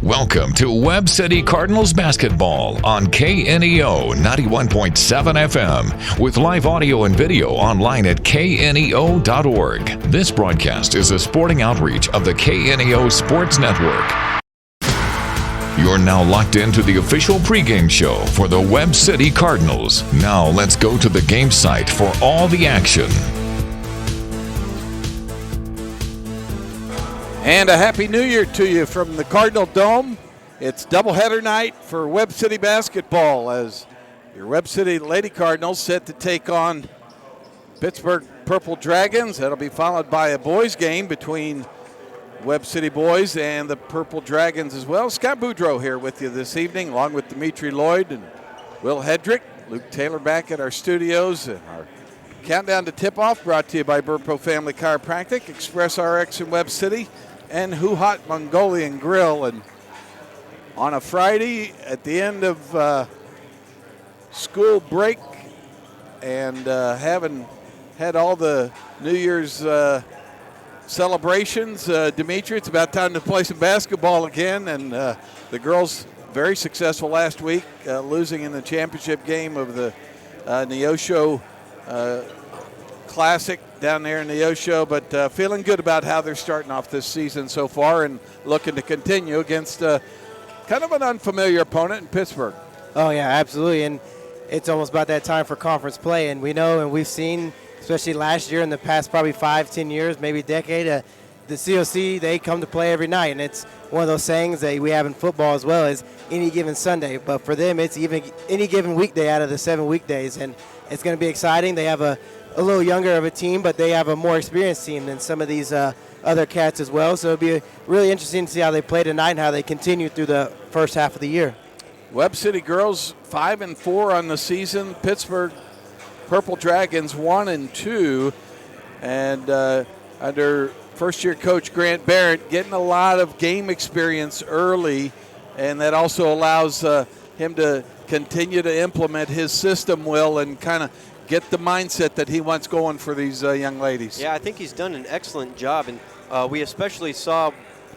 Welcome to Webb City Cardinals basketball on KNEO 91.7 FM with live audio and video online at kneo.org. This broadcast is a sporting outreach of the KNEO Sports Network. You're now locked into the official pregame show for the Webb City Cardinals. Now let's go to the game site for all the action. And a Happy New Year to you from the Cardinal Dome. It's doubleheader night for Webb City basketball as your Webb City Lady Cardinals set to take on Pittsburg Purple Dragons. That'll be followed by a boys game between Webb City boys and the Purple Dragons as well. Scott Boudreau here with you this evening, along with Dimitri Lloyd and Will Hedrick. Luke Taylor back at our studios. And our countdown to tip-off brought to you by Burpo Family Chiropractic, Express RX in Webb City, and Who Hot Mongolian Grill. And on a Friday at the end of school break and having had all the New Year's celebrations, Dimitri, it's about time to play some basketball again. And the girls very successful last week, losing in the championship game of the Neosho Classic down there in Neosho, but feeling good about how they're starting off this season so far and looking to continue against kind of an unfamiliar opponent in Pittsburgh. Oh, yeah, absolutely. And it's almost about that time for conference play. And we know and we've seen, especially last year in the past probably 5-10 years, maybe a decade, the COC, they come to play every night. And it's one of those sayings that we have in football as well as any given Sunday. But for them, it's even any given weekday out of the 7 weekdays. And it's going to be exciting. They have a little younger of a team, but they have a more experienced team than some of these other cats as well. So it'll be really interesting to see how they play tonight and how they continue through the first half of the year. Webb City girls 5-4 on the season. Pittsburgh Purple Dragons 1-2, and under first-year coach Grant Barrett getting a lot of game experience early, and that also allows him to continue to implement his system, Will, and kind of get the mindset that he wants going for these young ladies. Yeah, I think he's done an excellent job, and we especially saw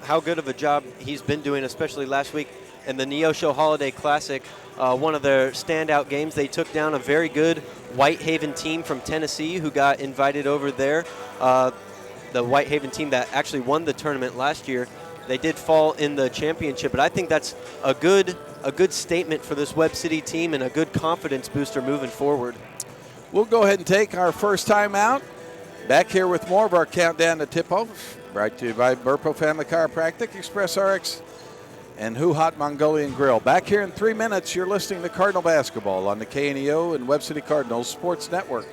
how good of a job he's been doing, especially last week in the Neosho Holiday Classic. One of their standout games, they took down a very good Whitehaven team from Tennessee who got invited over there. The Whitehaven team that actually won the tournament last year. They did fall in the championship, but I think that's a good statement for this Webb City team and a good confidence booster moving forward. We'll go ahead and take our first time out. Back here with more of our countdown to tip-off, brought to you by Burpo Family Chiropractic, Express RX, and Who Hot Mongolian Grill. Back here in 3 minutes, you're listening to Cardinal Basketball on the KNEO and Webb City Cardinals Sports Network.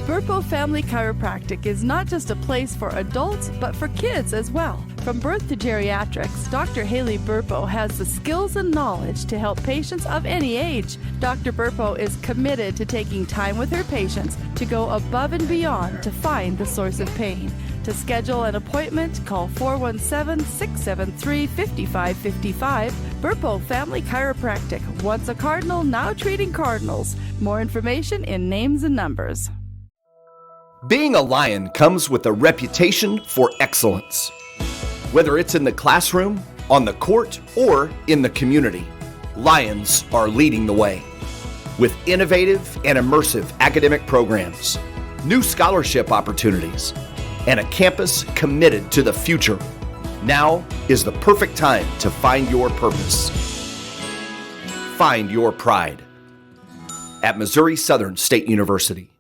Burpo Family Chiropractic is not just a place for adults, but for kids as well. From birth to geriatrics, Dr. Haley Burpo has the skills and knowledge to help patients of any age. Dr. Burpo is committed to taking time with her patients to go above and beyond to find the source of pain. To schedule an appointment, call 417-673-5555. Burpo Family Chiropractic. Once a Cardinal, now treating Cardinals. More information in names and numbers. Being a Lion comes with a reputation for excellence. Whether it's in the classroom, on the court, or in the community, Lions are leading the way. With innovative and immersive academic programs, new scholarship opportunities, and a campus committed to the future, now is the perfect time to find your purpose. Find your pride at Missouri Southern State University.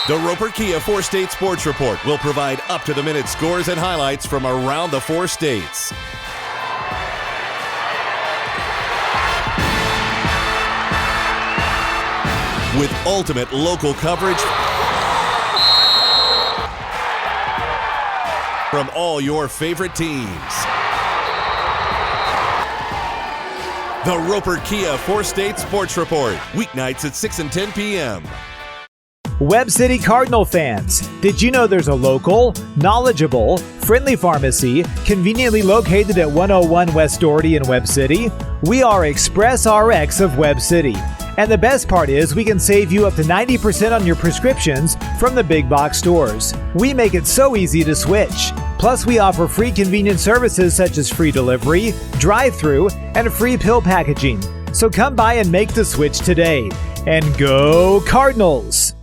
The Roper Kia 4-State Sports Report will provide up-to-the-minute scores and highlights from around the 4 states. With ultimate local coverage from all your favorite teams. The Roper Kia 4-State Sports Report, weeknights at 6 and 10 p.m. Webb City Cardinal fans, did you know there's a local, knowledgeable, friendly pharmacy conveniently located at 101 West Doherty in Webb City? We are Express RX of Webb City. And the best part is we can save you up to 90% on your prescriptions from the big box stores. We make it so easy to switch. Plus, we offer free convenient services such as free delivery, drive-through, and free pill packaging. So come by and make the switch today. And go Cardinals!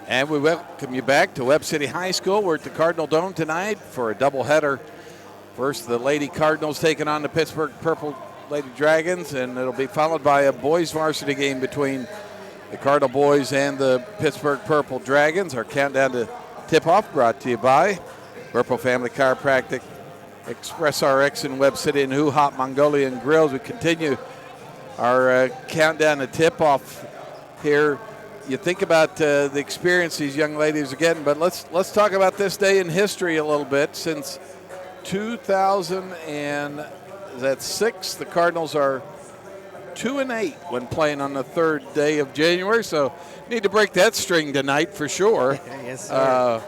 And we welcome you back to Webb City High School. We're at the Cardinal Dome tonight for a doubleheader. First, the Lady Cardinals taking on the Pittsburg Purple Lady Dragons, and it'll be followed by a boys varsity game between the Cardinal boys and the Pittsburg Purple Dragons. Our countdown to tip-off brought to you by Purple Family Chiropractic, Express RX in Webb City, and Who Hot Mongolian Grills. We continue our countdown to tip-off here. You think about the experience these young ladies are getting, but let's talk about this day in history a little bit. Since 2006, the Cardinals are 2-8 when playing on the third day of January. So need to break that string tonight for sure. Yes, sir.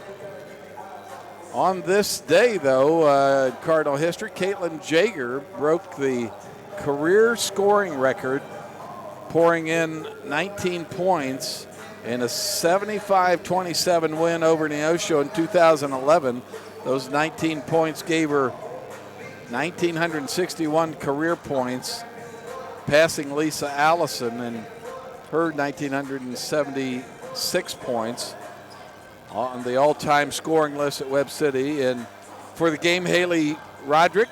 On this day, though, Cardinal history, Caitlin Jaeger broke the career scoring record, pouring in 19 points in a 75-27 win over Neosho in 2011. Those 19 points gave her 1,961 career points, passing Lisa Allison and her 1,976 points on the all-time scoring list at Webb City. And for the game, Haley Roderick,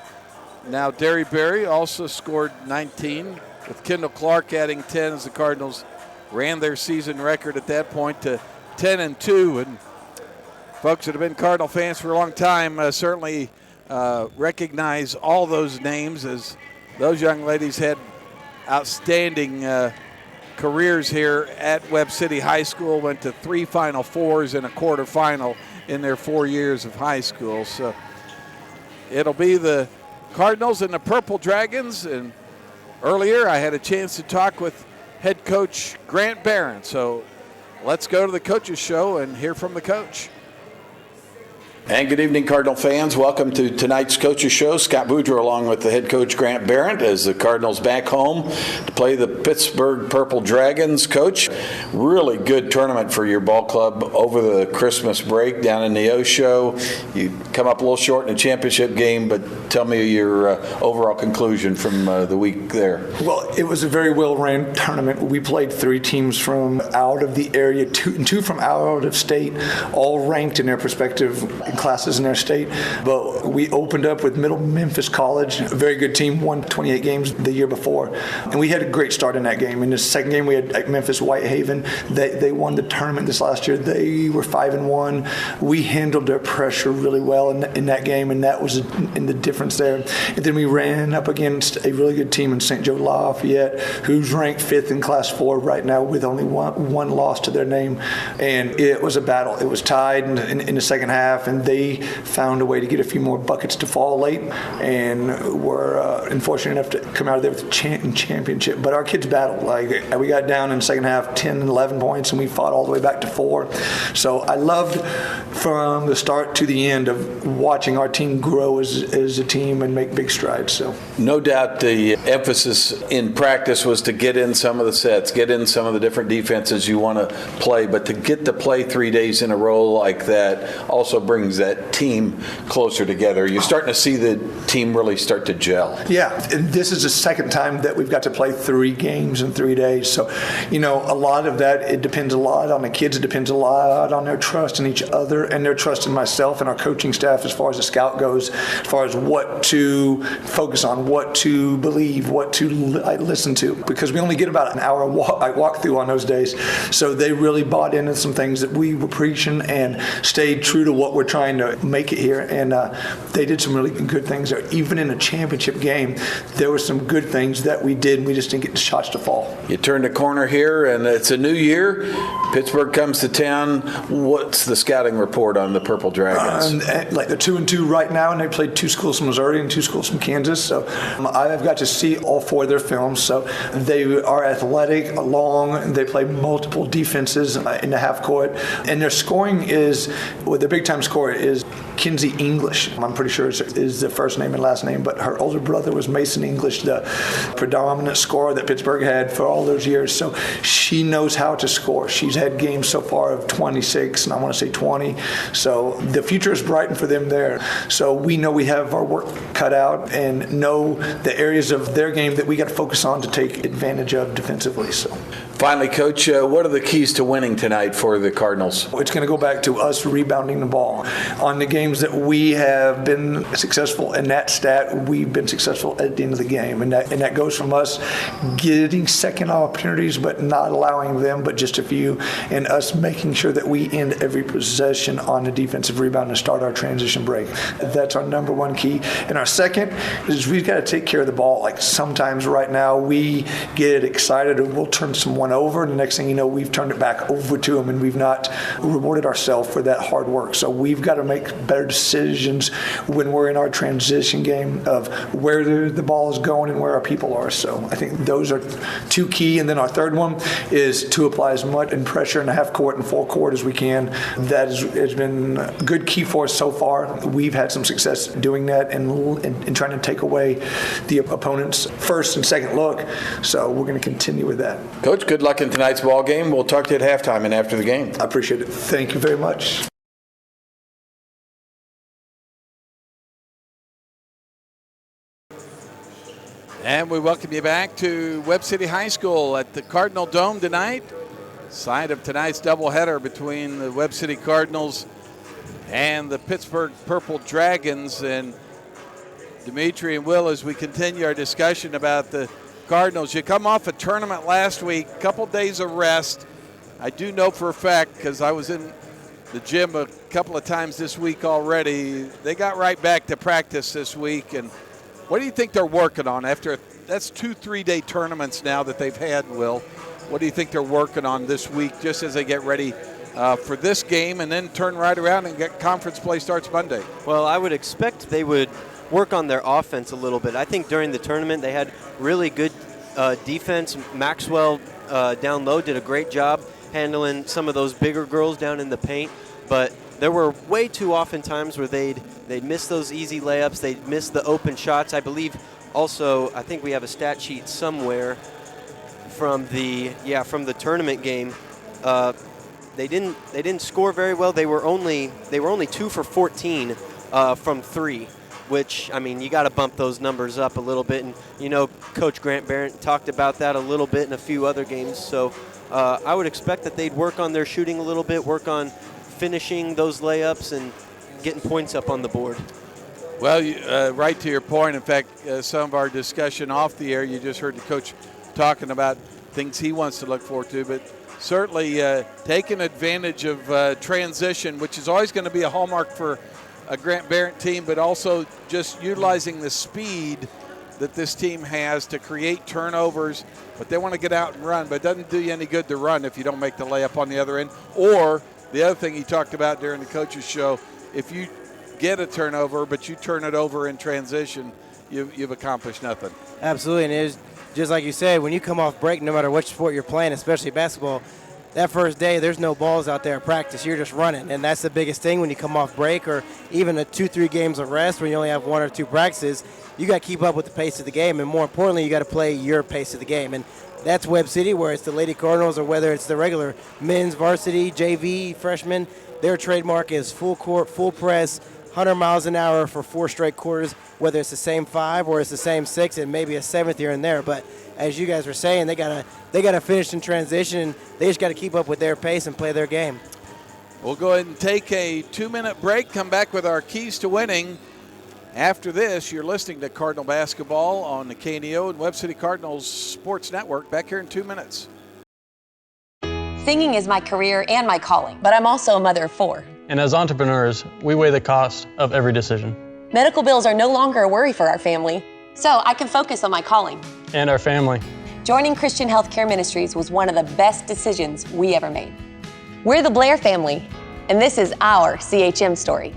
now Derry Berry, also scored 19, with Kendall Clark adding 10 as the Cardinals ran their season record at that point to 10-2. And folks that have been Cardinal fans for a long time certainly recognize all those names, as those young ladies had outstanding careers here at Webb City High School, went to 3 Final Fours and a quarterfinal in their 4 years of high school. So it'll be the Cardinals and the Purple Dragons. And earlier I had a chance to talk with head coach Grant Barron. So let's go to the coach's show and hear from the coach. And good evening, Cardinal fans. Welcome to tonight's Coach's Show. Scott Boudreau along with the head coach Grant Barrett as the Cardinals back home to play the Pittsburg Purple Dragons. Coach, really good tournament for your ball club over the Christmas break down in Neosho. You come up a little short in the championship game, but tell me your overall conclusion from the week there. Well, it was a very well-ran tournament. We played 3 teams from out of the area, two from out of state, all ranked in their respective classes in their state. But we opened up with Middle Memphis College, a very good team, won 28 games the year before. And we had a great start in that game. In the second game, we had Memphis Whitehaven. They won the tournament this last year. They were 5-1. We handled their pressure really well in that game, and that was in the difference there. And then we ran up against a really good team in St. Joe Lafayette, who's ranked 5th in Class 4 right now with only one loss to their name. And it was a battle. It was tied in the second half, and they found a way to get a few more buckets to fall late, and were unfortunate enough to come out of there with the championship. But our kids battled. We got down in the second half 10 and 11 points, and we fought all the way back to 4. So I loved from the start to the end of watching our team grow as a team and make big strides. So no doubt the emphasis in practice was to get in some of the sets, get in some of the different defenses you want to play, but to get to play 3 days in a row like that also brings that team closer together. You're starting to see the team really start to gel. Yeah, and this is the second time that we've got to play 3 games in 3 days. So, a lot of that, it depends a lot on the kids. It depends a lot on their trust in each other and their trust in myself and our coaching staff as far as the scout goes, as far as what to focus on, what to believe, what to listen to, because we only get about an hour walk through on those days. So they really bought into some things that we were preaching and stayed true to what we're trying to make it here. And they did some really good things there. Even in a championship game, there were some good things that we did, and we just didn't get the shots to fall. You turned a corner here, and it's a new year. Pittsburgh comes to town. What's the scouting report on the Purple Dragons? They're 2-2 right now, and they played 2 schools from Missouri and 2 schools from Kansas. So I've got to see all 4 of their films. So they are athletic, long. They play multiple defenses in the half court, and their scoring is, their big time score is Kinsey English. I'm pretty sure is the first name and last name, but her older brother was Mason English, the predominant scorer that Pittsburgh had for all those years. So she knows how to score. She's had games so far of 26, and I want to say 20. So the future is brightened for them there. So we know we have our work cut out and know the areas of their game that we got to focus on to take advantage of defensively. So. Finally, Coach, what are the keys to winning tonight for the Cardinals? It's going to go back to us rebounding the ball. On the games that we have been successful in that stat, we've been successful at the end of the game. And that goes from us getting second opportunities but not allowing them, but just a few, and us making sure that we end every possession on the defensive rebound and start our transition break. That's our number one key. And our second is we've got to take care of the ball. Like sometimes right now we get excited and we'll turn someone over, and the next thing you know, we've turned it back over to them, and we've not rewarded ourselves for that hard work. So we've got to make better decisions when we're in our transition game of where the ball is going and where our people are. So I think those are two key. And then our third one is to apply as much in pressure in the half court and full court as we can. That has been a good key for us so far. We've had some success doing that and trying to take away the opponent's first and second look. So we're going to continue with that. Coach, good luck in tonight's ball game. We'll talk to you at halftime and after the game. I appreciate it. Thank you very much. And we welcome you back to Webb City High School at the Cardinal Dome tonight. Side of tonight's doubleheader between the Webb City Cardinals and the Pittsburgh Purple Dragons. And Dimitri and Will, as we continue our discussion about the Cardinals, you come off a tournament last week, a couple days of rest. I do know for a fact, because I was in the gym a couple of times this week already, they got right back to practice this week. And what do you think they're working on after that's 2-3 day tournaments now that they've had, Will? What do you think they're working on this week just as they get ready for this game and then turn right around and get conference play starts Monday? Well, I would expect they would work on their offense a little bit. I think during the tournament they had really good defense. Maxwell down low did a great job handling some of those bigger girls down in the paint, but there were way too often times where they'd miss those easy layups, they'd miss the open shots. I believe also, I think we have a stat sheet somewhere from the tournament game. They didn't score very well. They were only 2 for 14 from 3. Which, I mean, you got to bump those numbers up a little bit. And, you know, Coach Grant Barrett talked about that a little bit in a few other games. So I would expect that they'd work on their shooting a little bit, work on finishing those layups and getting points up on the board. Well, right to your point. In fact, some of our discussion off the air, you just heard the coach talking about things he wants to look forward to. But certainly taking advantage of transition, which is always going to be a hallmark for a Grant Barrett team, but also just utilizing the speed that this team has to create turnovers. But they want to get out and run, but it doesn't do you any good to run if you don't make the layup on the other end. Or the other thing he talked about during the coach's show, if you get a turnover but you turn it over in transition, you've accomplished nothing. Absolutely, and it is just like you said, when you come off break, no matter which sport you're playing, especially basketball, that first day, there's no balls out there at practice. You're just running, and that's the biggest thing when you come off break or even a 2-3 games of rest when you only have 1 or 2 practices. You got to keep up with the pace of the game, and more importantly, you got to play your pace of the game. And that's Webb City, where it's the Lady Cardinals or whether it's the regular men's varsity, JV, freshmen. Their trademark is full court, full press, 100 miles an hour for 4 straight quarters, whether it's the same 5 or it's the same 6 and maybe a 7th here and there. But as you guys were saying, they gotta finish in transition, and they just got to keep up with their pace and play their game. We'll go ahead and take a 2-minute break, come back with our keys to winning. After this, you're listening to Cardinal Basketball on the KNEO and Webb City Cardinals Sports Network. Back here in 2 minutes. Singing is my career and my calling, but I'm also a mother of 4. And as entrepreneurs, we weigh the cost of every decision. Medical bills are no longer a worry for our family, so I can focus on my calling. And our family. Joining Christian Healthcare Ministries was one of the best decisions we ever made. We're the Blair family, and this is our CHM story.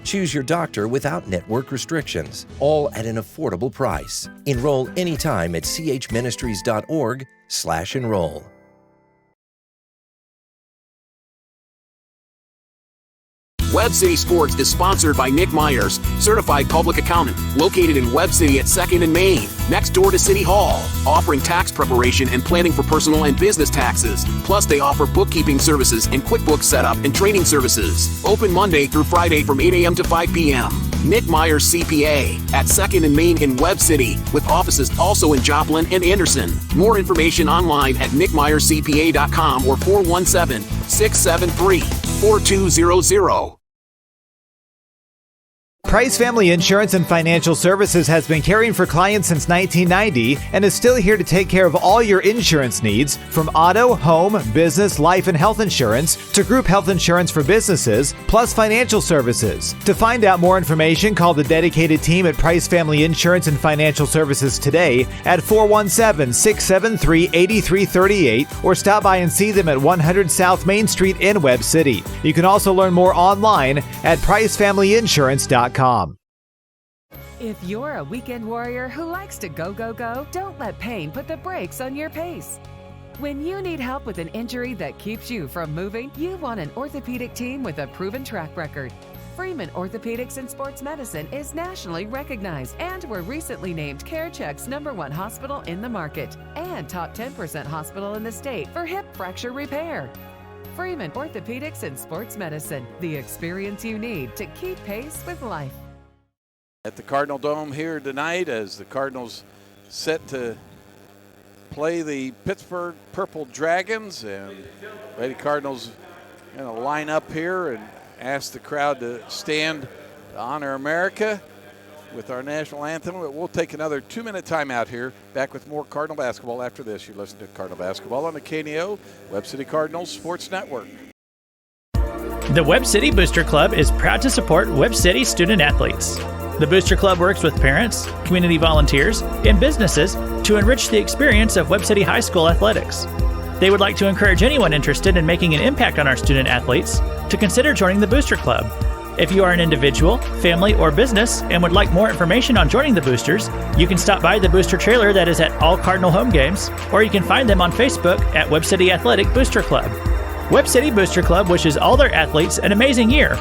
Choose your doctor without network restrictions, all at an affordable price. Enroll anytime at chministries.org/enroll. Webb City Sports is sponsored by Nick Myers, certified public accountant, located in Webb City at 2nd and Main, next door to City Hall, offering tax preparation and planning for personal and business taxes. Plus, they offer bookkeeping services and QuickBooks setup and training services. Open Monday through Friday from 8 a.m. to 5 p.m. Nick Myers CPA at 2nd and Main in Webb City, with offices also in Joplin and Anderson. More information online at nickmyerscpa.com or 417-673-4200. Price Family Insurance and Financial Services has been caring for clients since 1990 and is still here to take care of all your insurance needs, from auto, home, business, life, and health insurance to group health insurance for businesses, plus financial services. To find out more information, call the dedicated team at Price Family Insurance and Financial Services today at 417-673-8338 or stop by and see them at 100 South Main Street in Webb City. You can also learn more online at pricefamilyinsurance.com. If you're a weekend warrior who likes to go, don't let pain put the brakes on your pace. When you need help with an injury that keeps you from moving, you want an orthopedic team with a proven track record. Freeman Orthopedics and Sports Medicine is nationally recognized and were recently named CareCheck's #1 hospital in the market and top 10% hospital in the state for hip fracture repair. Freeman Orthopedics and Sports Medicine, the experience you need to keep pace with life. At the Cardinal Dome here tonight, as the Cardinals set to play the Pittsburgh Purple Dragons, and Lady Cardinals going to line up here and ask the crowd to stand to honor America with our national anthem. We'll take another 2-minute timeout here. Back with more Cardinal basketball after this. You're listening to Cardinal basketball on the KNEO Webb City Cardinals Sports Network. The Webb City Booster Club is proud to support Webb City student athletes. The Booster Club works with parents, community volunteers, and businesses to enrich the experience of Webb City High School athletics. They would like to encourage anyone interested in making an impact on our student athletes to consider joining the Booster Club. If you are an individual, family, or business and would like more information on joining the Boosters, you can stop by the Booster trailer that is at all Cardinal home games, or you can find them on Facebook at Webb City Athletic Booster Club. Webb City Booster Club wishes all their athletes an amazing year.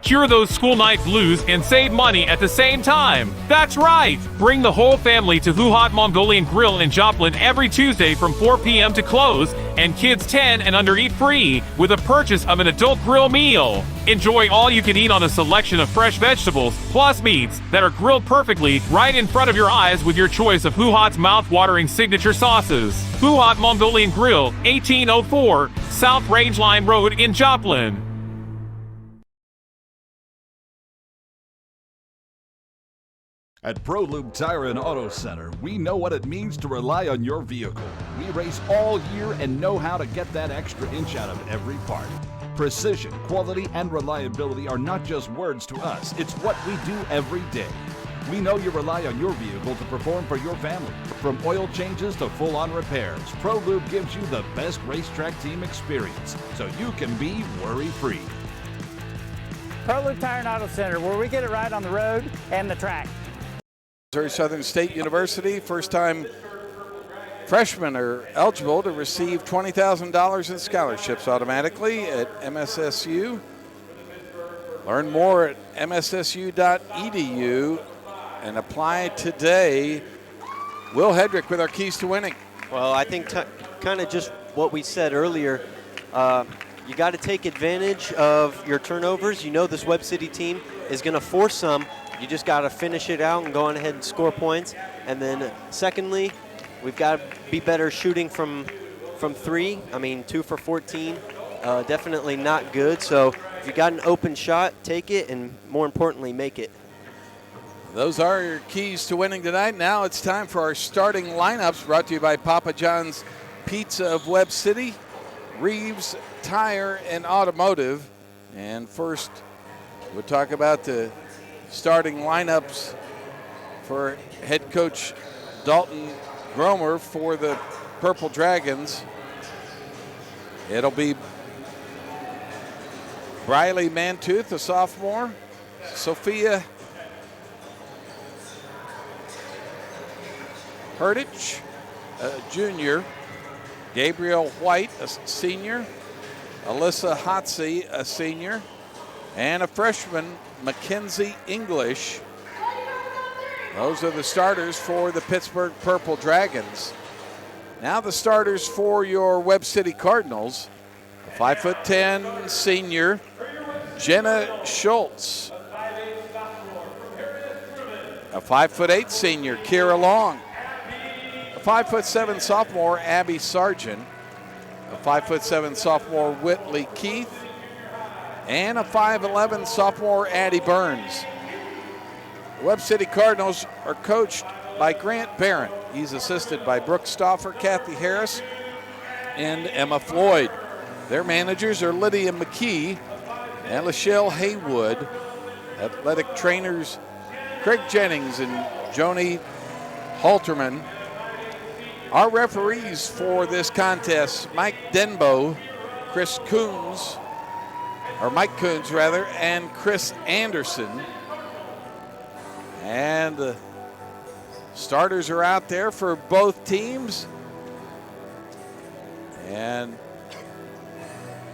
Cure those school night blues and save money at the same time. That's right! Bring the whole family to Who Hot Mongolian Grill in Joplin every Tuesday from 4 p.m. to close, and kids 10 and under eat free with a purchase of an adult grill meal. Enjoy all you can eat on a selection of fresh vegetables plus meats that are grilled perfectly right in front of your eyes with your choice of Who Hot's mouth-watering signature sauces. Who Hot Mongolian Grill, 1804 South Rangeline Road in Joplin. At ProLube Tire and Auto Center, we know what it means to rely on your vehicle. We race all year and know how to get that extra inch out of every part. Precision, quality, and reliability are not just words to us. It's what we do every day. We know you rely on your vehicle to perform for your family. From oil changes to full-on repairs, ProLube gives you the best racetrack team experience, so you can be worry-free. ProLube Tire and Auto Center, where we get it right on the road and the track. Missouri Southern State University, first-time freshmen are eligible to receive $20,000 in scholarships automatically at MSSU. Learn more at mssu.edu and apply today. Will Hedrick with our keys to winning. Well, I think kind of just what we said earlier, you got to take advantage of your turnovers. You know this Webb City team is going to force some. You just got to finish it out and go on ahead and score points. And then secondly, we've got to be better shooting from three. I mean, 2 for 14, definitely not good. So if you got an open shot, take it, and more importantly, make it. Those are your keys to winning tonight. Now it's time for our starting lineups, brought to you by Papa John's Pizza of Webb City, Reeves Tire and Automotive. And first, we'll talk about the starting lineups for head coach Dalton Gromer for the Purple Dragons. It'll be Briley Mantooth, a sophomore, Sophia Herdich, a junior, Gabriel White, a senior, Alyssa Hotsey, a senior, and a freshman, Mackenzie English. Those are the starters for the Pittsburgh Purple Dragons. Now the starters for your Webb City Cardinals. A 5'10" senior, Jenna Schultz. A 5'8" senior, Kira Long. A 5'7" sophomore, Abby Sargent. A 5'7" sophomore, Whitley Keith. And a 5'11" sophomore, Addie Burns. The Webb City Cardinals are coached by Grant Barrett. He's assisted by Brooke Stauffer, Kathy Harris, and Emma Floyd. Their managers are Lydia McKee and Lachelle Haywood. Athletic trainers Craig Jennings and Joni Halterman. Our referees for this contest, Mike Denbo, Mike Coons rather, and Chris Anderson. And the starters are out there for both teams. And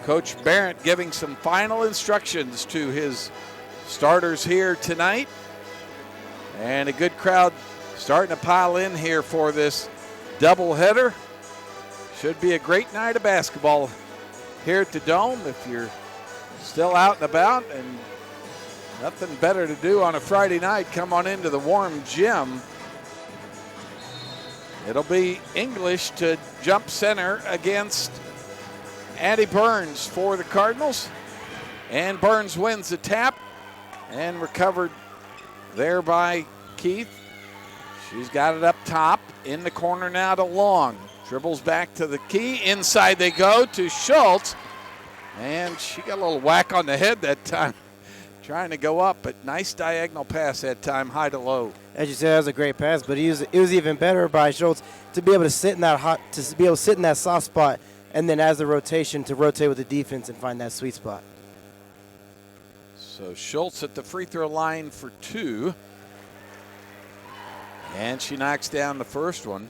Coach Barrett giving some final instructions to his starters here tonight. And a good crowd starting to pile in here for this doubleheader. Should be a great night of basketball here at the Dome. If you're still out and about and nothing better to do on a Friday night, come on into the warm gym. It'll be English to jump center against Addie Burns for the Cardinals. And Burns wins the tap and recovered there by Keith. She's got it up top. In the corner now to Long. Dribbles back to the key. Inside they go to Schultz. And she got a little whack on the head that time, trying to go up, but nice diagonal pass that time, high to low. As you said, that was a great pass, but it was even better by Schultz to be able to sit in that soft spot, and then as the rotation to rotate with the defense and find that sweet spot. So Schultz at the free throw line for 2, and she knocks down the first one.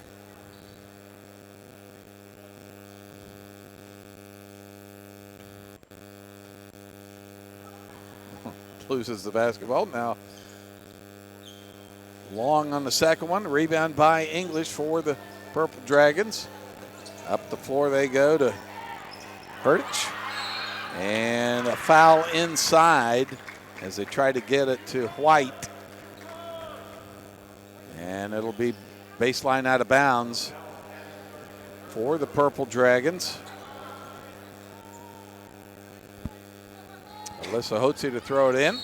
Loses the basketball. Now Long on the second one. Rebound by English for the Purple Dragons. Up the floor they go to Hurtich. And a foul inside as they try to get it to White. And it'll be baseline out of bounds for the Purple Dragons. Alyssa Hotze to throw it in,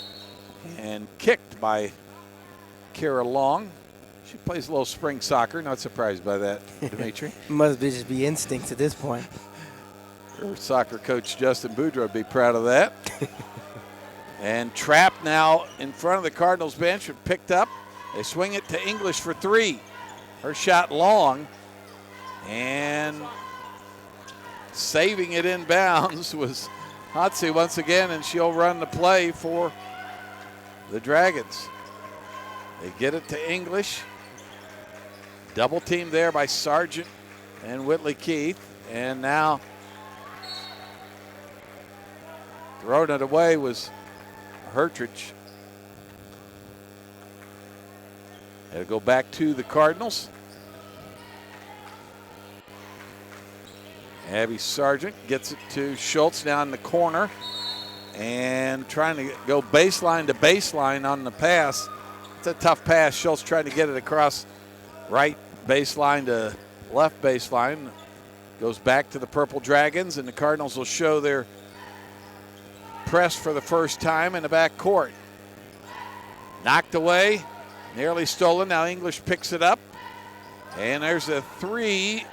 and kicked by Kara Long. She plays a little spring soccer. Not surprised by that, Dimitri. Must just be instincts at this point. Her soccer coach Justin Boudreau would be proud of that. And trapped now in front of the Cardinals bench, picked up. They swing it to English for 3. Her shot long, and saving it in bounds was Hotze once again, and she'll run the play for the Dragons. They get it to English. Double team there by Sargent and Whitley Keith. And now throwing it away was Hurtich. It'll go back to the Cardinals. Abby Sargent gets it to Schultz now in the corner and trying to go baseline to baseline on the pass. It's a tough pass. Schultz trying to get it across right baseline to left baseline. Goes back to the Purple Dragons, and the Cardinals will show their press for the first time in the back court. Knocked away, nearly stolen. Now English picks it up, and there's a 3.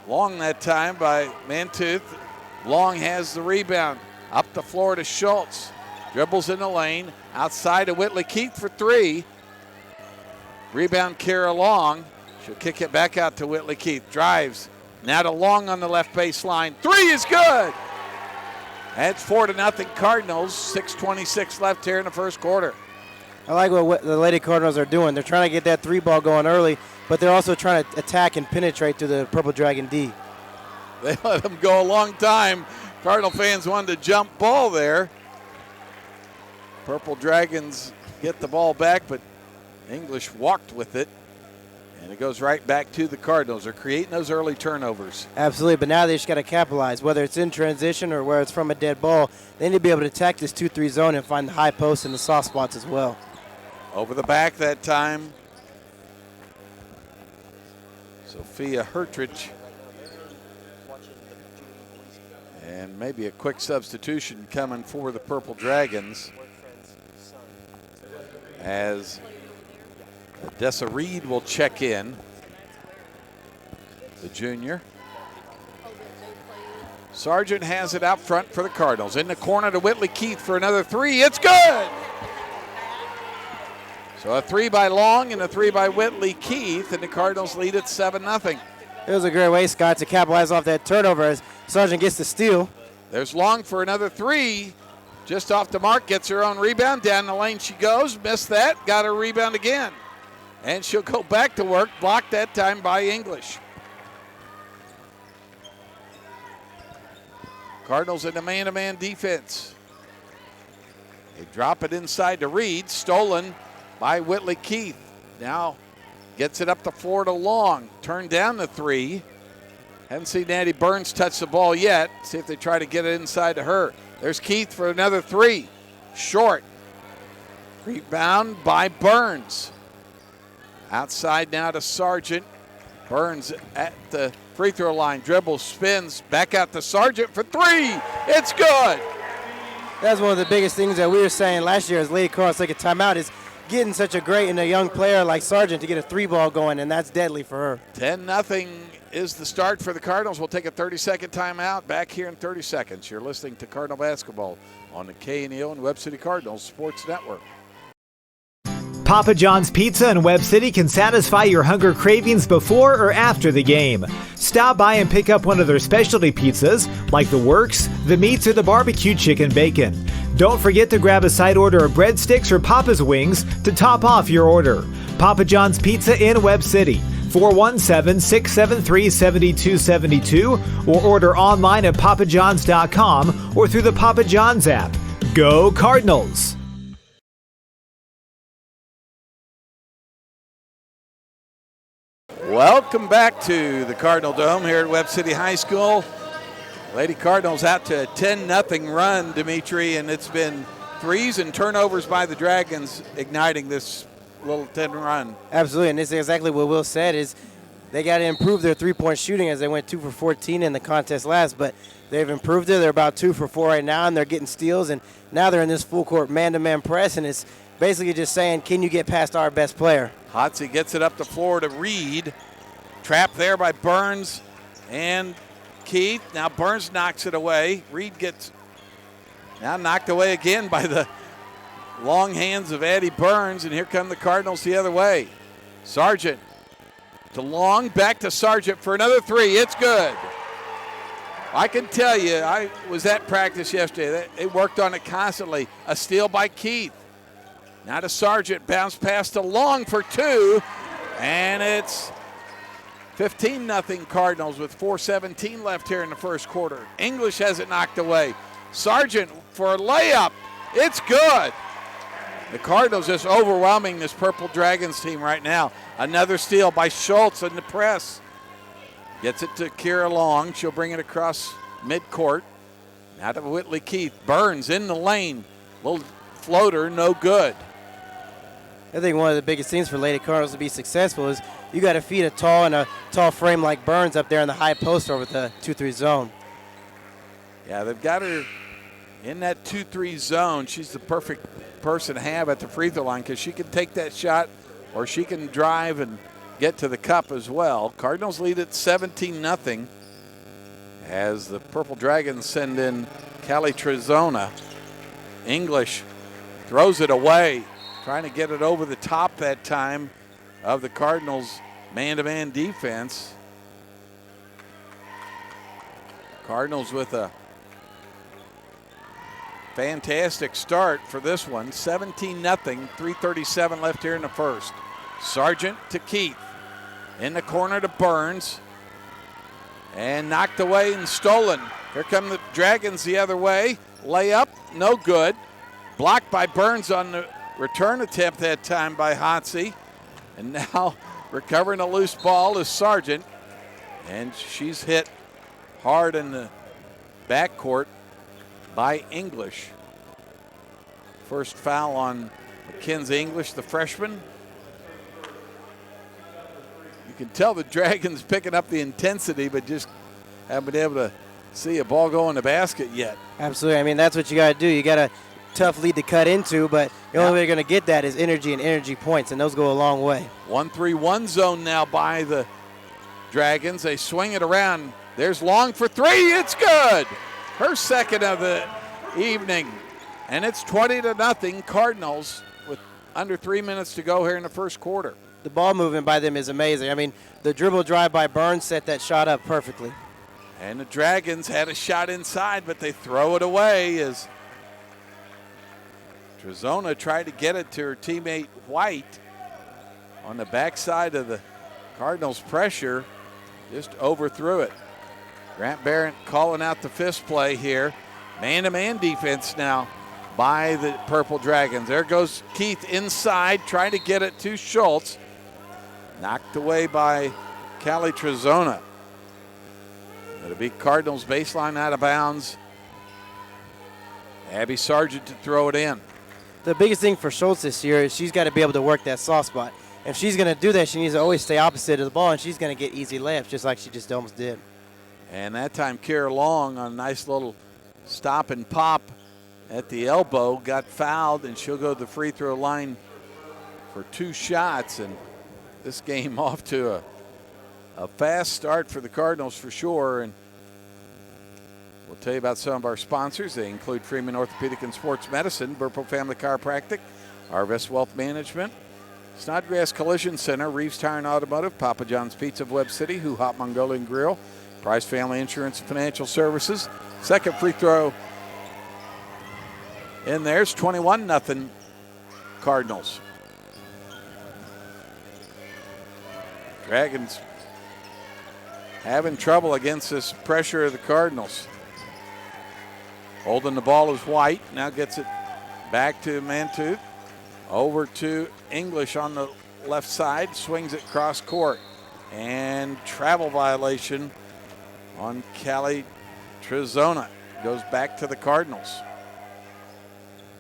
Long that time by Mantooth. Long has the rebound. Up the floor to Schultz. Dribbles in the lane. Outside to Whitley Keith for 3. Rebound Kara Long. She'll kick it back out to Whitley Keith. Drives. Now to Long on the left baseline. 3 is good. That's 4-0 Cardinals. 6:26 left here in the first quarter. I like what the Lady Cardinals are doing. They're trying to get that 3 ball going early, but they're also trying to attack and penetrate to the Purple Dragon D. They let them go a long time. Cardinal fans wanted to jump ball there. Purple Dragons get the ball back, but English walked with it. And it goes right back to the Cardinals. They're creating those early turnovers. Absolutely, but now they just got to capitalize. Whether it's in transition or where it's from a dead ball, they need to be able to attack this 2-3 zone and find the high post and the soft spots as well. Over the back that time. Sophia Hertrich. And maybe a quick substitution coming for the Purple Dragons, as Dessa Reed will check in, the junior. Sargent has it out front for the Cardinals. In the corner to Whitley Keith for another three. It's good! So a three by Long and a three by Whitley Keith, and the Cardinals lead at 7-0. It was a great way, Scott, to capitalize off that turnover as Sargent gets the steal. There's Long for another three. Just off the mark, gets her own rebound. Down the lane she goes. Missed that. Got her rebound again. And she'll go back to work. Blocked that time by English. Cardinals in a man-to-man defense. They drop it inside to Reed. Stolen by Whitley Keith. Now gets it up the floor to Long. Turned down the three. Haven't seen Natty Burns touch the ball yet. See if they try to get it inside to her. There's Keith for another three. Short. Rebound by Burns. Outside now to Sargent. Burns at the free throw line. Dribbles, spins, back out to Sargent for three. It's good. That's one of the biggest things that we were saying last year as Lady Cardinals take a timeout is getting such a great and a young player like Sargent to get a three ball going, and that's deadly for her. 10-0 is the start for the Cardinals. We'll take a 30-second timeout. Back here in 30 seconds. You're listening to Cardinal Basketball on the KNEO and Webb City Cardinals Sports Network. Papa John's Pizza in Webb City can satisfy your hunger cravings before or after the game. Stop by and pick up one of their specialty pizzas, like the Works, the Meats, or the Barbecue Chicken Bacon. Don't forget to grab a side order of breadsticks or Papa's Wings to top off your order. Papa John's Pizza in Webb City, 417-673-7272, or order online at papajohns.com or through the Papa John's app. Go Cardinals! Welcome back to the Cardinal Dome here at Webb City High School. Lady Cardinals out to a 10-0 run, Dimitri, and it's been threes and turnovers by the Dragons igniting this little 10 run. Absolutely, and this is exactly what Will said is they got to improve their three-point shooting as they went 2 for 14 in the contest last, but they've improved it. They're about 2 for 4 right now, and they're getting steals, and now they're in this full-court man-to-man press, and it's basically just saying, can you get past our best player? Hotsy gets it up the floor to Reed. Trapped there by Burns and Keith. Now Burns knocks it away. Reed gets now knocked away again by the long hands of Addie Burns, and here come the Cardinals the other way. Sargent to Long, back to Sargent for another three. It's good. I can tell you, I was at practice yesterday. They worked on it constantly. A steal by Keith. Now to Sargent, bounce pass to Long for two, and it's 15-0 Cardinals with 4:17 left here in the first quarter. English has it knocked away. Sargent for a layup. It's good. The Cardinals just overwhelming this Purple Dragons team right now. Another steal by Schultz in the press. Gets it to Kira Long. She'll bring it across midcourt. Now to Whitley Keith. Burns in the lane. Little floater, no good. I think one of the biggest things for Lady Cardinals to be successful is you got to feed a tall frame like Burns up there in the high post over the 2-3 zone. Yeah, they've got her in that 2-3 zone. She's the perfect person to have at the free throw line because she can take that shot or she can drive and get to the cup as well. Cardinals lead at 17-0 as the Purple Dragons send in Callie Trezona. English throws it away, trying to get it over the top that time of the Cardinals' man-to-man defense. Cardinals with a fantastic start for this one. 17-0, 3:37 left here in the first. Sargent to Keith. In the corner to Burns. And knocked away and stolen. Here come the Dragons the other way. Layup, no good. blocked by Burns on the return attempt that time by Hotsey. And now recovering a loose ball is Sargent. And she's hit hard in the backcourt by English. First foul on Mackenzie English, the freshman. You can tell the Dragons picking up the intensity, but just haven't been able to see a ball go in the basket yet. Absolutely. I mean, that's what you got to do. You got a tough lead to cut into, but the only way you're going to get that is energy and energy points, and those go a long way. 1-3-1 zone now by the Dragons. They swing it around. There's Long for three. It's good. Her second of the evening. And it's 20-0 Cardinals with under 3 minutes to go here in the first quarter. The ball movement by them is amazing. I mean, the dribble drive by Burns set that shot up perfectly. And the Dragons had a shot inside, but they throw it away as Trezona tried to get it to her teammate White on the backside of the Cardinals' pressure, just overthrew it. Grant Barrett calling out the fist play here. Man-to-man defense now by the Purple Dragons. There goes Keith inside, trying to get it to Schultz. Knocked away by Callie Trezona. It'll be Cardinals baseline out of bounds. Abby Sargent to throw it in. The biggest thing for Schultz this year is she's got to be able to work that soft spot. If she's going to do that, she needs to always stay opposite of the ball, and she's going to get easy layups just like she just almost did. And that time, Kara Long on a nice little stop and pop at the elbow got fouled, and she'll go to the free throw line for 2 shots. And this game off to a fast start for the Cardinals for sure. And we'll tell you about some of our sponsors. They include Freeman Orthopedic and Sports Medicine, Burpo Family Chiropractic, Arvest Wealth Management, Snodgrass Collision Center, Reeves Tire and Automotive, Papa John's Pizza of Webb City, Who Hot Mongolian Grill, Price Family Insurance and Financial Services. Second free throw in there's 21-0 Cardinals. Dragons having trouble against this pressure of the Cardinals. Holding the ball is White. Now gets it back to Mantooth. Over to English on the left side. Swings it cross court. And travel violation on Callie Trezona. Goes back to the Cardinals.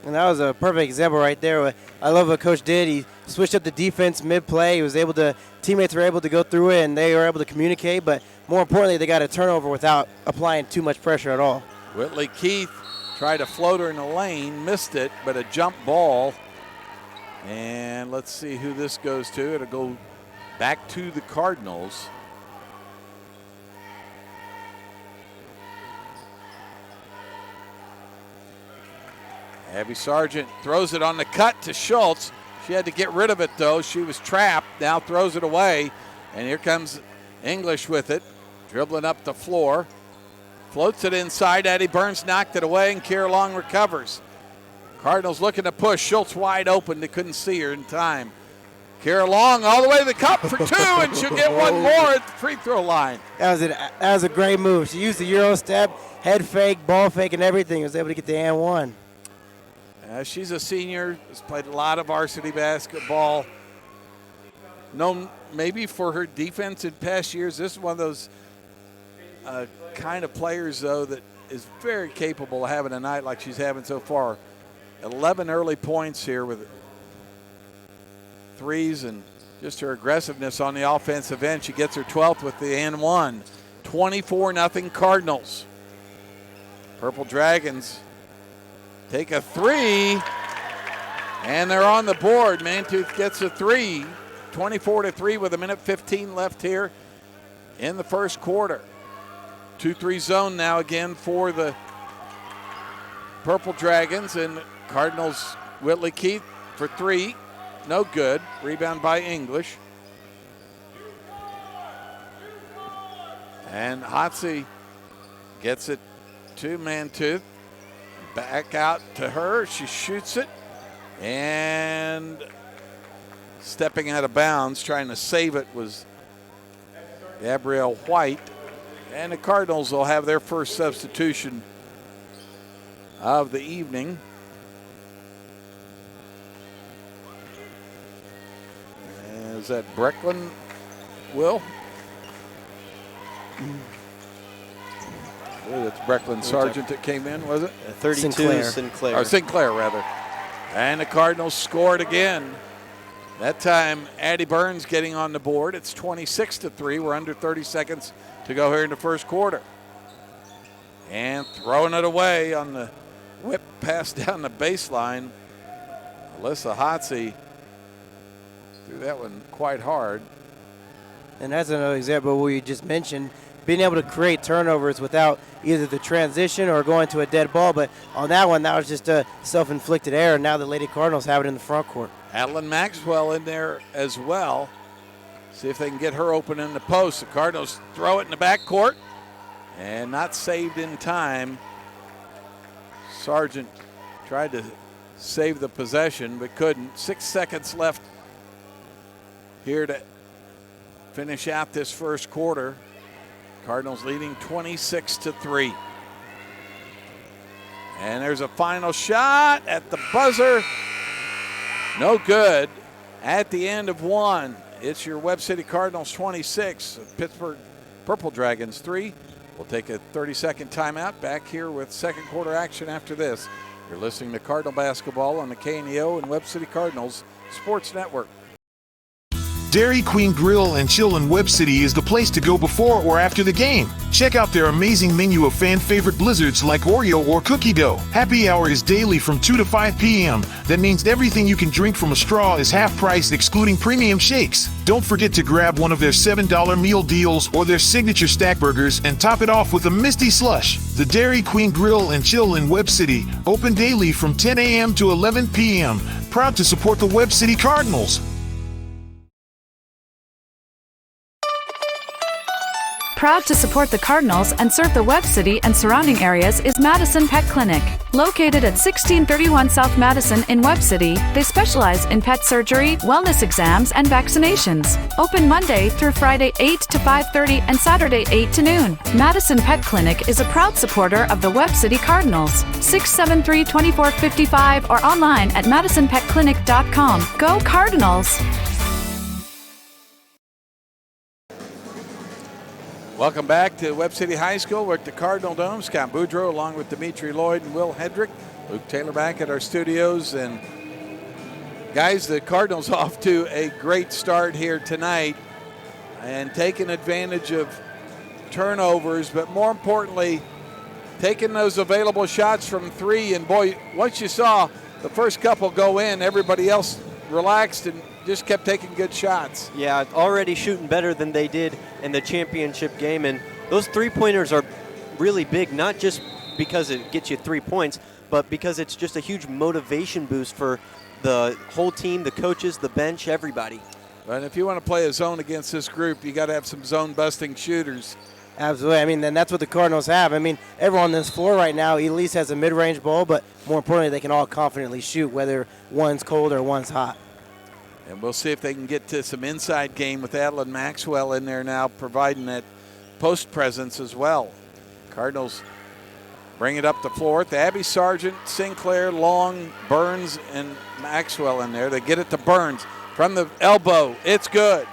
And that was a perfect example right there. I love what Coach did. He switched up the defense mid-play. He was able to, teammates were able to go through it, and they were able to communicate. But more importantly, they got a turnover without applying too much pressure at all. Whitley Keith tried a floater in the lane, missed it, but a jump ball. And let's see who this goes to. It'll go back to the Cardinals. Abby Sargent throws it on the cut to Schultz. She had to get rid of it, though. She was trapped. Now throws it away. And here comes English with it. Dribbling up the floor. Floats it inside. Addie Burns knocked it away, and Kiera Long recovers. Cardinals looking to push. Schultz wide open. They couldn't see her in time. Kiera Long all the way to the cup for 2, and she'll get one more at the free throw line. That was a great move. She used the Euro step, head fake, ball fake, and everything. Was able to get the and one. She's a senior, has played a lot of varsity basketball. Known maybe for her defense in past years. This is one of those kind of players, though, that is very capable of having a night like she's having so far. 11 early points here with threes and just her aggressiveness on the offensive end. She gets her 12th with the and one. 24-0 Cardinals. Purple Dragons take a 3, and they're on the board. Mantooth gets a 3, 24-3 with 1:15 left here in the first quarter. 2-3 zone now again for the Purple Dragons, and Cardinals. Whitley Keith for 3, no good. Rebound by English. And Hotsey gets it to Mantooth. Back out to her. She shoots it. And stepping out of bounds, trying to save it, was Gabrielle White. And the Cardinals will have their first substitution of the evening. Was that Brecklin, Will? I believe it's Brecklin Sargent that came in, was it? 32 Sinclair. Or Sinclair, rather. And the Cardinals scored again. That time, Addie Burns getting on the board. It's 26-3. We're under 30 seconds to go here in the first quarter. And throwing it away on the whip pass down the baseline. Alyssa Hotsey threw that one quite hard. And that's another example where you just mentioned being able to create turnovers without either the transition or going to a dead ball. But on that one, that was just a self-inflicted error. Now the Lady Cardinals have it in the front court. Adeline Maxwell in there as well. See if they can get her open in the post. The Cardinals throw it in the back court and not saved in time. Sargent tried to save the possession but couldn't. 6 seconds left here to finish out this first quarter. Cardinals leading 26-3. And there's a final shot at the buzzer. No good. At the end of one, it's your Webb City Cardinals 26, Pittsburg Purple Dragons 3. We'll take a 30-second timeout. Back here with second quarter action after this. You're listening to Cardinal Basketball on the KNEO and Webb City Cardinals Sports Network. Dairy Queen Grill and Chill in Webb City is the place to go before or after the game. Check out their amazing menu of fan-favorite blizzards like Oreo or cookie dough. Happy hour is daily from 2 to 5 p.m. That means everything you can drink from a straw is half price, excluding premium shakes. Don't forget to grab one of their $7 meal deals or their signature stack burgers and top it off with a Misty Slush. The Dairy Queen Grill and Chill in Webb City, open daily from 10 a.m. to 11 p.m. Proud to support the Webb City Cardinals. Proud to support the Cardinals and serve the Webb City and surrounding areas is Madison Pet Clinic. Located at 1631 South Madison in Webb City, they specialize in pet surgery, wellness exams, and vaccinations. Open Monday through Friday 8 to 5:30 and Saturday 8 to noon. Madison Pet Clinic is a proud supporter of the Webb City Cardinals. 673-2455 or online at madisonpetclinic.com. Go Cardinals! Welcome back to Webb City High School. We're at the Cardinal Dome. Scott Boudreau along with Dimitri Lloyd and Will Hedrick. Luke Taylor back at our studios. And guys, the Cardinals off to a great start here tonight and taking advantage of turnovers, but more importantly, taking those available shots from three. And boy, once you saw the first couple go in, everybody else relaxed and just kept taking good shots. Yeah, already shooting better than they did in the championship game. And those three-pointers are really big, not just because it gets you 3 points, but because it's just a huge motivation boost for the whole team, the coaches, the bench, everybody. And if you want to play a zone against this group, you got to have some zone-busting shooters. Absolutely. I mean, and that's what the Cardinals have. I mean, everyone on this floor right now at least has a mid-range ball, but more importantly, they can all confidently shoot, whether one's cold or one's hot. And we'll see if they can get to some inside game with Adeline Maxwell in there now, providing that post presence as well. Cardinals bring it up the floor with Abby Sargent, Sinclair, Long, Burns, and Maxwell in there. They get it to Burns from the elbow. It's good.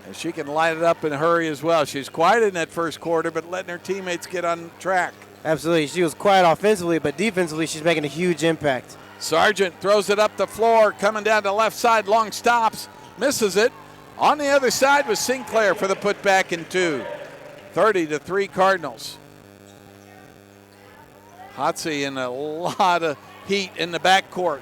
And she can light it up in a hurry as well. She's quiet in that first quarter, but letting her teammates get on track. Absolutely. She was quiet offensively, but defensively she's making a huge impact. Sargent throws it up the floor, coming down the left side. Long stops, misses it. On the other side was Sinclair for the putback in two. 30-3 Cardinals. Hotsey in a lot of heat in the backcourt.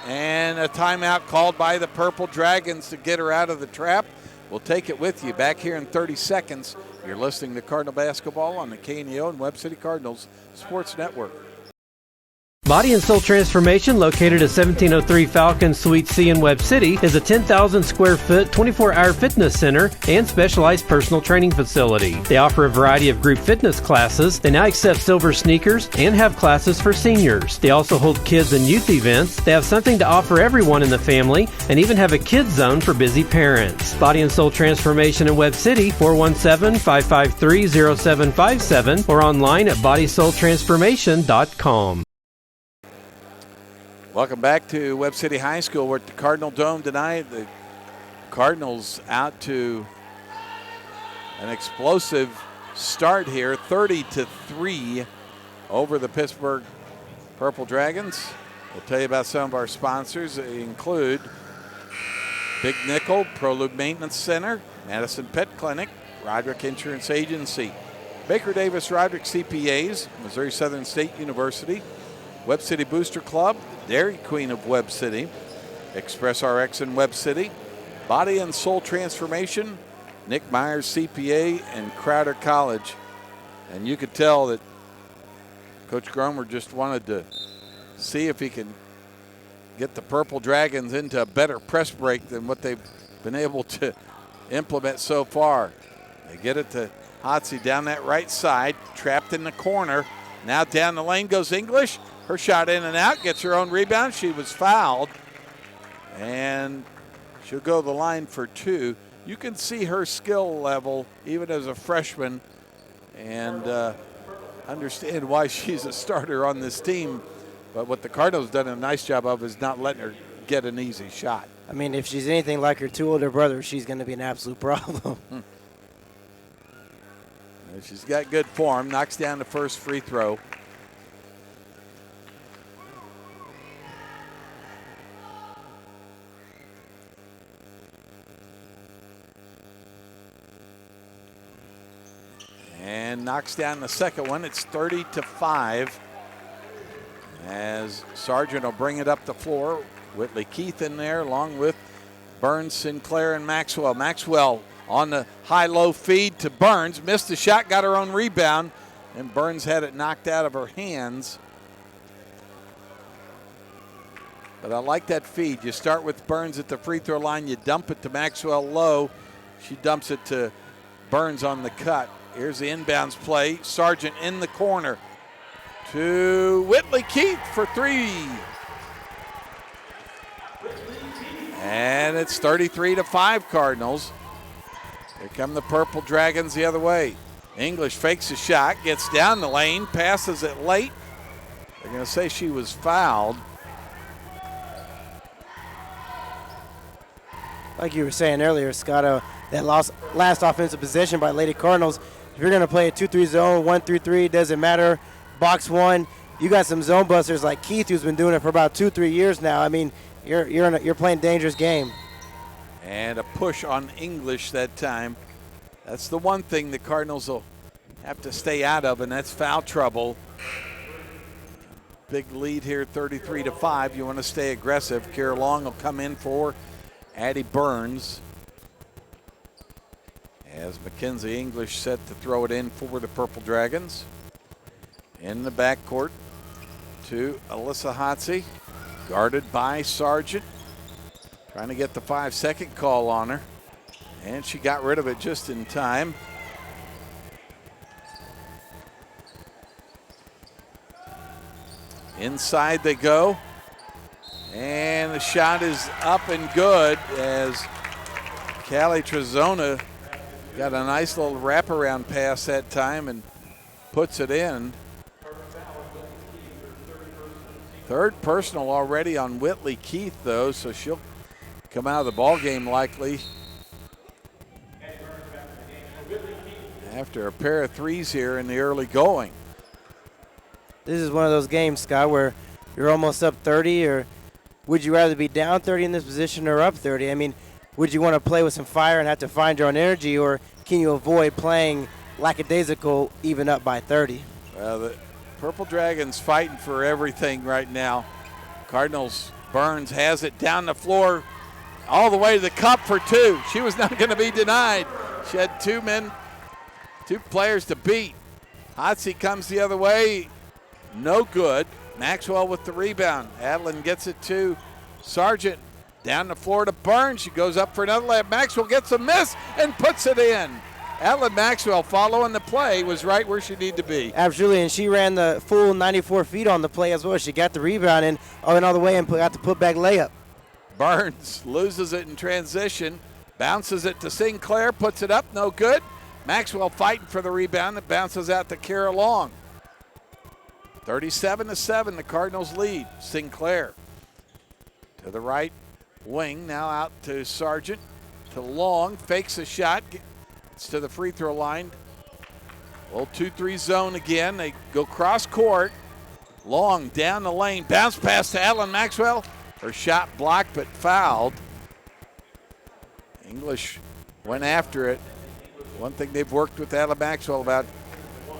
And a timeout called by the Purple Dragons to get her out of the trap. We'll take it with you back here in 30 seconds. You're listening to Cardinal Basketball on the KNEO and Webb City Cardinals Sports Network. Body and Soul Transformation, located at 1703 Falcon Suite C in Webb City, is a 10,000 square foot, 24-hour fitness center and specialized personal training facility. They offer a variety of group fitness classes. They now accept silver sneakers and have classes for seniors. They also hold kids and youth events. They have something to offer everyone in the family and even have a kids zone for busy parents. Body and Soul Transformation in Webb City, 417-553-0757 or online at bodysoultransformation.com. Welcome back to Webb City High School. We're at the Cardinal Dome tonight. The Cardinals out to an explosive start here, 30-3 over the Pittsburg Purple Dragons. We'll tell you about some of our sponsors. They include Big Nickel, ProLube Maintenance Center, Madison Pet Clinic, Roderick Insurance Agency, Baker Davis Roderick CPAs, Missouri Southern State University, Webb City Booster Club, Dairy Queen of Webb City, Express RX in Webb City, Body and Soul Transformation, Nick Myers CPA, and Crowder College. And you could tell that Coach Gromer just wanted to see if he can get the Purple Dragons into a better press break than what they've been able to implement so far. They get it to Hotsy down that right side, trapped in the corner. Now down the lane goes English. Her shot in and out, gets her own rebound. She was fouled, and she'll go to the line for 2. You can see her skill level even as a freshman and understand why she's a starter on this team. But what the Cardinals done a nice job of is not letting her get an easy shot. I mean, if she's anything like her 2 older brothers, she's going to be an absolute problem. She's got good form, knocks down the first free throw. And knocks down the second one. It's 30-5. As Sargent will bring it up the floor. Whitley Keith in there along with Burns, Sinclair, and Maxwell. Maxwell on the high-low feed to Burns. Missed the shot, got her own rebound, and Burns had it knocked out of her hands. But I like that feed. You start with Burns at the free throw line. You dump it to Maxwell low. She dumps it to Burns on the cut. Here's the inbounds play. Sargent in the corner to Whitley Keith for 3. And it's 33-5 Cardinals. Here come the Purple Dragons the other way. English fakes a shot, gets down the lane, passes it late. They're going to say she was fouled. Like you were saying earlier, Scott, that last offensive possession by Lady Cardinals, if you're going to play a 2-3 zone, 1-3-3, doesn't matter. Box one, you got some zone busters like Keith, who's been doing it for about 2-3 years now. I mean, you're playing a dangerous game. And a push on English that time. That's the one thing the Cardinals will have to stay out of, and that's foul trouble. Big lead here, 33-5. You want to stay aggressive. Kira Long will come in for Addie Burns. As Mackenzie English set to throw it in for the Purple Dragons. In the backcourt to Alyssa Hotsy, guarded by Sargent. Trying to get the 5-second call on her. And she got rid of it just in time. Inside they go. And the shot is up and good as Callie Trezona got a nice little wraparound pass that time and puts it in. Third personal already on Whitley Keith, though, so she'll come out of the ball game likely after a pair of threes here in the early going. This is one of those games, Scott, where you're almost up 30, or would you rather be down 30 in this position or up 30? I mean, would you want to play with some fire and have to find your own energy, or can you avoid playing lackadaisical even up by 30? Well, the Purple Dragons fighting for everything right now. Cardinals, Burns has it down the floor all the way to the cup for 2. She was not going to be denied. She had 2 players to beat. Hotsy comes the other way. No good. Maxwell with the rebound. Adeline gets it to Sargent. Down the floor to Burns. She goes up for another layup. Maxwell gets a miss and puts it in. Adeline Maxwell, following the play, was right where she needed to be. Absolutely, and she ran the full 94 feet on the play as well. She got the rebound and went all the way and got the putback layup. Burns loses it in transition, bounces it to Sinclair, puts it up, no good. Maxwell fighting for the rebound. It bounces out to Kara Long. 37-7, the Cardinals lead. Sinclair to the right wing, now out to Sargent, to Long, fakes a shot, gets to the free throw line. Little 2-3 zone again. They go cross court. Long down the lane, bounce pass to Adeline Maxwell. Her shot blocked but fouled. English went after it. One thing they've worked with Adeline Maxwell about,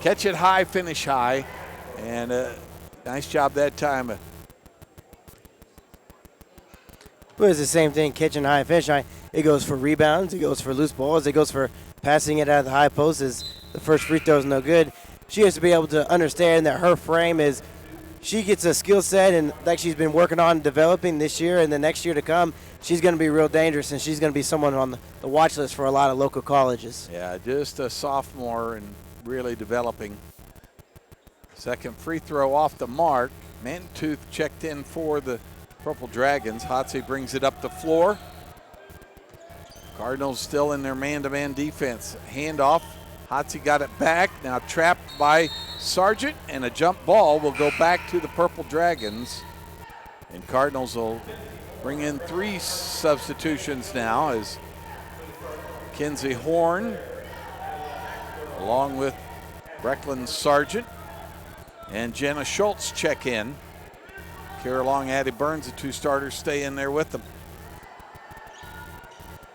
catch it high, finish high, and nice job that time. It was the same thing, catching high, finish high. It goes for rebounds, it goes for loose balls, it goes for passing it out of the high post. As the first free throw is no good. She has to be able to understand that her frame is, she gets a skill set and like she's been working on developing this year and the next year to come, she's going to be real dangerous and she's going to be someone on the watch list for a lot of local colleges. Yeah, just a sophomore and really developing. Second free throw off the mark. Mantooth checked in for the Purple Dragons. Hotsey brings it up the floor. Cardinals still in their man-to-man defense. Handoff. Hotsey got it back. Now trapped by Sargent, and a jump ball will go back to the Purple Dragons. And Cardinals will bring in 3 substitutions now as Kinsey Horn, along with Brecklin Sargent and Jenna Schultz check in. Kara Long, Addie Burns, the 2 starters, stay in there with them.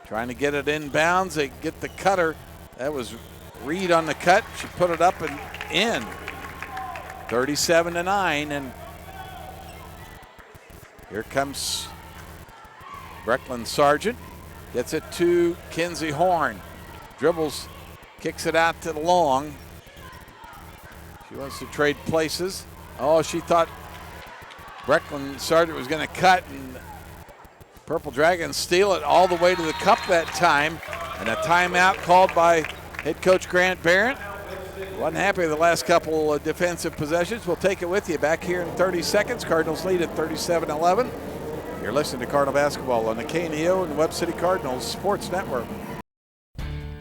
Trying to get it inbounds. They get the cutter. That was Reed on the cut. She put it up and in. 37-9, and here comes Brecklin Sargent. Gets it to Kinsey Horn. Dribbles, kicks it out to Long. She wants to trade places. Oh, she thought Brecklin Sargent was going to cut, and Purple Dragons steal it all the way to the cup that time. And a timeout called by head coach Grant Barrett. Wasn't happy with the last couple of defensive possessions. We'll take it with you back here in 30 seconds. Cardinals lead at 37-11. You're listening to Cardinal Basketball on the KNEO and Webb City Cardinals Sports Network.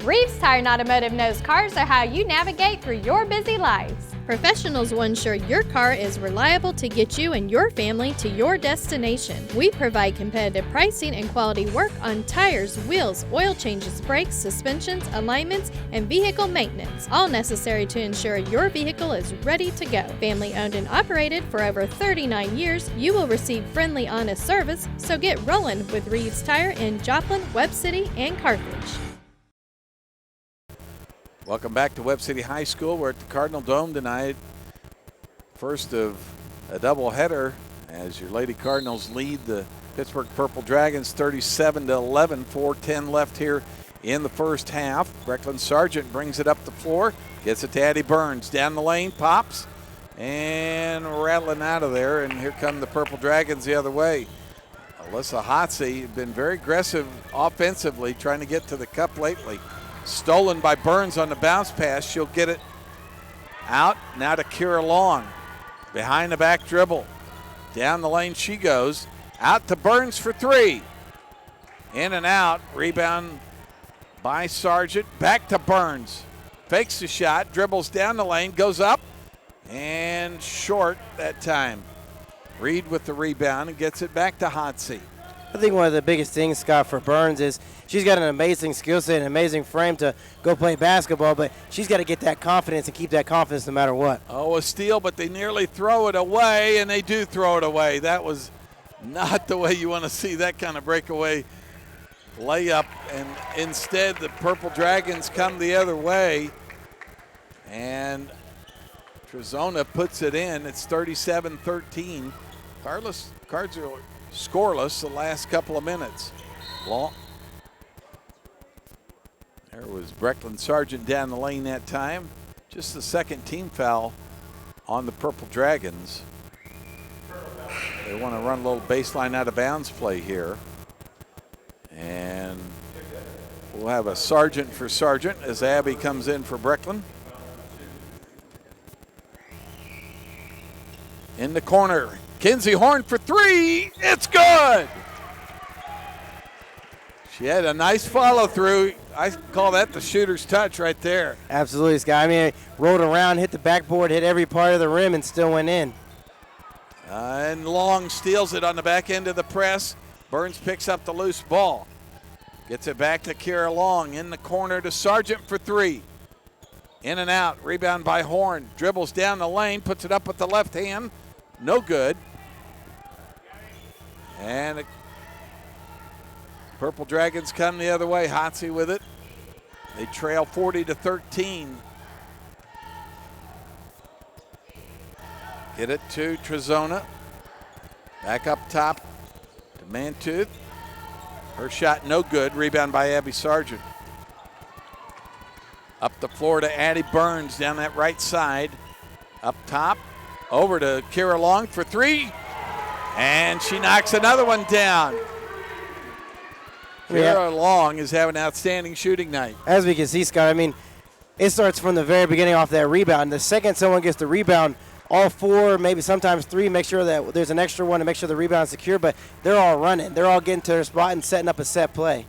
Reeves Tire and Automotive knows cars are how you navigate through your busy lives. Professionals will ensure your car is reliable to get you and your family to your destination. We provide competitive pricing and quality work on tires, wheels, oil changes, brakes, suspensions, alignments, and vehicle maintenance, all necessary to ensure your vehicle is ready to go. Family owned and operated for over 39 years, you will receive friendly, honest service, so get rolling with Reeves Tire in Joplin, Webb City, and Carthage. Welcome back to Webb City High School. We're at the Cardinal Dome tonight. First of a doubleheader as your Lady Cardinals lead the Pittsburg Purple Dragons 37-11. 4:10 left here in the first half. Brecklin Sargent brings it up the floor, gets it to Addie Burns. Down the lane, pops, and rattling out of there. And here come the Purple Dragons the other way. Alyssa Hotsey has been very aggressive offensively, trying to get to the cup lately. Stolen by Burns on the bounce pass. She'll get it out. Now to Kira Long. Behind the back dribble. Down the lane she goes. Out to Burns for 3. In and out. Rebound by Sargent. Back to Burns. Fakes the shot. Dribbles down the lane. Goes up. And short that time. Reed with the rebound and gets it back to Hotsey. I think one of the biggest things, Scott, for Burns is she's got an amazing skill set, an amazing frame to go play basketball, but she's got to get that confidence and keep that confidence no matter what. Oh, a steal, but they nearly throw it away, and they do throw it away. That was not the way you want to see that kind of breakaway layup, and instead the Purple Dragons come the other way, and Trezona puts it in. It's 37-13. Cards are scoreless the last couple of minutes. Long. There was Brecklin Sargent down the lane that time. Just the second team foul on the Purple Dragons. They want to run a little baseline out of bounds play here. And we'll have a Sargent for Sargent as Abby comes in for Brecklin. In the corner, Kinsey Horn for 3. It's good. She had a nice follow through. I call that the shooter's touch right there. Absolutely, Scott. I mean, rolled around, hit the backboard, hit every part of the rim, and still went in. And Long steals it on the back end of the press. Burns picks up the loose ball. Gets it back to Kira Long in the corner to Sargent for three. In and out, rebound by Horn. Dribbles down the lane, puts it up with the left hand. No good. And Purple Dragons come the other way. Hotsy with it. They trail 40-13. Get it to Trezona. Back up top to Mantooth. Her shot no good. Rebound by Abby Sargent. Up the floor to Addie Burns down that right side. Up top. Over to Kira Long for three. And she knocks another one down. Kira Long is having an outstanding shooting night. As we can see, Scott, I mean, it starts from the very beginning off that rebound. The second someone gets the rebound, all four, maybe sometimes three, make sure that there's an extra one to make sure the rebound is secure, but they're all running. They're all getting to their spot and setting up a set play.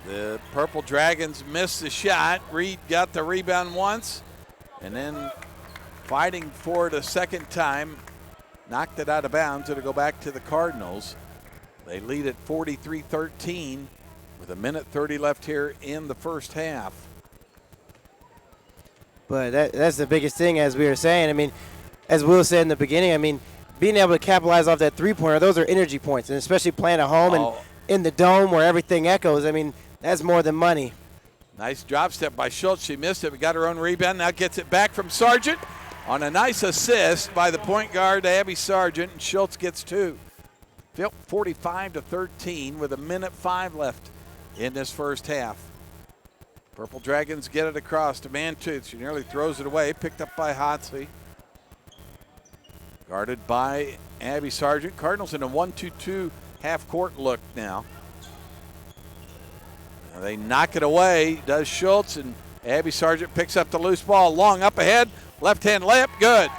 The Purple Dragons missed the shot. Reed got the rebound once, and then fighting for it a second time, knocked it out of bounds. It'll go back to the Cardinals. They lead at 43-13 with 1:30 left here in the first half. But that's the biggest thing, as we were saying. I mean, as Will said in the beginning, I mean, being able to capitalize off that three-pointer, those are energy points, and especially playing at home and in the dome where everything echoes. I mean, that's more than money. Nice drop step by Schultz. She missed it, but got her own rebound. Now gets it back from Sargent on a nice assist by the point guard, Abby Sargent, and Schultz gets two. 45-13 with 1:05 left in this first half. Purple Dragons get it across to Mantooth. She nearly throws it away, picked up by Hotsey. Guarded by Abby Sargent. Cardinals in a 1-2-2 half-court look now. Now they knock it away, does Schultz, and Abby Sargent picks up the loose ball. Long up ahead, left-hand layup, good.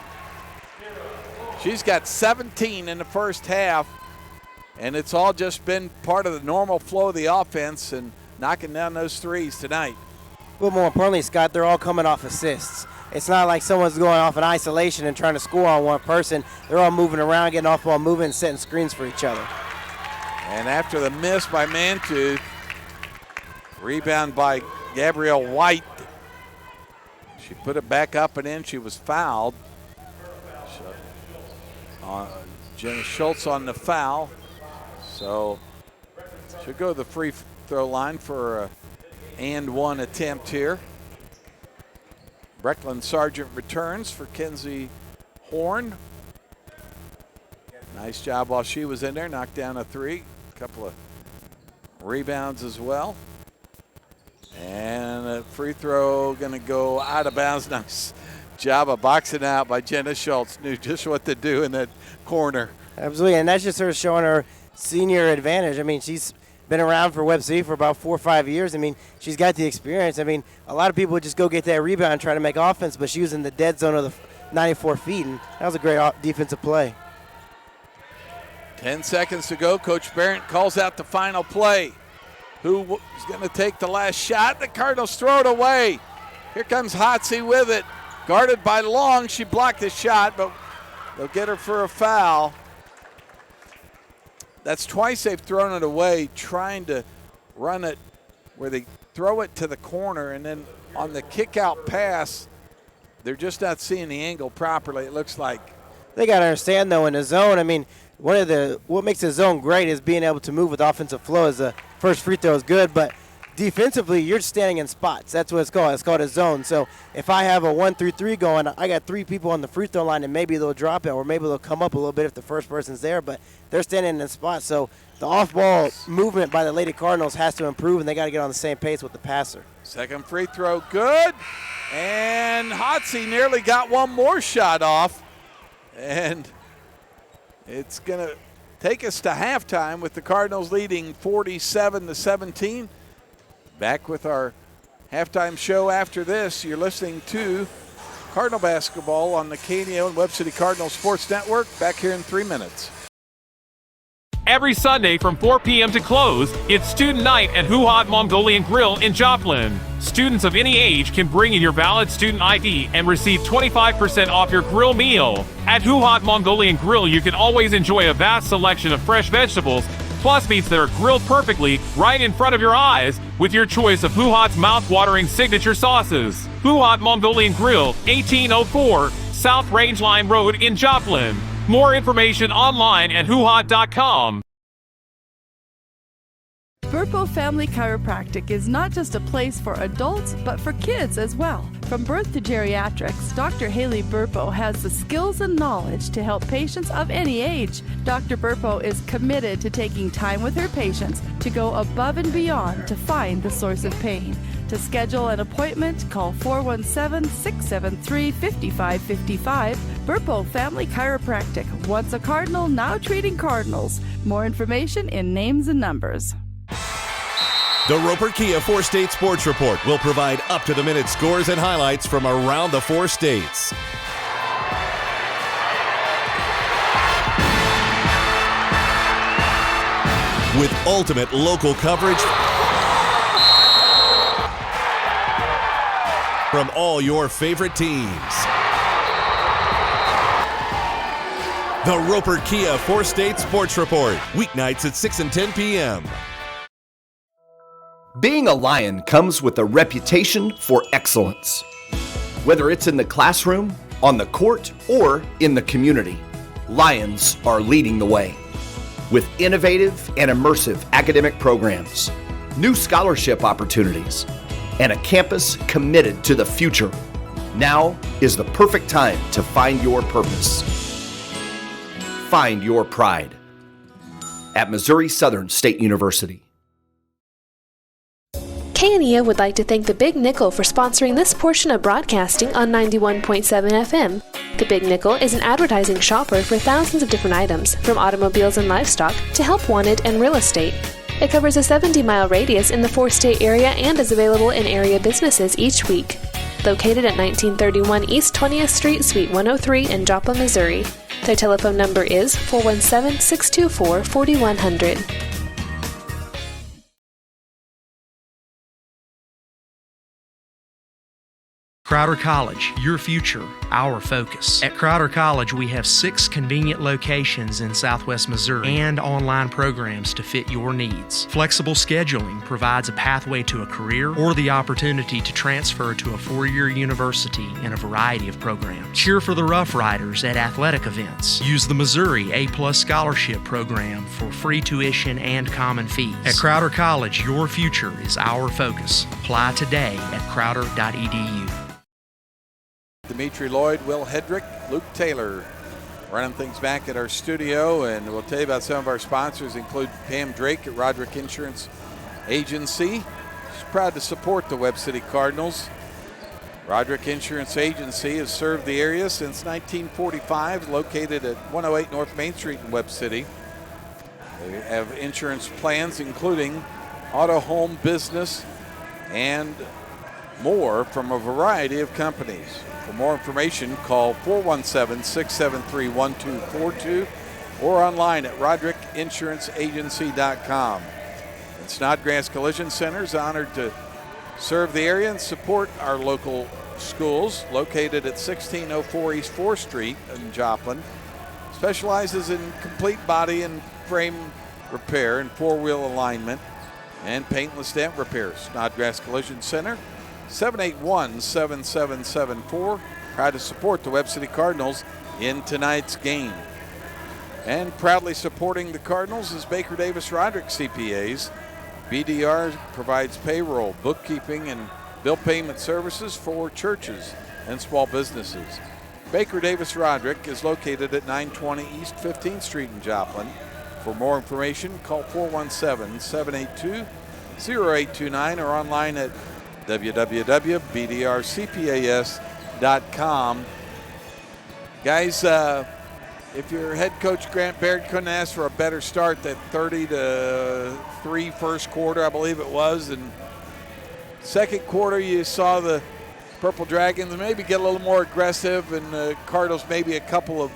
She's got 17 in the first half, and it's all just been part of the normal flow of the offense and knocking down those threes tonight. Well, more importantly, Scott, they're all coming off assists. It's not like someone's going off in isolation and trying to score on one person. They're all moving around, getting off ball moving, and setting screens for each other. And after the miss by Mantooth, rebound by Gabrielle White. She put it back up and in. She was fouled. Jenna Schultz on the foul. So she'll go to the free throw line for a and one attempt here. Brecklin Sargent returns for Kenzie Horn. Nice job while she was in there. Knocked down a three. A couple of rebounds as well. And a free throw going to go out of bounds. Nice job of boxing out by Jenna Schultz. Knew just what to do in that corner. Absolutely, and that's just her showing her senior advantage. I mean, she's been around for Webb City for about 4 or 5 years. I mean, she's got the experience. I mean, a lot of people would just go get that rebound and try to make offense, but she was in the dead zone of the 94 feet, and that was a great defensive play. 10 seconds to go. Coach Barrett calls out the final play. Who is going to take the last shot? The Cardinals throw it away. Here comes Hotsey with it. Guarded by Long. She blocked the shot, but they'll get her for a foul. That's twice they've thrown it away, trying to run it where they throw it to the corner, and then on the kick-out pass, they're just not seeing the angle properly, it looks like. They got to understand, though, in the zone, I mean, what makes the zone great is being able to move with offensive flow. As the first free throw is good, but defensively, you're standing in spots. That's what it's called. It's called a zone. So if I have a 1-3-3 going, I got 3 people on the free throw line, and maybe they'll drop it, or maybe they'll come up a little bit if the first person's there, but they're standing in spots. So the off-ball movement by the Lady Cardinals has to improve, and they got to get on the same pace with the passer. Second free throw, good. And Hotsey nearly got one more shot off. And it's going to take us to halftime with the Cardinals leading 47-17. Back with our halftime show after this. You're listening to Cardinal Basketball on the KNEO and Webb City Cardinal Sports Network. Back here in 3 minutes. Every Sunday from 4 p.m. to close, it's Student Night at Huhat Mongolian Grill in Joplin. Students of any age can bring in your valid student ID and receive 25% off your grill meal. At Huhat Mongolian Grill, you can always enjoy a vast selection of fresh vegetables, plus meats that are grilled perfectly right in front of your eyes with your choice of Huhat's mouth-watering signature sauces. Huhat Mongolian Grill, 1804 South Range Line Road in Joplin. More information online at huhat.com. Burpo Family Chiropractic is not just a place for adults, but for kids as well. From birth to geriatrics, Dr. Haley Burpo has the skills and knowledge to help patients of any age. Dr. Burpo is committed to taking time with her patients to go above and beyond to find the source of pain. To schedule an appointment, call 417-673-5555. Burpo Family Chiropractic. Once a Cardinal, now treating Cardinals. More information in names and numbers. The Roper Kia 4-State Sports Report will provide up-to-the-minute scores and highlights from around the 4 states. With ultimate local coverage from all your favorite teams. The Roper Kia 4-State Sports Report, weeknights at 6 and 10 p.m. Being a Lion comes with a reputation for excellence. Whether it's in the classroom, on the court, or in the community, Lions are leading the way. With innovative and immersive academic programs, new scholarship opportunities, and a campus committed to the future, now is the perfect time to find your purpose. Find your pride at Missouri Southern State University. KNEA would like to thank the Big Nickel for sponsoring this portion of broadcasting on 91.7 FM. The Big Nickel is an advertising shopper for thousands of different items, from automobiles and livestock to help wanted and real estate. It covers a 70-mile radius in the 4-state area and is available in area businesses each week. Located at 1931 East 20th Street, Suite 103 in Joplin, Missouri. Their telephone number is 417-624-4100. Crowder College, your future, our focus. At Crowder College, we have 6 convenient locations in Southwest Missouri and online programs to fit your needs. Flexible scheduling provides a pathway to a career or the opportunity to transfer to a 4-year university in a variety of programs. Cheer for the Rough Riders at athletic events. Use the Missouri A+ Scholarship Program for free tuition and common fees. At Crowder College, your future is our focus. Apply today at crowder.edu. Dimitri Lloyd, Will Hedrick, Luke Taylor running things back at our studio, and we'll tell you about some of our sponsors include Pam Drake at Roderick Insurance Agency. She's proud to support the Webb City Cardinals. Roderick Insurance Agency has served the area since 1945, located at 108 North Main Street in Webb City. They have insurance plans including auto, home, business, and more from a variety of companies. For more information, call 417-673-1242 or online at RoderickInsuranceAgency.com. And Snodgrass Collision Center is honored to serve the area and support our local schools, located at 1604 East 4th Street in Joplin. Specializes in complete body and frame repair and 4-wheel alignment and paintless dent repairs. Snodgrass Collision Center, 781-7774. Proud to support the Webb City Cardinals in tonight's game. And proudly supporting the Cardinals is Baker Davis Roderick CPAs. BDR provides payroll, bookkeeping, and bill payment services for churches and small businesses. Baker Davis Roderick is located at 920 East 15th Street in Joplin. For more information, call 417-782-0829 or online at www.bdrcpas.com. Guys, if your head coach Grant Baird couldn't ask for a better start, that 30-3 first quarter, I believe it was, and second quarter you saw the Purple Dragons maybe get a little more aggressive, and the Cardinals maybe a couple of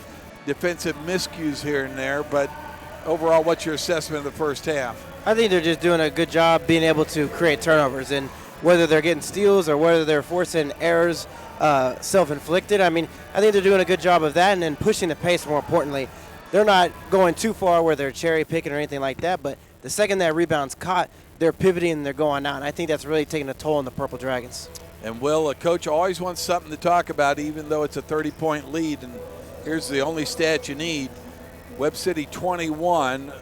defensive miscues here and there, but overall, what's your assessment of the first half? I think they're just doing a good job being able to create turnovers, and whether they're getting steals or whether they're forcing errors self-inflicted. I mean, I think they're doing a good job of that, and then pushing the pace more importantly. They're not going too far where they're cherry picking or anything like that, but the second that rebound's caught, they're pivoting and they're going out. And I think that's really taking a toll on the Purple Dragons. And Will, a coach always wants something to talk about, even though it's a 30-point lead. And here's the only stat you need. Webb City 21,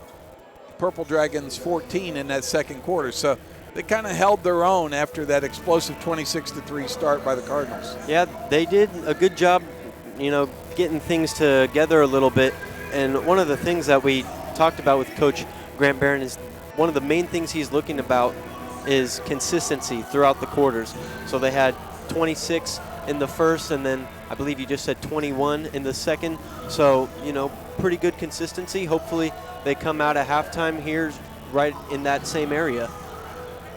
Purple Dragons 14 in that second quarter. So they kind of held their own after that explosive 26-3 start by the Cardinals. Yeah, they did a good job, getting things together a little bit. And one of the things that we talked about with Coach Grant Barron is one of the main things he's looking about is consistency throughout the quarters. So they had 26 in the first, and then I believe you just said 21 in the second. So, pretty good consistency. Hopefully they come out at halftime here right in that same area.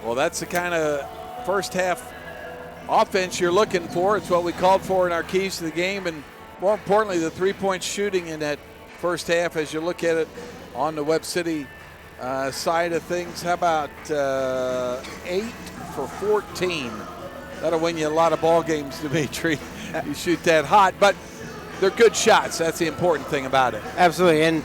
Well, that's the kind of first half offense you're looking for. It's what we called for in our keys to the game, and more importantly, the three-point shooting in that first half as you look at it on the Webb City side of things. How about 8 for 14? That'll win you a lot of ball games, Dimitri. You shoot that hot, but they're good shots. That's the important thing about it. Absolutely, and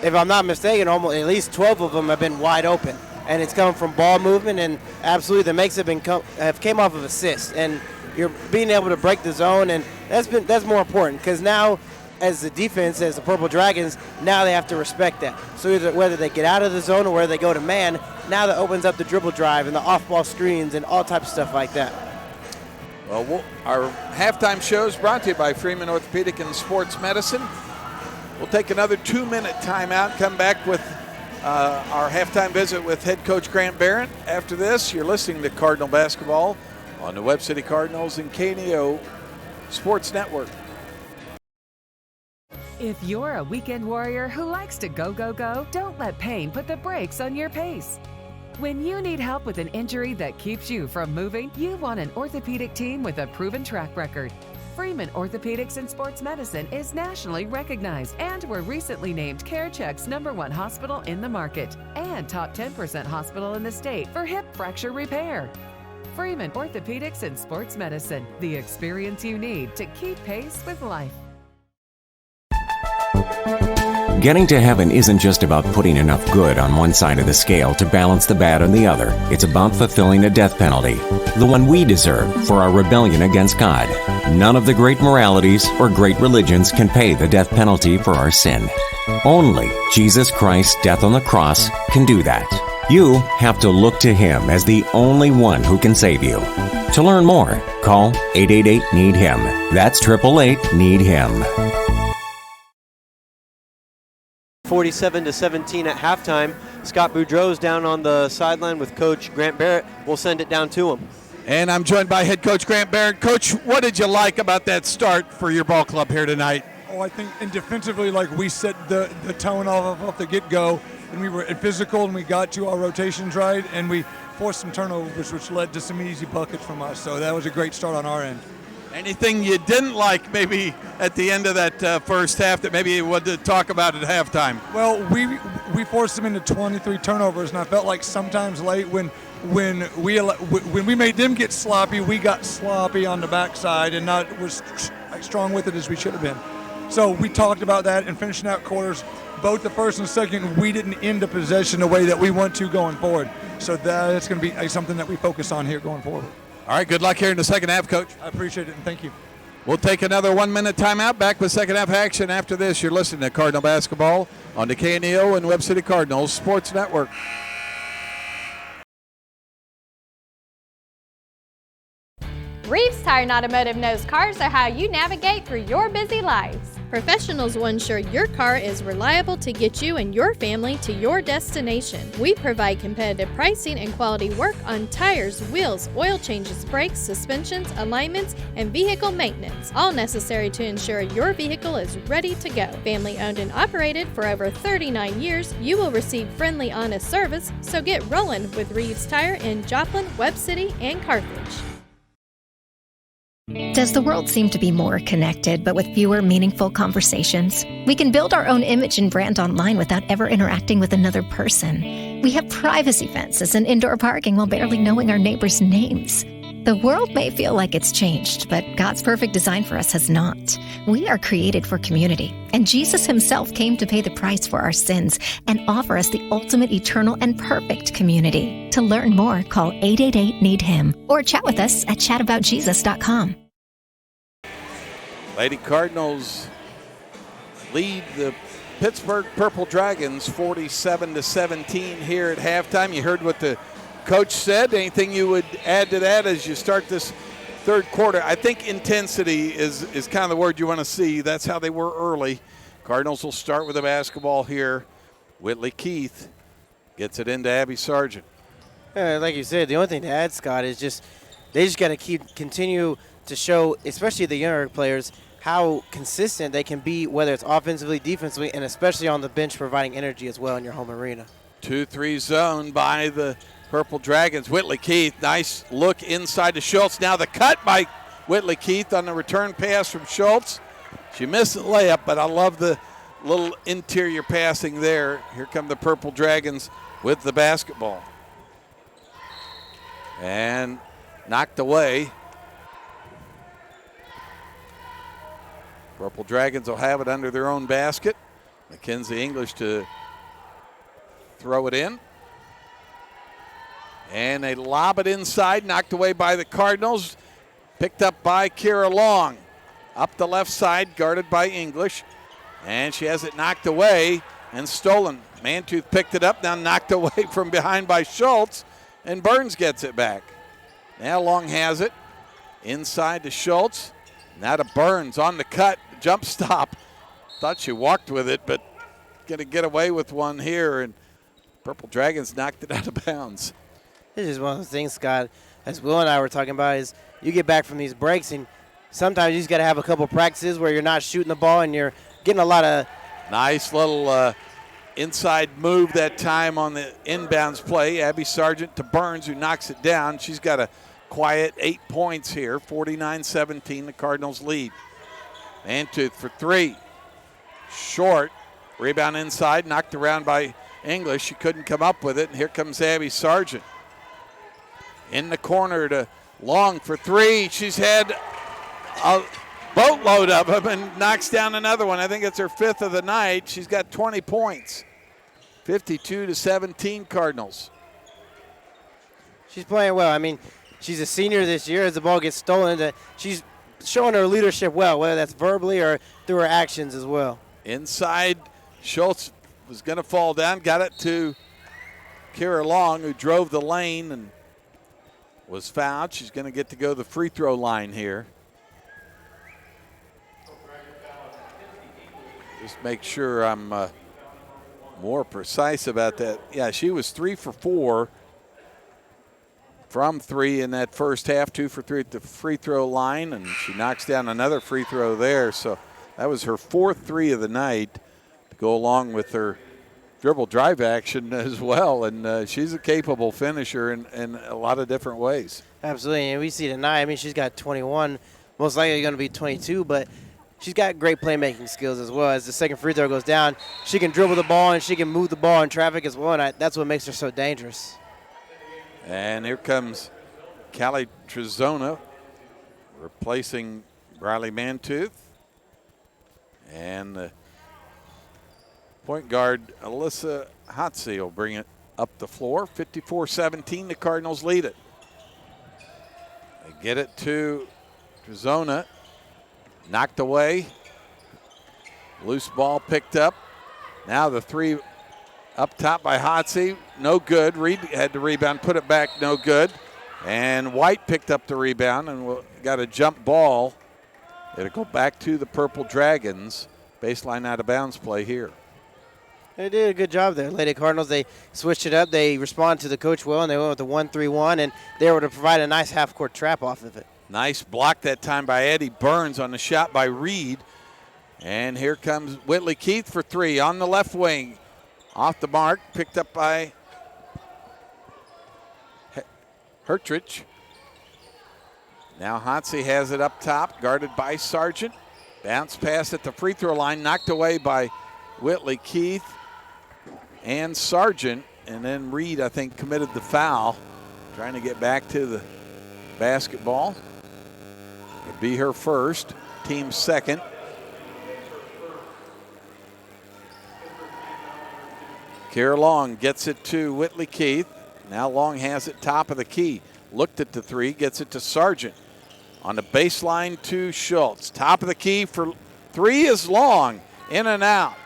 if I'm not mistaken, almost at least 12 of them have been wide open, and it's coming from ball movement, and absolutely the makes have came off of assists, and you're being able to break the zone, and that's more important because now, as the defense, as the Purple Dragons, now they have to respect that. So either whether they get out of the zone or whether they go to man, now that opens up the dribble drive and the off-ball screens and all types of stuff like that. Well, our halftime show is brought to you by Freeman Orthopedic and Sports Medicine. We'll take another 2-minute timeout, come back with our halftime visit with head coach Grant Barron. After this, you're listening to Cardinal Basketball on the Webb City Cardinals and KNEO Sports Network. If you're a weekend warrior who likes to go, go, go, don't let pain put the brakes on your pace. When you need help with an injury that keeps you from moving, you want an orthopedic team with a proven track record. Freeman Orthopedics and Sports Medicine is nationally recognized and were recently named CareCheck's #1 hospital in the market and top 10% hospital in the state for hip fracture repair. Freeman Orthopedics and Sports Medicine, the experience you need to keep pace with life. Getting to heaven isn't just about putting enough good on one side of the scale to balance the bad on the other. It's about fulfilling a death penalty, the one we deserve for our rebellion against God. None of the great moralities or great religions can pay the death penalty for our sin. Only Jesus Christ's death on the cross can do that. You have to look to Him as the only one who can save you. To learn more, call 888-NEED-HIM. That's 888-NEED-HIM. 47-17 at halftime. Scott Boudreau's down on the sideline with Coach Grant Barrett. We'll send it down to him. And I'm joined by head coach Grant Barrett. Coach, what did you like about that start for your ball club here tonight? Oh, I think and defensively, we set the tone off the get-go, and we were physical, and we got to our rotations right, and we forced some turnovers, which led to some easy buckets from us. So that was a great start on our end. Anything you didn't like maybe at the end of that first half that maybe you wanted to talk about at halftime? Well, we forced them into 23 turnovers, and I felt like sometimes late when we made them get sloppy, we got sloppy on the backside and not was strong with it as we should have been. So we talked about that and finishing out quarters, both the first and second, we didn't end the possession the way that we want to going forward. So that's going to be something that we focus on here going forward. All right, good luck here in the second half, Coach. I appreciate it, and thank you. We'll take another 1-minute timeout. Back with second half action after this. You're listening to Cardinal Basketball on the KNEO and Webb City Cardinals Sports Network. Reeves Tire and Automotive knows cars are how you navigate through your busy lives. Professionals will ensure your car is reliable to get you and your family to your destination. We provide competitive pricing and quality work on tires, wheels, oil changes, brakes, suspensions, alignments, and vehicle maintenance, all necessary to ensure your vehicle is ready to go. Family owned and operated for over 39 years, you will receive friendly, honest service, so get rolling with Reeves Tire in Joplin, Webb City, and Carthage. Does the world seem to be more connected, but with fewer meaningful conversations? We can build our own image and brand online without ever interacting with another person. We have privacy fences and indoor parking while barely knowing our neighbors' names. The world may feel like it's changed, but God's perfect design for us has not. We are created for community, and Jesus himself came to pay the price for our sins and offer us the ultimate, eternal, and perfect community. To learn more, call 888-NEED-HIM or chat with us at chataboutjesus.com. Lady Cardinals lead the Pittsburgh Purple Dragons 47-17 here at halftime. You heard what the coach said. Anything you would add to that as you start this third quarter? I think intensity is kind of the word you want to see. That's how they were early. Cardinals will start with the basketball here. Whitley Keith gets it into Abby Sargent. Like you said, the only thing to add, Scott, is they just got to continue to show, especially the younger players, how consistent they can be, whether it's offensively, defensively, and especially on the bench, providing energy as well in your home arena. 2-3 zone by the Purple Dragons. Whitley Keith, nice look inside to Schultz. Now the cut by Whitley Keith on the return pass from Schultz. She missed the layup, but I love the little interior passing there. Here come the Purple Dragons with the basketball. And knocked away. Purple Dragons will have it under their own basket. Mackenzie English to throw it in. And they lob it inside, knocked away by the Cardinals. Picked up by Kira Long. Up the left side, guarded by English. And she has it knocked away and stolen. Mantooth picked it up, now knocked away from behind by Schultz. And Burns gets it back. Now Long has it. Inside to Schultz. Now to Burns on the cut. Jump stop. Thought she walked with it, but going to get away with one here. And Purple Dragons knocked it out of bounds. This is one of the things, Scott, as Will and I were talking about, is you get back from these breaks, and sometimes you just got to have a couple practices where you're not shooting the ball and you're getting a lot of. Nice little inside move that time on the inbounds play. Abby Sargent to Burns, who knocks it down. She's got a quiet 8 points here. 49-17, the Cardinals lead. Mantooth for three. Short. Rebound inside, knocked around by English. She couldn't come up with it, and here comes Abby Sargent. In the corner to Long for three. She's had a boatload of them and knocks down another one. I think it's her fifth of the night. She's got 20 points. 52-17 Cardinals. She's playing well. I mean, she's a senior this year. As the ball gets stolen, she's showing her leadership well, whether that's verbally or through her actions as well. Inside, Schultz was going to fall down. Got it to Kira Long, who drove the lane and was fouled. She's going to get to go to the free throw line here. Just make sure I'm more precise about that. Yeah, she was 3 for 4 from three in that first half, 2 for 3 at the free throw line, and she knocks down another free throw there. So that was her fourth three of the night to go along with her dribble drive action as well, and she's a capable finisher in a lot of different ways. Absolutely, and we see tonight, I mean, she's got 21, most likely going to be 22, but she's got great playmaking skills as well. As the second free throw goes down, she can dribble the ball and she can move the ball in traffic as well, and that's what makes her so dangerous. And here comes Callie Trezona replacing Briley Mantooth. And point guard Alyssa Hotsey will bring it up the floor. 54-17, the Cardinals lead it. They get it to Trezona. Knocked away. Loose ball picked up. Now the three up top by Hotsey. No good. Reed had the rebound, put it back, no good. And White picked up the rebound and got a jump ball. It'll go back to the Purple Dragons. Baseline out of bounds play here. They did a good job there. Lady Cardinals, they switched it up. They responded to the coach well, and they went with the 1-3-1, and they were to provide a nice half-court trap off of it. Nice block that time by Eddie Burns on the shot by Reed. And here comes Whitley Keith for three on the left wing. Off the mark, picked up by Hertrich. Now Hotsey has it up top, guarded by Sargent. Bounce pass at the free throw line, knocked away by Whitley Keith and Sargent. And then Reed, I think, committed the foul, trying to get back to the basketball. It'd be her first, team second. Kara Long gets it to Whitley Keith. Now Long has it top of the key. Looked at the three, gets it to Sargent. On the baseline to Schultz. Top of the key for three is Long. In and out.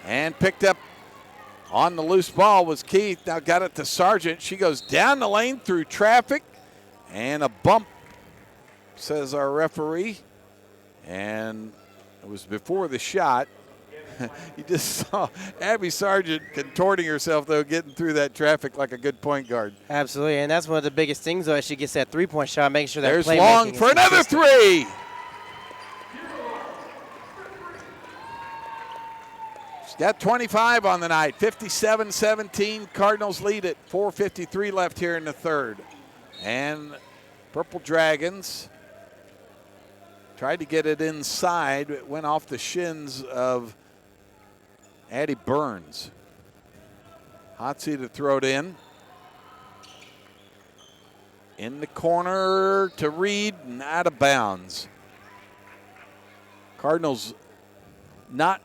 And picked up on the loose ball was Keith. Now got it to Sargent. She goes down the lane through traffic. And a bump, says our referee. And it was before the shot. You just saw Abby Sargent contorting herself, though, getting through that traffic like a good point guard. Absolutely, and that's one of the biggest things, though, as she gets that three-point shot, making sure that there's playmaking Long for another three. She's got 25 on the night, 57-17. Cardinals lead it, 4:53 left here in the third. And Purple Dragons tried to get it inside. It went off the shins of Addie Burns. Hotsey to throw it in. In the corner to Reed and out of bounds. Cardinals not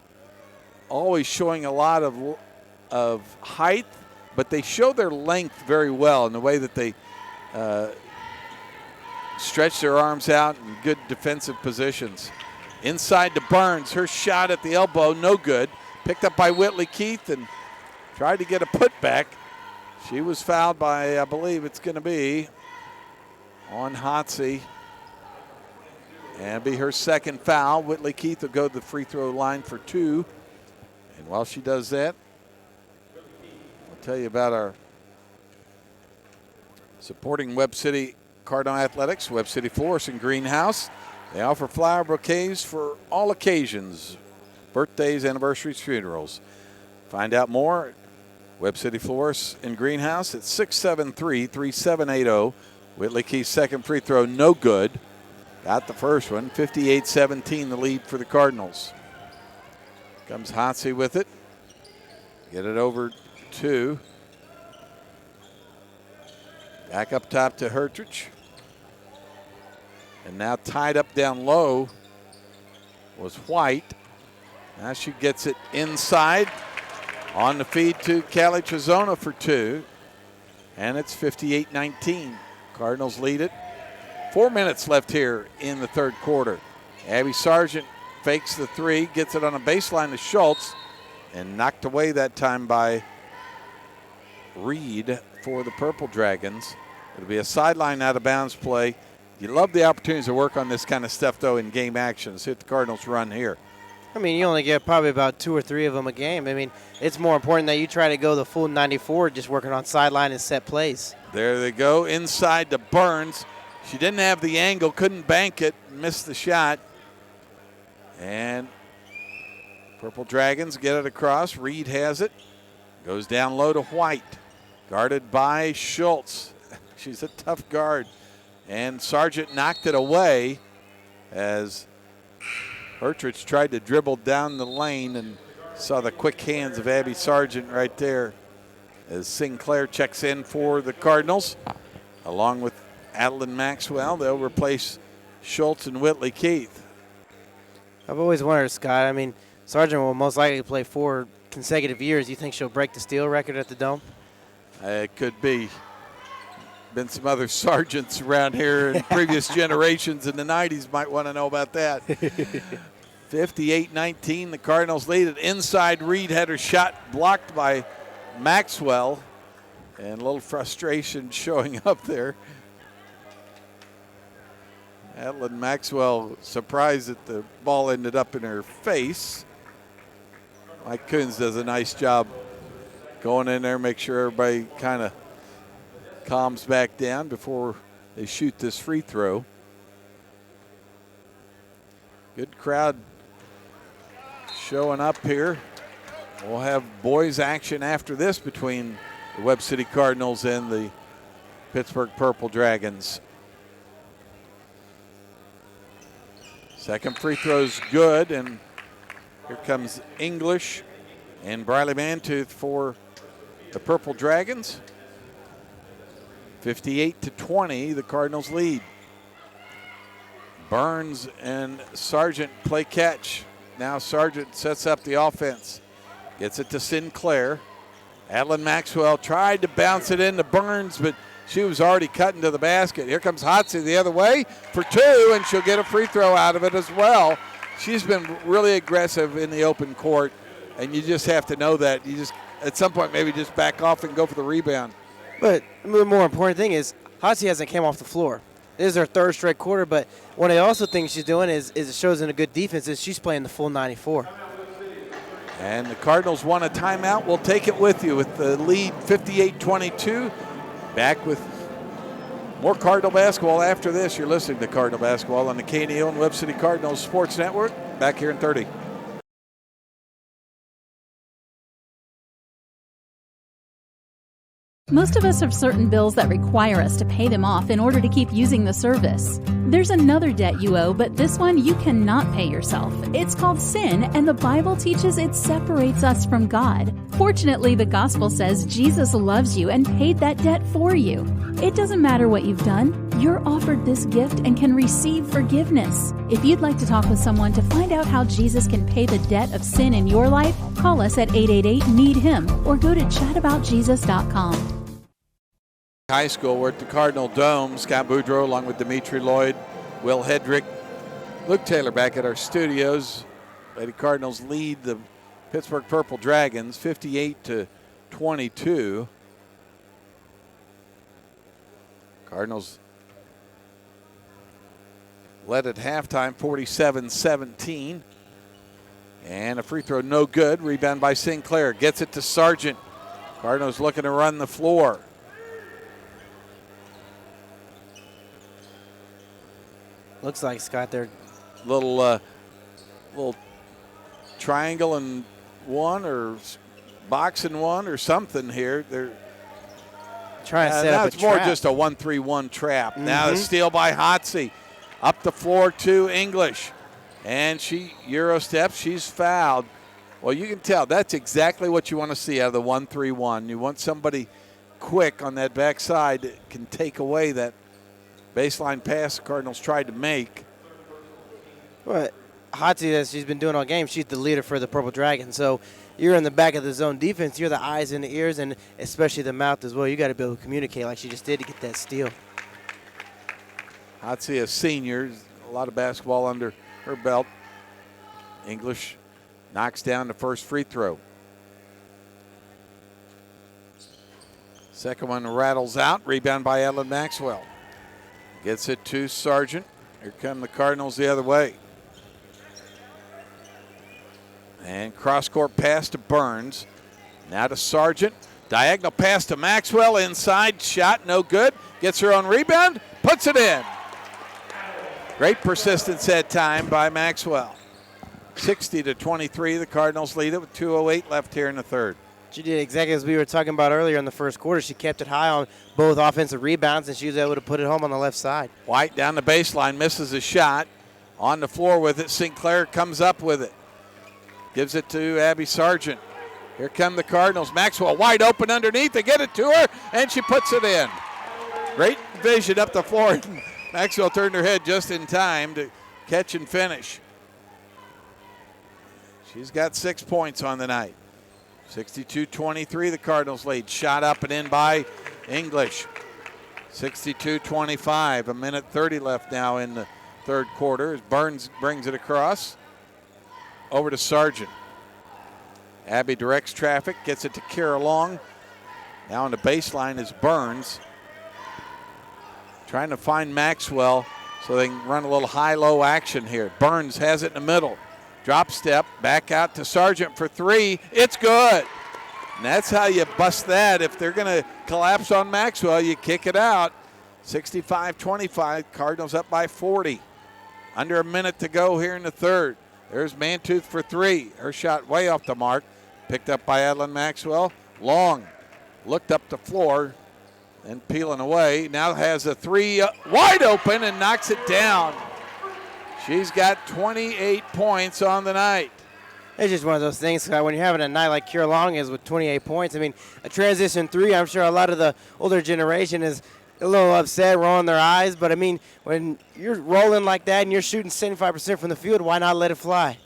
always showing a lot of height, but they show their length very well in the way that they stretch their arms out in good defensive positions. Inside to Burns. Her shot at the elbow, no good. Picked up by Whitley Keith and tried to get a putback. She was fouled by, I believe it's going to be on Hotsey. And be her second foul. Whitley Keith will go to the free throw line for two. And while she does that, I'll tell you about our supporting Webb City Cardinal Athletics, Webb City Florist and Greenhouse. They offer flower bouquets for all occasions, birthdays, anniversaries, funerals. Find out more at Webb City Florist and Greenhouse at 673-3780. Whitley Keith's second free throw, no good. Got the first one, 58-17, the lead for the Cardinals. Comes Hotsey with it. Get it over to. Back up top to Hertrich. And now tied up down low was White. Now she gets it inside. On the feed to Callie Trezona for two. And it's 58-19. Cardinals lead it. 4 minutes left here in the third quarter. Abby Sargent fakes the three, gets it on a baseline to Schultz, and knocked away that time by Reed for the Purple Dragons. It'll be a sideline out of bounds play. You love the opportunities to work on this kind of stuff, though, in game action. See what the Cardinals run here. I mean, you only get probably about 2 or 3 of them a game. I mean, it's more important that you try to go the full 94 just working on sideline and set plays. There they go, inside to Burns. She didn't have the angle, couldn't bank it, missed the shot. And Purple Dragons get it across. Reed has it. Goes down low to White. Guarded by Schultz. She's a tough guard. And Sargent knocked it away as Hertrich tried to dribble down the lane and saw the quick hands of Abby Sargent right there as Sinclair checks in for the Cardinals. Along with Adeline Maxwell, they'll replace Schultz and Whitley Keith. I've always wondered, Scott, I mean, Sargent will most likely play 4 consecutive years. You think she'll break the steal record at the Dome? It could be. Been some other Sargents around here in previous generations in the 90s. Might want to know about that. 58-19, the Cardinals lead it. Inside, Reed had her shot blocked by Maxwell. And a little frustration showing up there. Adeline Maxwell surprised that the ball ended up in her face. Mike Coons does a nice job going in there, make sure everybody kind of calms back down before they shoot this free throw. Good crowd showing up here. We'll have boys action after this between the Webb City Cardinals and the Pittsburgh Purple Dragons. Second free throw's good, and here comes English and Briley Mantooth for the Purple Dragons. 58-20, the Cardinals lead. Burns and Sargent play catch. Now Sargent sets up the offense. Gets it to Sinclair. Adeline Maxwell tried to bounce it into Burns, but she was already cutting to the basket. Here comes Hotze the other way for two, and she'll get a free throw out of it as well. She's been really aggressive in the open court, and you just have to know that. You just, at some point, maybe just back off and go for the rebound. But the more important thing is Hotze hasn't came off the floor. This is her third straight quarter, but what I also think she's doing is it shows in a good defense is she's playing the full 94. And the Cardinals want a timeout. We'll take it with you with the lead 58-22. Back with more Cardinal basketball after this. You're listening to Cardinal basketball on the KNEO and Webb City Cardinals Sports Network. Back here in 30. Most of us have certain bills that require us to pay them off in order to keep using the service. There's another debt you owe, but this one you cannot pay yourself. It's called sin, and the Bible teaches it separates us from God. Fortunately, the gospel says Jesus loves you and paid that debt for you. It doesn't matter what you've done. You're offered this gift and can receive forgiveness. If you'd like to talk with someone to find out how Jesus can pay the debt of sin in your life, call us at 888-NEED-HIM or go to chataboutjesus.com. High School. We're at the Cardinal Dome. Scott Boudreau along with Dimitri Lloyd, Will Hedrick, Luke Taylor back at our studios. Lady Cardinals lead the Pittsburgh Purple Dragons 58-22. Cardinals led at halftime 47-17. And a free throw no good. Rebound by Sinclair. Gets it to Sargent. Cardinals looking to run the floor. Looks like, Scott, they're little triangle and one or box and one or something here. They're trying to set up a it's more trap. just a 1-3-1 trap. Now the steal by Hotze. Up the floor to English. And she Euro steps. She's fouled. Well, you can tell that's exactly what you want to see out of the 1-3-1. You want somebody quick on that backside that can take away that baseline pass the Cardinals tried to make. Well, Hotze, as she's been doing all game, she's the leader for the Purple Dragon. So you're in the back of the zone defense. You're the eyes and the ears, and especially the mouth as well. You got to be able to communicate like she just did to get that steal. Hotze, a senior, a lot of basketball under her belt. English knocks down the first free throw. Second one rattles out. Rebound by Ellen Maxwell. Gets it to Sargent. Here come the Cardinals the other way. And cross-court pass to Burns. Now to Sargent. Diagonal pass to Maxwell. Inside shot, no good. Gets her own rebound, puts it in. Great persistence that time by Maxwell. 60-23, the Cardinals lead it with 2:08 left here in the third. She did exactly as we were talking about earlier in the first quarter. She kept it high on both offensive rebounds, and she was able to put it home on the left side. White down the baseline, misses a shot. On the floor with it, Sinclair comes up with it. Gives it to Abby Sargent. Here come the Cardinals. Maxwell wide open underneath. They get it to her, and she puts it in. Great vision up the floor. Maxwell turned her head just in time to catch and finish. She's got 6 points on the night. 62-23, the Cardinals lead. Shot up and in by English. 62-25, a minute 30 left now in the third quarter as Burns brings it across. Over to Sargent. Abby directs traffic, gets it to Kira Long. Now on the baseline is Burns. Trying to find Maxwell so they can run a little high-low action here. Burns has it in the middle. Drop step, back out to Sargent for three. It's good. And that's how you bust that. If they're going to collapse on Maxwell, you kick it out. 65-25, Cardinals up by 40. Under a minute to go here in the third. There's Mantooth for three. Her shot way off the mark. Picked up by Adeline Maxwell. Long looked up the floor and peeling away. Now has a three wide open and knocks it down. She's got 28 points on the night. It's just one of those things, when you're having a night like Kiera Long is with 28 points. I mean, a transition three, I'm sure a lot of the older generation is a little upset, rolling their eyes. But, I mean, when you're rolling like that and you're shooting 75% from the field, why not let it fly?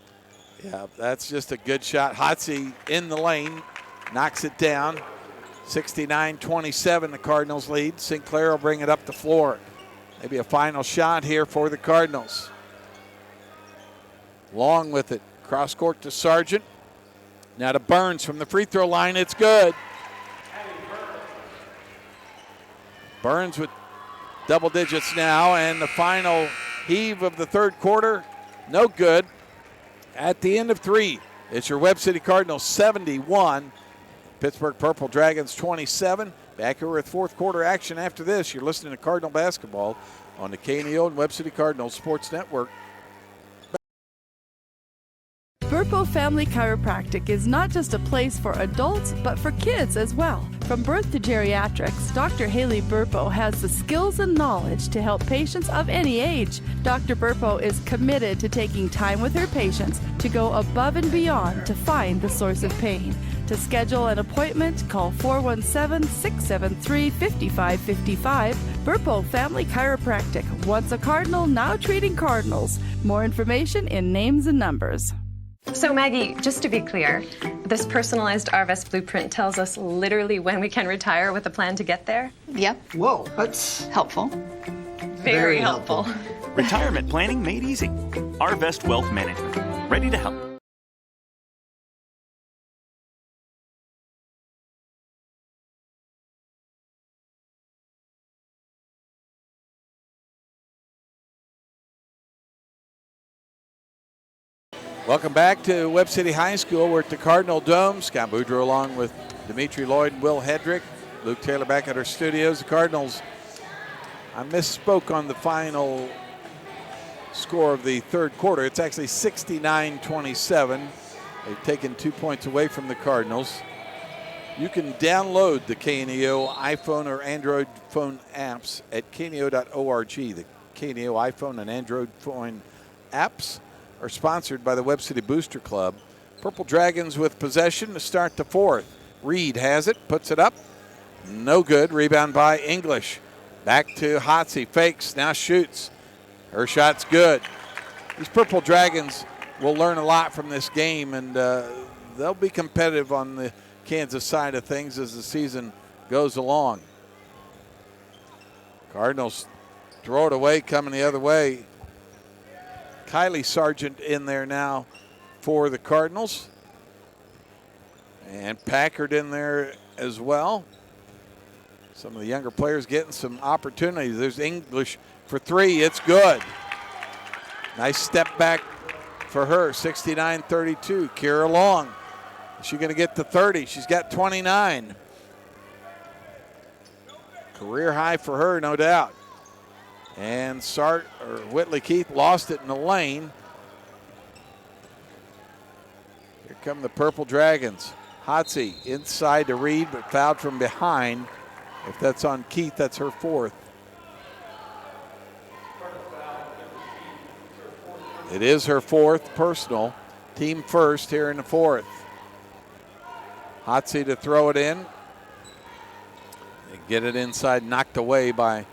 Yeah, that's just a good shot. Hotsey in the lane, knocks it down. 69-27, the Cardinals lead. Sinclair will bring it up the floor. Maybe a final shot here for the Cardinals. Long with it. Cross court to Sargent. Now to Burns from the free throw line. It's good. Burns with double digits now, and the final heave of the third quarter, no good. At the end of three, it's your Webb City Cardinals 71, Pittsburgh Purple Dragons 27. Back here with fourth quarter action after this. You're listening to Cardinal Basketball on the KNEO and Webb City Cardinals Sports Network. Burpo Family Chiropractic is not just a place for adults, but for kids as well. From birth to geriatrics, Dr. Haley Burpo has the skills and knowledge to help patients of any age. Dr. Burpo is committed to taking time with her patients to go above and beyond to find the source of pain. To schedule an appointment, call 417-673-5555. Burpo Family Chiropractic. Once a Cardinal, now treating Cardinals. More information in names and numbers. So Maggie, just to be clear, this personalized RVest blueprint tells us literally when we can retire with a plan to get there? Yep. Whoa, that's helpful. Very helpful. Retirement planning made easy. RVest Wealth Management. Ready to help. Welcome back to Webb City High School. We're at the Cardinal Dome. Scott Boudreau along with Dimitri Lloyd and Will Hedrick. Luke Taylor back at our studios. The Cardinals, I misspoke on the final score of the third quarter. It's actually 69-27. They've taken 2 points away from the Cardinals. You can download the KNEO iPhone or Android phone apps at kneo.org. The KNEO iPhone and Android phone apps are sponsored by the Webb City Booster Club. Purple Dragons with possession to start the fourth. Reed has it, puts it up. No good. Rebound by English. Back to Hotsey. Fakes, now shoots. Her shot's good. These Purple Dragons will learn a lot from this game, and they'll be competitive on the Kansas side of things as the season goes along. Cardinals throw it away, coming the other way. Kylie Sargent in there now for the Cardinals. And Packard in there as well. Some of the younger players getting some opportunities. There's English for three. It's good. Nice step back for her. 69-32. Kiera Long. Is she going to get to 30? She's got 29. Career high for her, no doubt. And Whitley Keith lost it in the lane. Here come the Purple Dragons. Hotsey inside to Reed, but fouled from behind. If that's on Keith, that's her fourth. It is her fourth personal. Team first here in the fourth. Hotsey to throw it in. They get it inside, knocked away by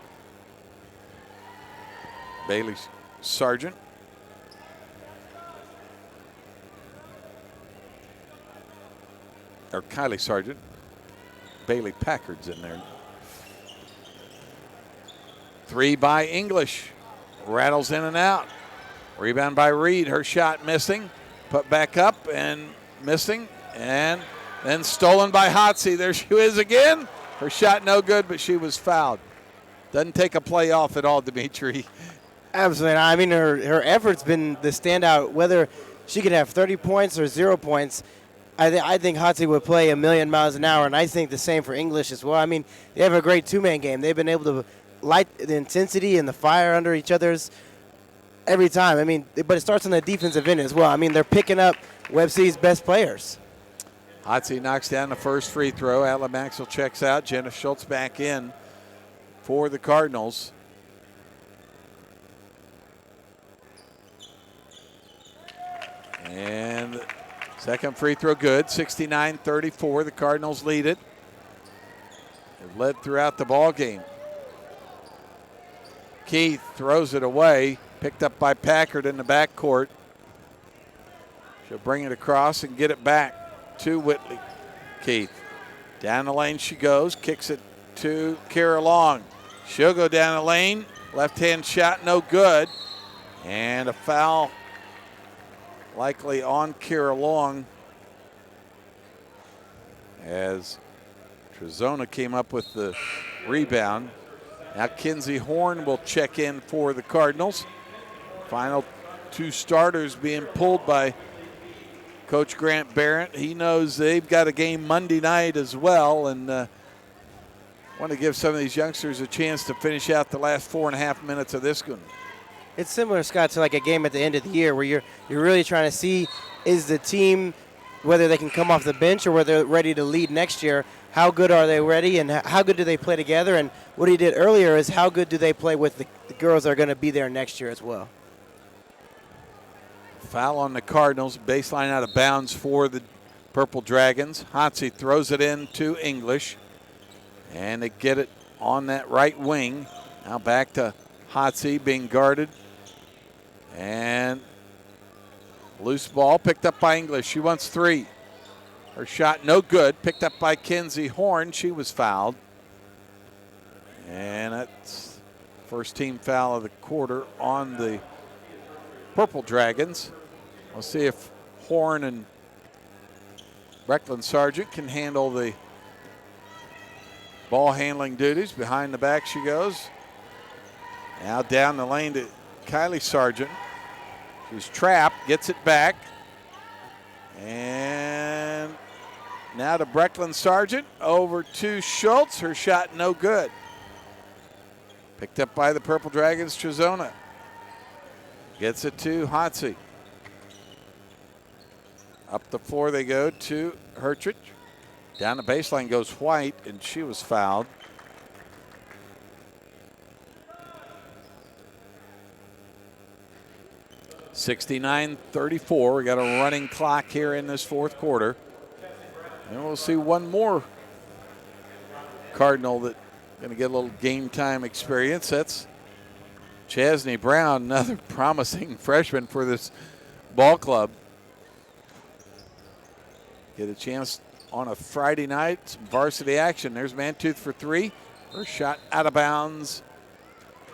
Bailey Sargent. Or Kylie Sargent. Bailey Packard's in there. Three by English. Rattles in and out. Rebound by Reed. Her shot missing. Put back up and missing. And then stolen by Hotsey. There she is again. Her shot no good, but she was fouled. Doesn't take a play off at all, Dimitri. Absolutely. I mean, her effort's been the standout. Whether she could have 30 points or 0 points, I think Hotsey would play a million miles an hour, and I think the same for English as well. I mean, they have a great two-man game. They've been able to light the intensity and the fire under each other's every time. I mean, but it starts on the defensive end as well. I mean, they're picking up Webb City's best players. Hotsey knocks down the first free throw. Alan Maxwell checks out. Jenna Schultz back in for the Cardinals. And the second free throw good, 69-34. The Cardinals lead it. They've led throughout the ball game. Keith throws it away, picked up by Packard in the backcourt. She'll bring it across and get it back to Whitley. Keith. Down the lane she goes, kicks it to Kara Long. She'll go down the lane. Left-hand shot, no good. And a foul likely on Kara Long as Trezona came up with the rebound. Now Kinsey Horn will check in for the Cardinals. Final two starters being pulled by Coach Grant Barrett. He knows they've got a game Monday night as well, and want to give some of these youngsters a chance to finish out the last 4.5 minutes of this one. It's similar, Scott, to like a game at the end of the year where you're really trying to see is the team, whether they can come off the bench or whether they're ready to lead next year, how good are they ready and how good do they play together? And what he did earlier is how good do they play with the girls that are going to be there next year as well. Foul on the Cardinals, baseline out of bounds for the Purple Dragons. Hotsey throws it in to English, and they get it on that right wing. Now back to Hotsey being guarded. And loose ball picked up by English. She wants three. Her shot no good. Picked up by Kinsey Horn. She was fouled. And that's first team foul of the quarter on the Purple Dragons. We'll see if Horn and Brecklin Sargent can handle the ball handling duties. Behind the back she goes. Now down the lane to Kylie Sargent. She's trapped, gets it back. And now to Brecklin Sargent, over to Schultz. Her shot no good. Picked up by the Purple Dragons, Trezona. Gets it to Hotsey. Up the floor they go to Hertrich. Down the baseline goes White, and she was fouled. (69-34). We got a running clock here in this fourth quarter. And we'll see one more Cardinal that going to get a little game time experience. That's Chesney Brown, another promising freshman for this ball club. Get a chance on a Friday night, some varsity action. There's Mantooth for three. Her shot out of bounds.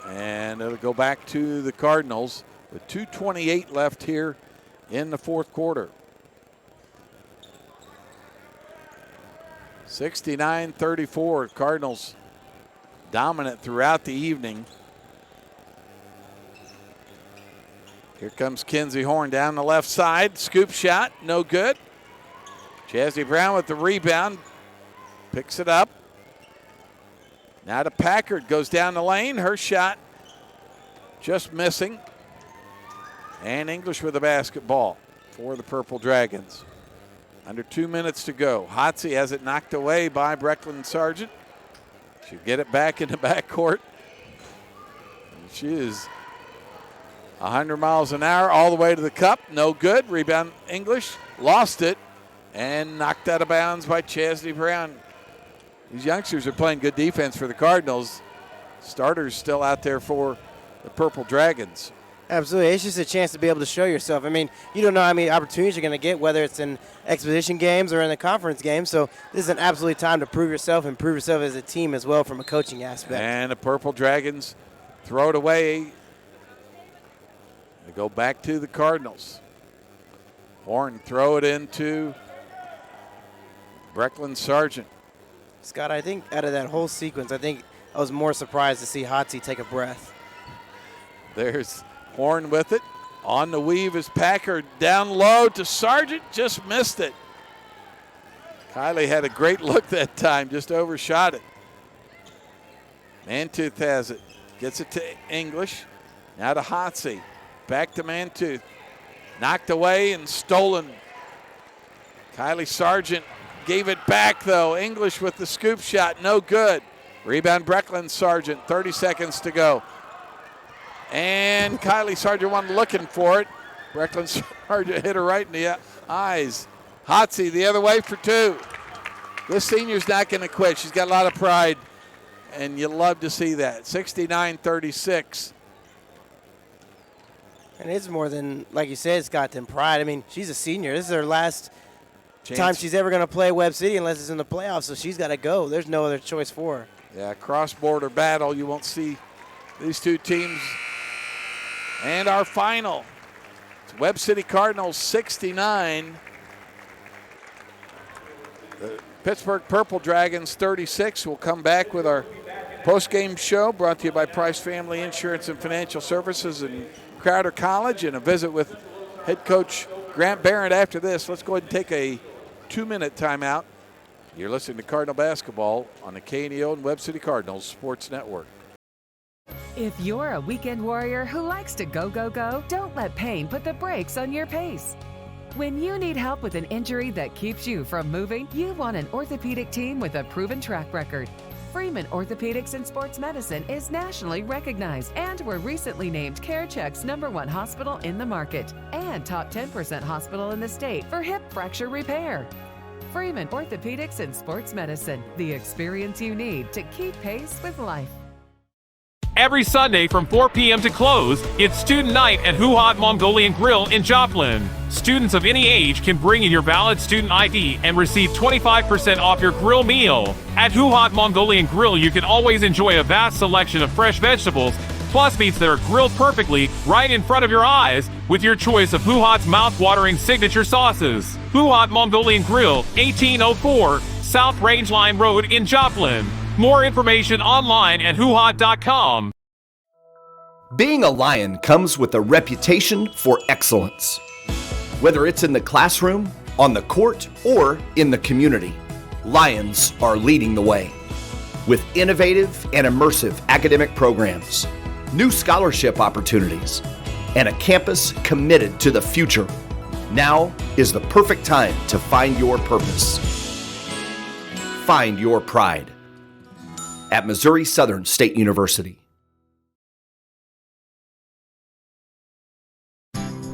And it'll go back to the Cardinals with 2:28 left here in the fourth quarter. 69-34. Cardinals dominant throughout the evening. Here comes Kinsey Horn down the left side. Scoop shot, no good. Chesney Brown with the rebound. Picks it up. Now to Packard, goes down the lane. Her shot just missing. And English with the basketball for the Purple Dragons. Under 2 minutes to go. Hotsey has it knocked away by Brecklin Sargent. She'll get it back in the backcourt. She is 100 miles an hour all the way to the cup. No good. Rebound English. Lost it and knocked out of bounds by Chesney Brown. These youngsters are playing good defense for the Cardinals. Starters still out there for the Purple Dragons. Absolutely. It's just a chance to be able to show yourself. I mean, you don't know how many opportunities you're going to get, whether it's in exhibition games or in the conference games. So this is an absolute time to prove yourself and prove yourself as a team as well from a coaching aspect. And the Purple Dragons throw it away. They go back to the Cardinals. Horn throw it into Brecklin Sargent. Scott, I think out of that whole sequence, I think I was more surprised to see Hotsey take a breath. There's Horn with it. On the weave is Packard. Down low to Sargent. Just missed it. Kylie had a great look that time. Just overshot it. Mantooth has it. Gets it to English. Now to Hotsey. Back to Mantooth. Knocked away and stolen. Kylie Sargent gave it back, though. English with the scoop shot. No good. Rebound Brecklin Sargent. 30 seconds to go. And Kylie Sargent wasn't looking for it. Brecklin hard to hit her right in the eyes. Hotsy the other way for two. This senior's not going to quit. She's got a lot of pride, and you love to see that. 69-36. And it's more than, like you said, it's got them pride. I mean, she's a senior. This is her last time she's ever going to play Webb City unless it's in the playoffs, so she's got to go. There's no other choice for her. Yeah, cross-border battle. You won't see these two teams. And our final. It's Webb City Cardinals 69. The Pittsburgh Purple Dragons 36. We'll come back with our post-game show brought to you by Price Family Insurance and Financial Services and Crowder College, and a visit with head coach Grant Barrett after this. Let's go ahead and take a 2-minute timeout. You're listening to Cardinal Basketball on the KNEO and Webb City Cardinals Sports Network. If you're a weekend warrior who likes to go, go, go, don't let pain put the brakes on your pace. When you need help with an injury that keeps you from moving, you want an orthopedic team with a proven track record. Freeman Orthopedics and Sports Medicine is nationally recognized and were recently named CareCheck's #1 hospital in the market and top 10% hospital in the state for hip fracture repair. Freeman Orthopedics and Sports Medicine, the experience you need to keep pace with life. Every Sunday from 4 p.m. to close, it's Student Night at Huhat Mongolian Grill in Joplin. Students of any age can bring in your valid student ID and receive 25% off your grill meal. At Huhat Mongolian Grill, you can always enjoy a vast selection of fresh vegetables, plus meats that are grilled perfectly right in front of your eyes with your choice of Huhat's mouth-watering signature sauces. Huhat Mongolian Grill, 1804 South Rangeline Road in Joplin. More information online at huhat.com. Being a Lion comes with a reputation for excellence. Whether it's in the classroom, on the court, or in the community, Lions are leading the way. With innovative and immersive academic programs, new scholarship opportunities, and a campus committed to the future, now is the perfect time to find your purpose. Find your pride at Missouri Southern State University.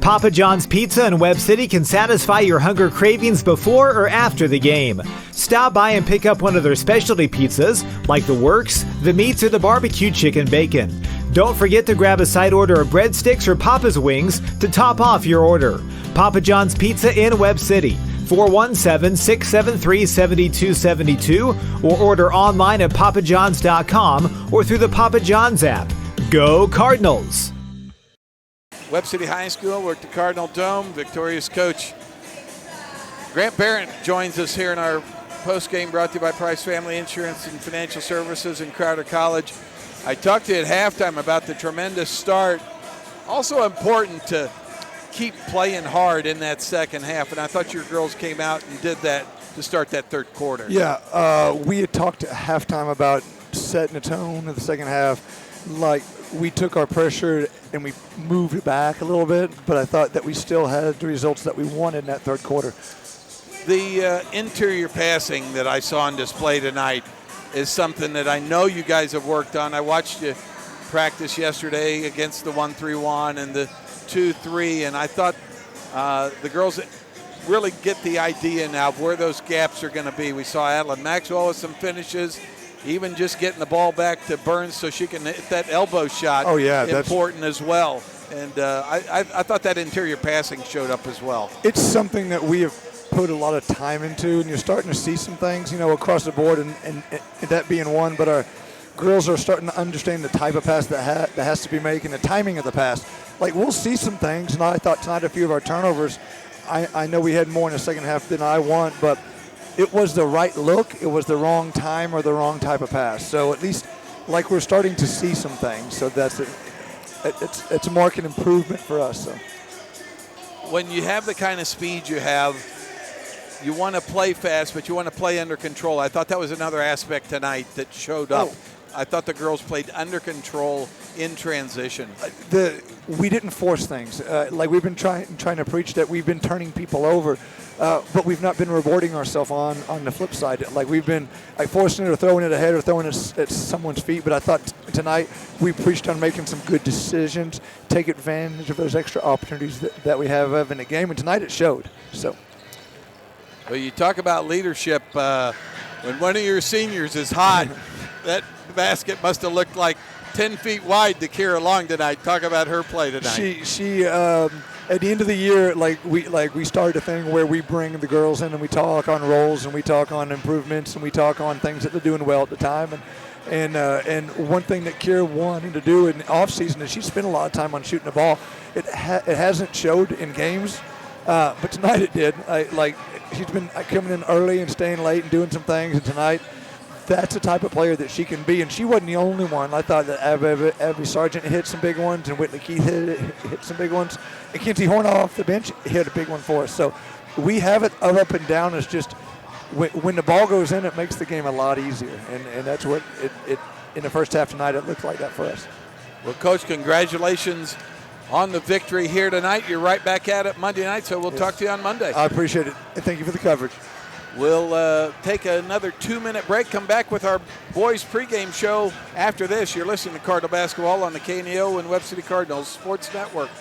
Papa John's Pizza in Webb City can satisfy your hunger cravings before or after the game. Stop by and pick up one of their specialty pizzas, like the Works, the Meats, or the Barbecue Chicken Bacon. Don't forget to grab a side order of breadsticks or Papa's Wings to top off your order. Papa John's Pizza in Webb City. 417-673-7272 or order online at papajohns.com or through the Papa John's app. Go Cardinals! Webb City High School, we're at the Cardinal Dome. Victorious coach Grant Barrett joins us here in our postgame brought to you by Price Family Insurance and Financial Services and Crowder College. I talked to you at halftime about the tremendous start. Also important to keep playing hard in that second half, and I thought your girls came out and did that to start that third quarter. Yeah, we had talked at halftime about setting a tone in the second half. Like, we took our pressure and we moved it back a little bit, but I thought that we still had the results that we wanted in that third quarter. The interior passing that I saw on display tonight is something that I know you guys have worked on. I watched you practice yesterday against the 1-3-1 and the 2-3, and I thought the girls really get the idea now of where those gaps are going to be. We saw Adeline Maxwell with some finishes, even just getting the ball back to Burns so she can hit that elbow shot. Oh, yeah. Important as well. And I thought that interior passing showed up as well. It's something that we have put a lot of time into, and you're starting to see some things, across the board, and that being one. But our girls are starting to understand the type of pass that has to be made and the timing of the pass. Like, we'll see some things, and I thought tonight a few of our turnovers, I know we had more in the second half than I want, but it was the right look. It was the wrong time or the wrong type of pass. So at least, like, we're starting to see some things. So that's it's a marked improvement for us. So when you have the kind of speed you have, you want to play fast, but you want to play under control. I thought that was another aspect tonight that showed up. I thought the girls played under control in transition. We didn't force things. Like we've been trying to preach that we've been turning people over, but we've not been rewarding ourselves on the flip side. Like we've been forcing it or throwing it ahead or throwing it at someone's feet. But I thought tonight we preached on making some good decisions, take advantage of those extra opportunities that we have in the game. And tonight it showed. So. Well, you talk about leadership. When one of your seniors is hot, that basket must have looked like 10 feet wide to Kira Long tonight. Talk about her play tonight. She at the end of the year, we started a thing where we bring the girls in and we talk on roles and we talk on improvements and we talk on things that they're doing well at the time. And one thing that Kira wanted to do in the off season is she spent a lot of time on shooting the ball. It hasn't showed in games, but tonight it did. She's been coming in early and staying late and doing some things, and tonight that's the type of player that she can be. And she wasn't the only one. I thought that Abby Sargent hit some big ones, and Whitley Keith hit some big ones. And Kinsey Horn off the bench hit a big one for us. So we have it up and down. It's just when the ball goes in, it makes the game a lot easier. And that's what it in the first half tonight, it looked like that for us. Well, Coach, congratulations on the victory here tonight. You're right back at it Monday night, so we'll talk to you on Monday. I appreciate it. And thank you for the coverage. We'll take another 2-minute break, come back with our boys pregame show after this. You're listening to Cardinal Basketball on the KNEO and Webb City Cardinals Sports Network.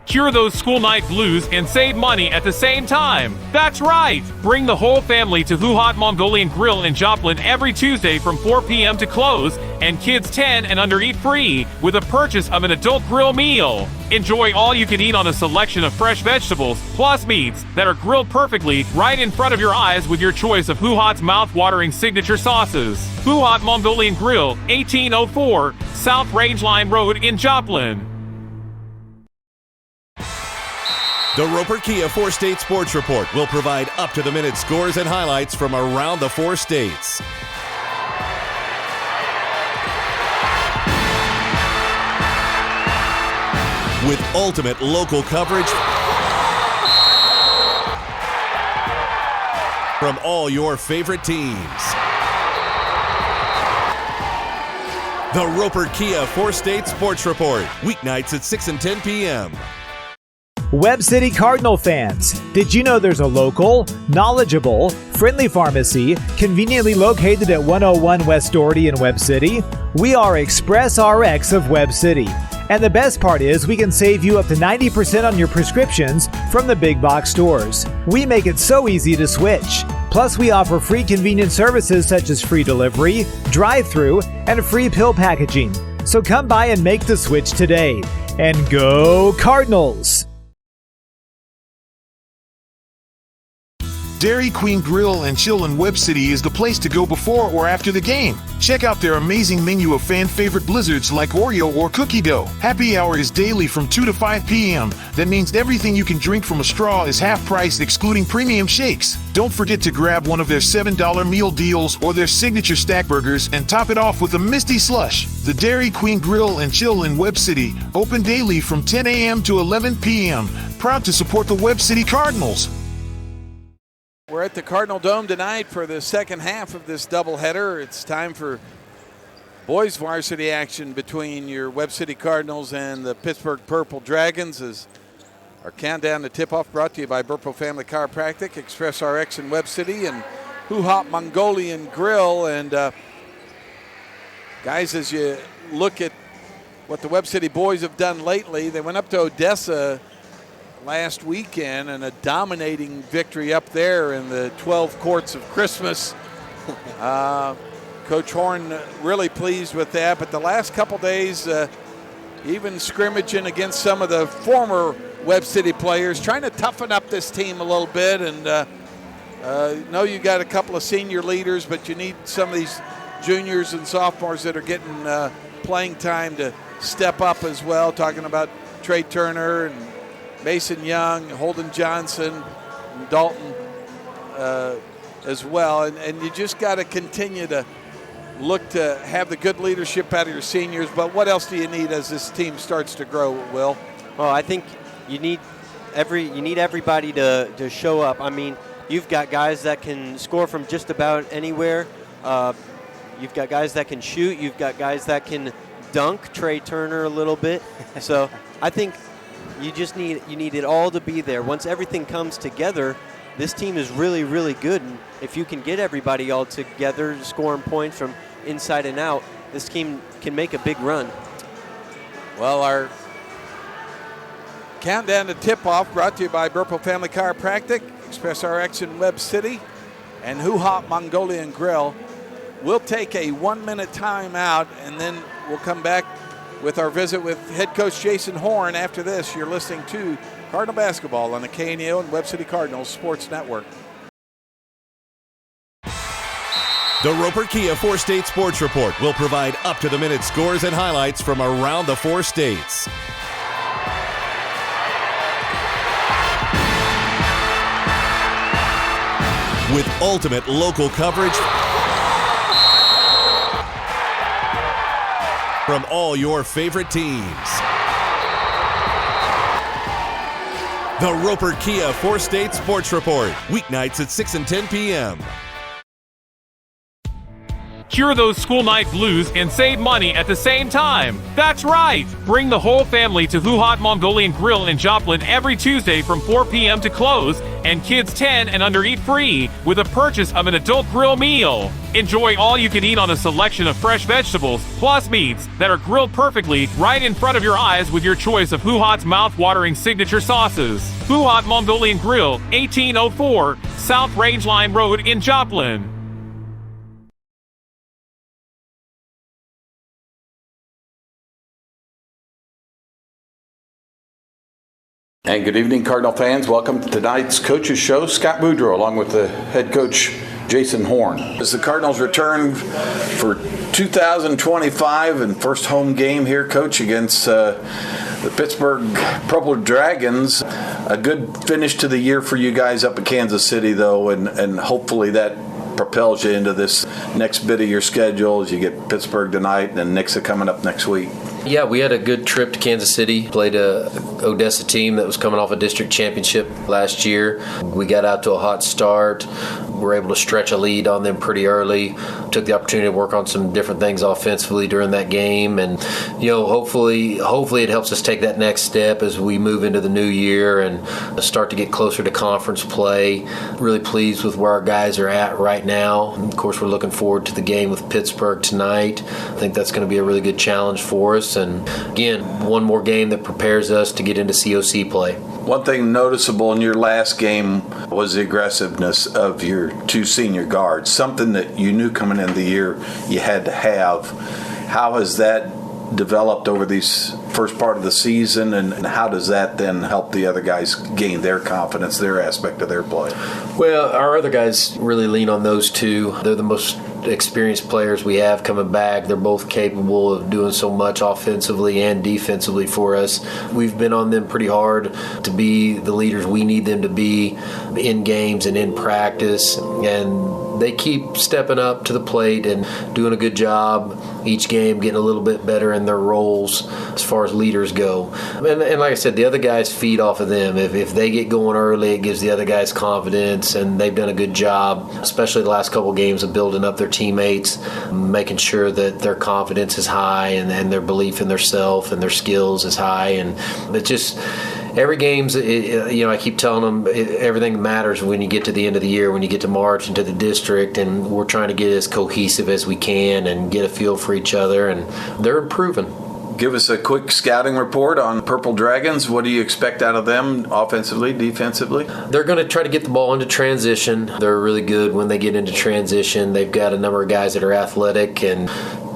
Cure those school night blues and save money at the same time. That's right! Bring the whole family to Who Hot Mongolian Grill in Joplin every Tuesday from 4 p.m. to close, and kids 10 and under eat free with a purchase of an adult grill meal. Enjoy all you can eat on a selection of fresh vegetables plus meats that are grilled perfectly right in front of your eyes with your choice of Who Hot's mouth-watering signature sauces. Who Hot Mongolian Grill, 1804 South Rangeline Road in Joplin. The Roper Kia 4-State Sports Report will provide up-to-the-minute scores and highlights from around the 4 states. With ultimate local coverage from all your favorite teams. The Roper Kia 4-State Sports Report, weeknights at 6 and 10 p.m. Webb City Cardinal fans, did you know there's a local, knowledgeable, friendly pharmacy conveniently located at 101 West Doherty in Webb City? We are Express RX of Webb City. And the best part is we can save you up to 90% on your prescriptions from the big box stores. We make it so easy to switch. Plus, we offer free convenient services such as free delivery, drive-through, and free pill packaging. So come by and make the switch today. And go Cardinals! Dairy Queen Grill and Chill in Webb City is the place to go before or after the game. Check out their amazing menu of fan-favorite blizzards like Oreo or cookie dough. Happy hour is daily from 2 to 5 p.m. That means everything you can drink from a straw is half price, excluding premium shakes. Don't forget to grab one of their $7 meal deals or their signature stack burgers and top it off with a Misty Slush. The Dairy Queen Grill and Chill in Webb City, open daily from 10 a.m. to 11 p.m. Proud to support the Webb City Cardinals. We're at the Cardinal Dome tonight for the second half of this doubleheader. It's time for boys varsity action between your Webb City Cardinals and the Pittsburgh Purple Dragons. As our countdown to tip-off brought to you by Burpo Family Chiropractic, Express RX in Webb City, and Who Hot Mongolian Grill. And guys, as you look at what the Webb City boys have done lately, they went up to Odessa last weekend and a dominating victory up there in the 12 courts of Christmas. Coach Horn really pleased with that, but the last couple days, even scrimmaging against some of the former Webb City players, trying to toughen up this team a little bit. And know you got a couple of senior leaders, but you need some of these juniors and sophomores that are getting playing time to step up as well. Talking about Trey Turner and Mason Young, Holden Johnson, and Dalton as well. And you just got to continue to look to have the good leadership out of your seniors. But what else do you need as this team starts to grow, Will? Well, I think you need everybody to show up. I mean, you've got guys that can score from just about anywhere. You've got guys that can shoot. You've got guys that can dunk, Trey Turner a little bit. So I think you need it all to be there. Once everything comes together, this team is really, really good. And if you can get everybody all together, scoring points from inside and out, this team can make a big run. Well, our countdown to tip-off brought to you by Burple Family Chiropractic, Express RX in Webb City, and Hoo Hop Mongolian Grill. We'll take a 1-minute timeout, and then we'll come back with our visit with head coach Jason Horn. After this, you're listening to Cardinal Basketball on the KNEO and Webb City Cardinals Sports Network. The Roper Kia 4-State Sports Report will provide up-to-the-minute scores and highlights from around the 4 states. With ultimate local coverage from all your favorite teams. The Roper Kia 4-State Sports Report, weeknights at 6 and 10 p.m. Cure those school night blues and save money at the same time. That's right! Bring the whole family to Hoo Hot Mongolian Grill in Joplin every Tuesday from 4 p.m. to close, and kids 10 and under eat free with a purchase of an adult grill meal. Enjoy all you can eat on a selection of fresh vegetables plus meats that are grilled perfectly right in front of your eyes with your choice of Hoo Hot's mouth-watering signature sauces. Hoo Hot Mongolian Grill, 1804 South Rangeline Road in Joplin. And good evening, Cardinal fans. Welcome to tonight's Coaches Show. Scott Boudreau, along with the head coach, Jason Horn. As the Cardinals return for 2025 and first home game here, Coach, against the Pittsburg Purple Dragons. A good finish to the year for you guys up in Kansas City, though, and hopefully that propels you into this next bit of your schedule as you get Pittsburg tonight and then Nixa coming up next week. Yeah, we had a good trip to Kansas City. Played a Odessa team that was coming off a district championship last year. We got out to a hot start. We were able to stretch a lead on them pretty early. Took the opportunity to work on some different things offensively during that game, and hopefully it helps us take that next step as we move into the new year and start to get closer to conference play. Really pleased with where our guys are at right now. Of course, we're looking forward to the game with Pittsburg tonight. I think that's going to be a really good challenge for us. And again, one more game that prepares us to get into COC play. One thing noticeable in your last game was the aggressiveness of your two senior guards, something that you knew coming into the year you had to have. How has that developed over these first part of the season, and how does that then help the other guys gain their confidence, their aspect of their play? Well, our other guys really lean on those two. They're the most experienced players we have coming back. They're both capable of doing so much offensively and defensively for us. We've been on them pretty hard to be the leaders we need them to be in games and in practice, and they keep stepping up to the plate and doing a good job each game, getting a little bit better in their roles as far as leaders go. And like I said, the other guys feed off of them. If they get going early, it gives the other guys confidence, and they've done a good job, especially the last couple of games, of building up their teammates, making sure that their confidence is high and their belief in themselves and their skills is high. And it just... Every game's, I keep telling them everything matters when you get to the end of the year, when you get to March into the district, and we're trying to get as cohesive as we can and get a feel for each other, and they're improving. Give us a quick scouting report on Purple Dragons. What do you expect out of them offensively, defensively? They're going to try to get the ball into transition. They're really good when they get into transition. They've got a number of guys that are athletic and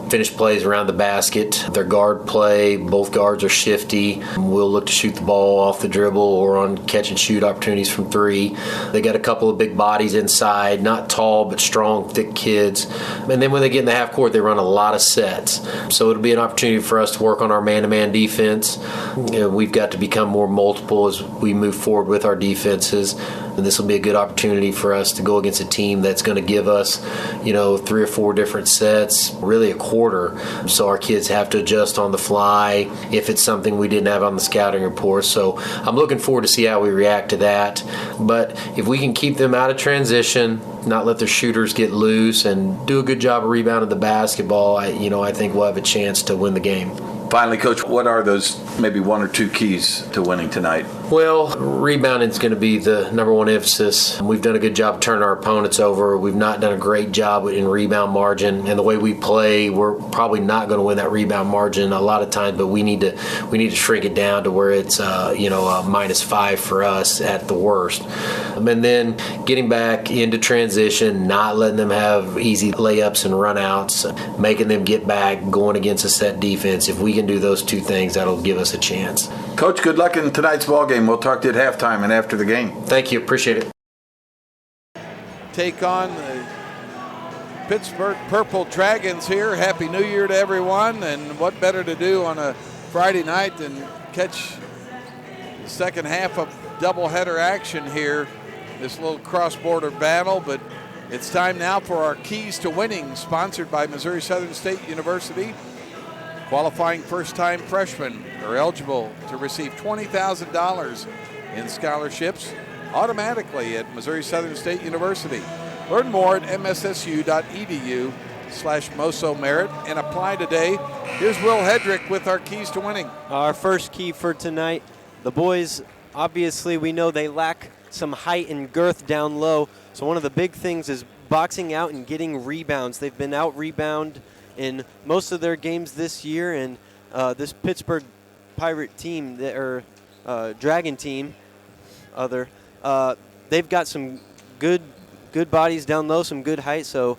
finish plays around the basket. Their guard play, both guards are shifty. We'll look to shoot the ball off the dribble or on catch and shoot opportunities from three. They got a couple of big bodies inside, not tall but strong, thick kids. And then when they get in the half court, they run a lot of sets. So it'll be an opportunity for us to work on our man-to-man defense. We've got to become more multiple as we move forward with our defenses. And this will be a good opportunity for us to go against a team that's going to give us, 3 or 4 different sets, really a quarter. So our kids have to adjust on the fly if it's something we didn't have on the scouting report. So I'm looking forward to see how we react to that. But if we can keep them out of transition, not let their shooters get loose, and do a good job of rebounding the basketball, I think we'll have a chance to win the game. Finally, Coach, what are those maybe 1 or 2 keys to winning tonight? Well, rebounding is going to be the number one emphasis. We've done a good job turning our opponents over. We've not done a great job in rebound margin, and the way we play, we're probably not going to win that rebound margin a lot of times. But we need to shrink it down to where it's a -5 for us at the worst, and then getting back into transition, not letting them have easy layups and runouts, making them get back, going against a set defense. If we can do those 2 things, that'll give us a chance. Coach, good luck in tonight's ball game. We'll talk to you at halftime and after the game. Thank you. Appreciate it. Take on the Pittsburg Purple Dragons here. Happy New Year to everyone. And what better to do on a Friday night than catch the second half of doubleheader action here. This little cross-border battle. But it's time now for our Keys to Winning, sponsored by Missouri Southern State University. Qualifying first-time freshmen are eligible to receive $20,000 in scholarships automatically at Missouri Southern State University. Learn more at mssu.edu/MosoMerit and apply today. Here's Will Hedrick with our Keys to Winning. Our first key for tonight, the boys, obviously we know they lack some height and girth down low, so one of the big things is boxing out and getting rebounds. They've been out-rebounded in most of their games this year, and this Pittsburgh Pirate team, or Dragon team, they've got some good bodies down low, some good height, so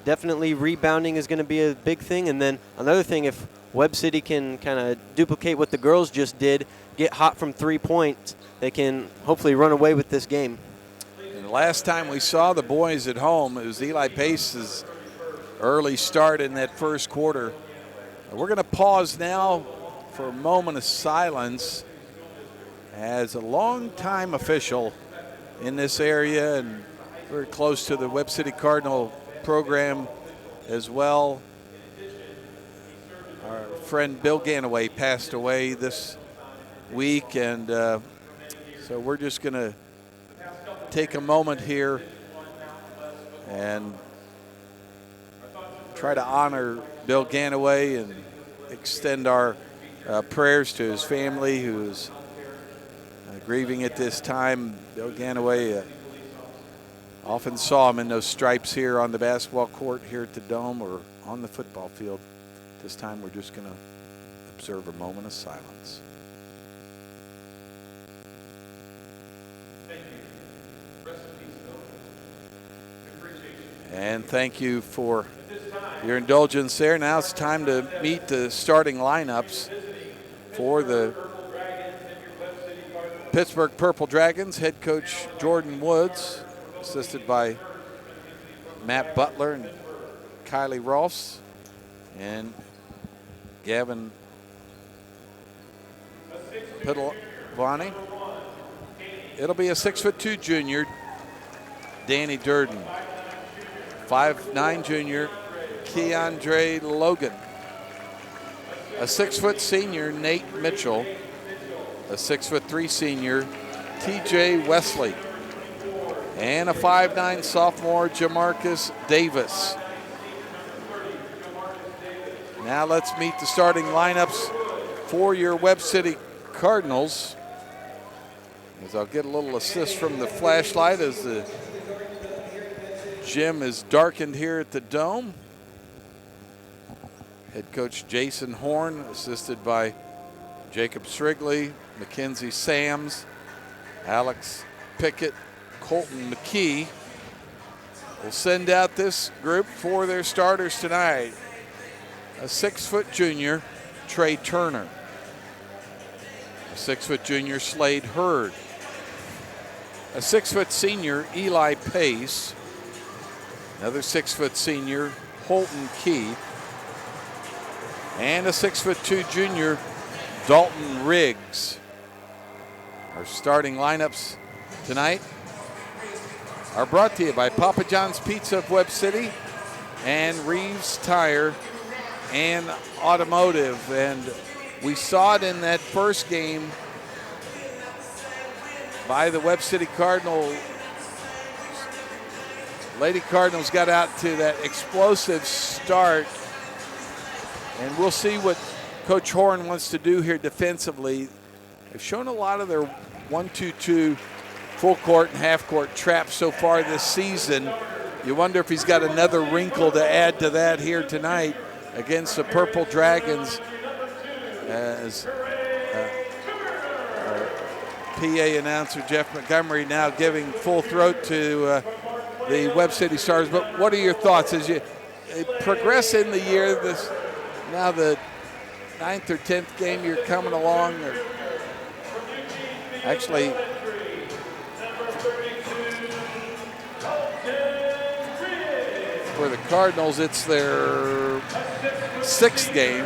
definitely rebounding is going to be a big thing. And then another thing, if Webb City can kind of duplicate what the girls just did, get hot from 3 points, they can hopefully run away with this game. And the last time we saw the boys at home, it was Eli Pace's early start in that first quarter. We're going to pause now for a moment of silence as a longtime official in this area and very close to the Webb City Cardinal program as well. Our friend Bill Ganaway passed away this week, and so we're just going to take a moment here and try to honor Bill Ganaway and extend our prayers to his family, who is grieving at this time. Bill Ganaway, often saw him in those stripes here on the basketball court here at the Dome or on the football field. This time we're just going to observe a moment of silence. And thank you for your indulgence there. Now it's time to meet the starting lineups for the Pittsburgh Purple Dragons. Head coach Jordan Woods, assisted by Matt Butler and Kylie Rolfs and Gavin Piddlevani. It'll be a 6'2" junior, Danny Durden. 5'9" junior, Keandre Logan. A 6' senior, Nate Mitchell. A 6'3" senior, TJ Wesley. And a 5'9" sophomore, Jamarcus Davis. Now let's meet the starting lineups for your Webb City Cardinals. As I'll get a little assist from the flashlight as the gym is darkened here at the Dome. Head coach Jason Horn, assisted by Jacob Strigley, Mackenzie Sams, Alex Pickett, Colton McKee. Will send out this group for their starters tonight. A 6' junior, Trey Turner. A 6' junior, Slade Hurd. A 6' senior, Eli Pace. Another 6' senior, Holton Key. And a 6'2" junior, Dalton Riggs. Our starting lineups tonight are brought to you by Papa John's Pizza of Webb City and Reeves Tire and Automotive. And we saw it in that first game by the Webb City Cardinals. Lady Cardinals got out to that explosive start, and we'll see what Coach Horn wants to do here defensively. They've shown a lot of their 1-2-2 full court and half court traps so far this season. You wonder if he's got another wrinkle to add to that here tonight against the Purple Dragons, as PA announcer Jeff Montgomery now giving full throat to the Webb City Stars. But what are your thoughts as you progress in the year? This now the 9th or 10th game you're coming along, or actually for the Cardinals it's their 6th game,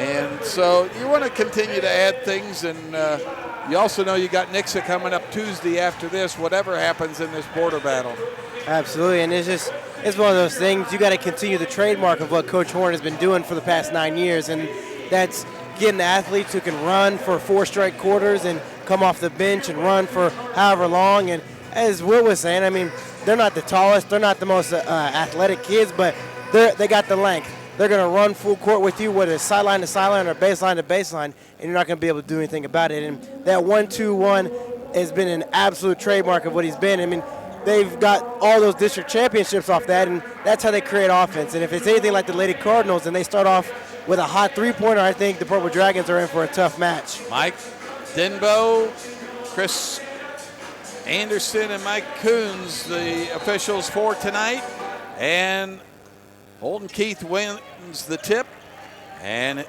and so you want to continue to add things, and you also know you got Nixa coming up Tuesday after this, whatever happens in this border battle. Absolutely, and it's one of those things, you got to continue the trademark of what Coach Horn has been doing for the past 9 years, and that's getting athletes who can run for 4 straight quarters and come off the bench and run for however long. And as Will was saying, I mean, they're not the tallest, they're not the most athletic kids, but they got the length. They're going to run full court with you, whether it's sideline to sideline or baseline to baseline, and you're not going to be able to do anything about it. And that 1-2-1 has been an absolute trademark of what he's been. I mean, they've got all those district championships off that, and that's how they create offense. And if it's anything like the Lady Cardinals and they start off with a hot three-pointer, I think the Purple Dragons are in for a tough match. Mike Denbo, Chris Anderson, and Mike Coons, the officials for tonight. And Holden Keith wins the tip, and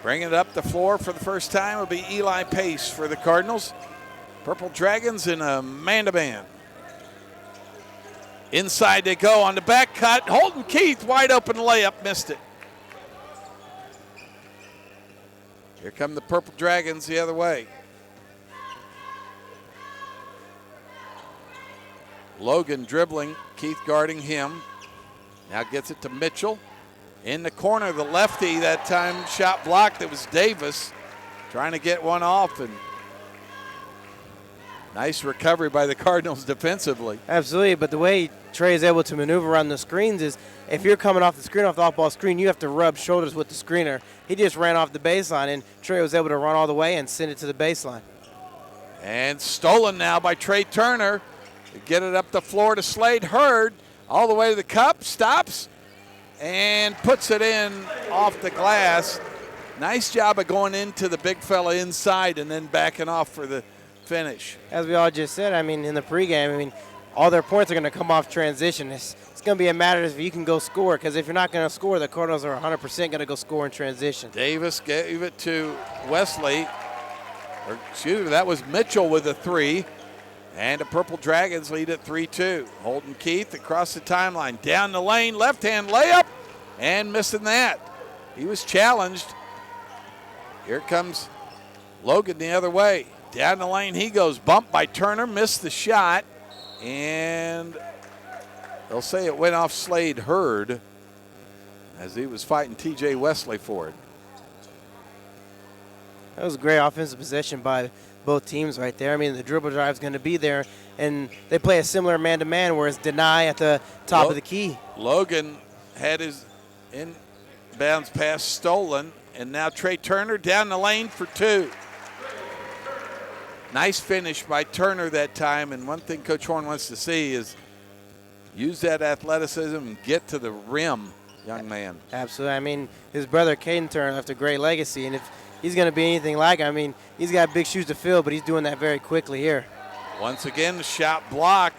bringing it up the floor for the first time will be Eli Pace for the Cardinals. Purple Dragons in a man-to-man. Inside they go on the back cut. Holden Keith, wide open layup, missed it. Here come the Purple Dragons the other way. Logan dribbling, Keith guarding him. Now gets it to Mitchell. In the corner, the lefty, that time shot blocked. It was Davis trying to get one off, and nice recovery by the Cardinals defensively. Absolutely, but the way Trey is able to maneuver around the screens is if you're coming off the screen, off the off-ball screen, you have to rub shoulders with the screener. He just ran off the baseline, and Trey was able to run all the way and send it to the baseline. And stolen now by Trey Turner. Get it up the floor to Slade Hurd. All the way to the cup, stops, and puts it in off the glass. Nice job of going into the big fella inside and then backing off for the finish. As we all just said, I mean, in the pregame, I mean, all their points are going to come off transition. It's going to be a matter of if you can go score, because if you're not going to score, the Cardinals are 100% going to go score in transition. Davis gave it to Wesley. Or, excuse me, that was Mitchell with a 3. And the Purple Dragons lead at 3-2. Holden Keith across the timeline, down the lane, left-hand layup, and missing that. He was challenged. Here comes Logan the other way. Down the lane he goes, bumped by Turner, missed the shot, and they'll say it went off Slade Hurd as he was fighting T.J. Wesley for it. That was a great offensive possession by both teams right there. I mean, the dribble drive is going to be there, and they play a similar man-to-man where it's deny at the top of the key. Logan had his inbounds pass stolen, and now Trey Turner down the lane for 2. Nice finish by Turner that time, and one thing Coach Horn wants to see is use that athleticism and get to the rim, young man. Absolutely. I mean, his brother Caden Turner left a great legacy, and if he's going to be anything like, I mean, he's got big shoes to fill, but he's doing that very quickly here. Once again, the shot blocked.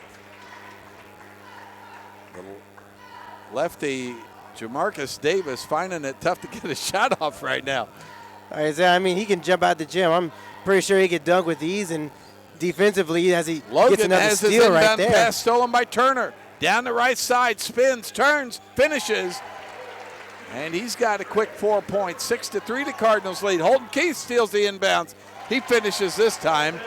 The lefty, Jamarcus Davis, finding it tough to get a shot off right now. I mean, he can jump out the gym. I'm pretty sure he could dunk with ease, and defensively, as he gets another steal right there. Pass stolen by Turner. Down the right side, spins, turns, finishes. And he's got a quick 4 points. 6-3 the Cardinals lead. Holden Keith steals the inbounds. He finishes this time.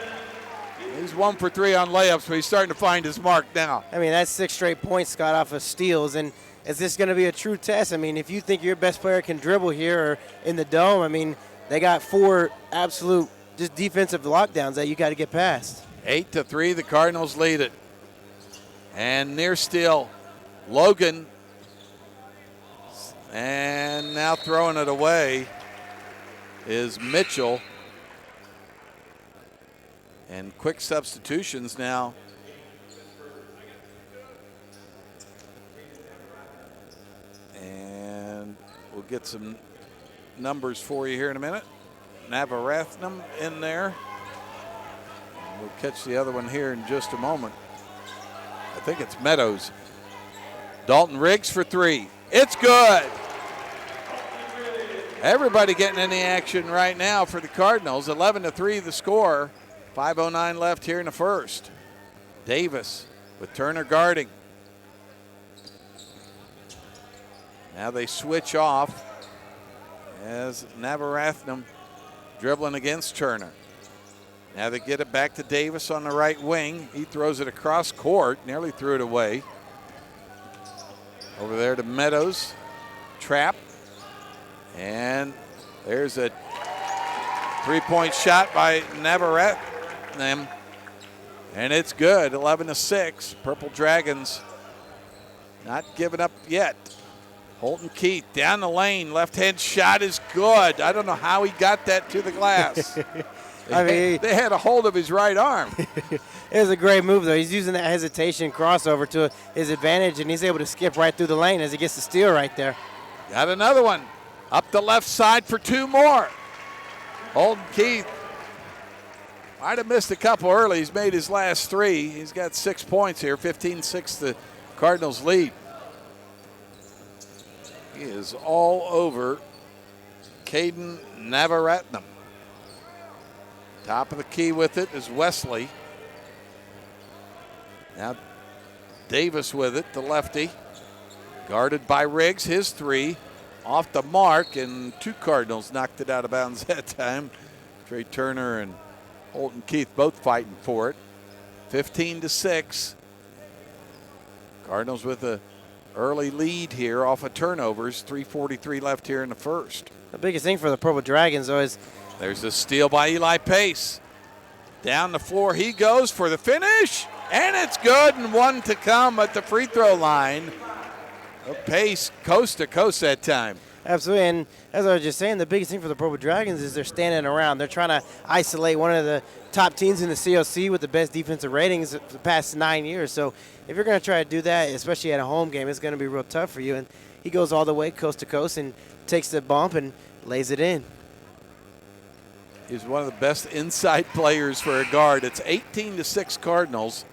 He's 1 for 3 on layups, but he's starting to find his mark now. I mean, that's 6 straight points, Scott, off of steals. And is this going to be a true test? I mean, if you think your best player can dribble here or in the dome, I mean, they got 4 absolute just defensive lockdowns that you got to get past. 8-3, the Cardinals lead it. And near steal, Logan. And now throwing it away is Mitchell. And quick substitutions now. And we'll get some numbers for you here in a minute. Navarathnam in there. We'll catch the other one here in just a moment. I think it's Meadows. Dalton Riggs for 3. It's good. Everybody getting in the action right now for the Cardinals. 11-3 the score. 5:09 left here in the first. Davis with Turner guarding. Now they switch off as Navarathnam dribbling against Turner. Now they get it back to Davis on the right wing. He throws it across court, nearly threw it away. Over there to Meadows. Trap. And there's a three-point shot by Navarathnam. And it's good, 11-6. Purple Dragons not giving up yet. Holton Keith down the lane. Left-hand shot is good. I don't know how he got that to the glass. They had a hold of his right arm. It was a great move, though. He's using that hesitation crossover to his advantage, and he's able to skip right through the lane as he gets the steal right there. Got another one. Up the left side for 2 more. Holton Keith might have missed a couple early. He's made his last 3. He's got 6 points here. 15-6 the Cardinals lead. He is all over Caden Navarathnam. Top of the key with it is Wesley. Now Davis with it, the lefty. Guarded by Riggs, his 3. Off the mark, and 2 Cardinals knocked it out of bounds that time. Trey Turner and Holton Keith both fighting for it. 15-6. Cardinals with a early lead here off of turnovers. 3:43 left here in the first. The biggest thing for the Purple Dragons, though, is there's a steal by Eli Pace. Down the floor he goes for the finish, and it's good, and 1 to come at the free throw line. Pace coast to coast that time. Absolutely, and as I was just saying, the biggest thing for the Purple Dragons is they're standing around. They're trying to isolate one of the top teams in the COC with the best defensive ratings for the past 9 years. So if you're going to try to do that, especially at a home game, it's going to be real tough for you. And he goes all the way coast to coast and takes the bump and lays it in. He's one of the best inside players for a guard. It's 18-6 Cardinals.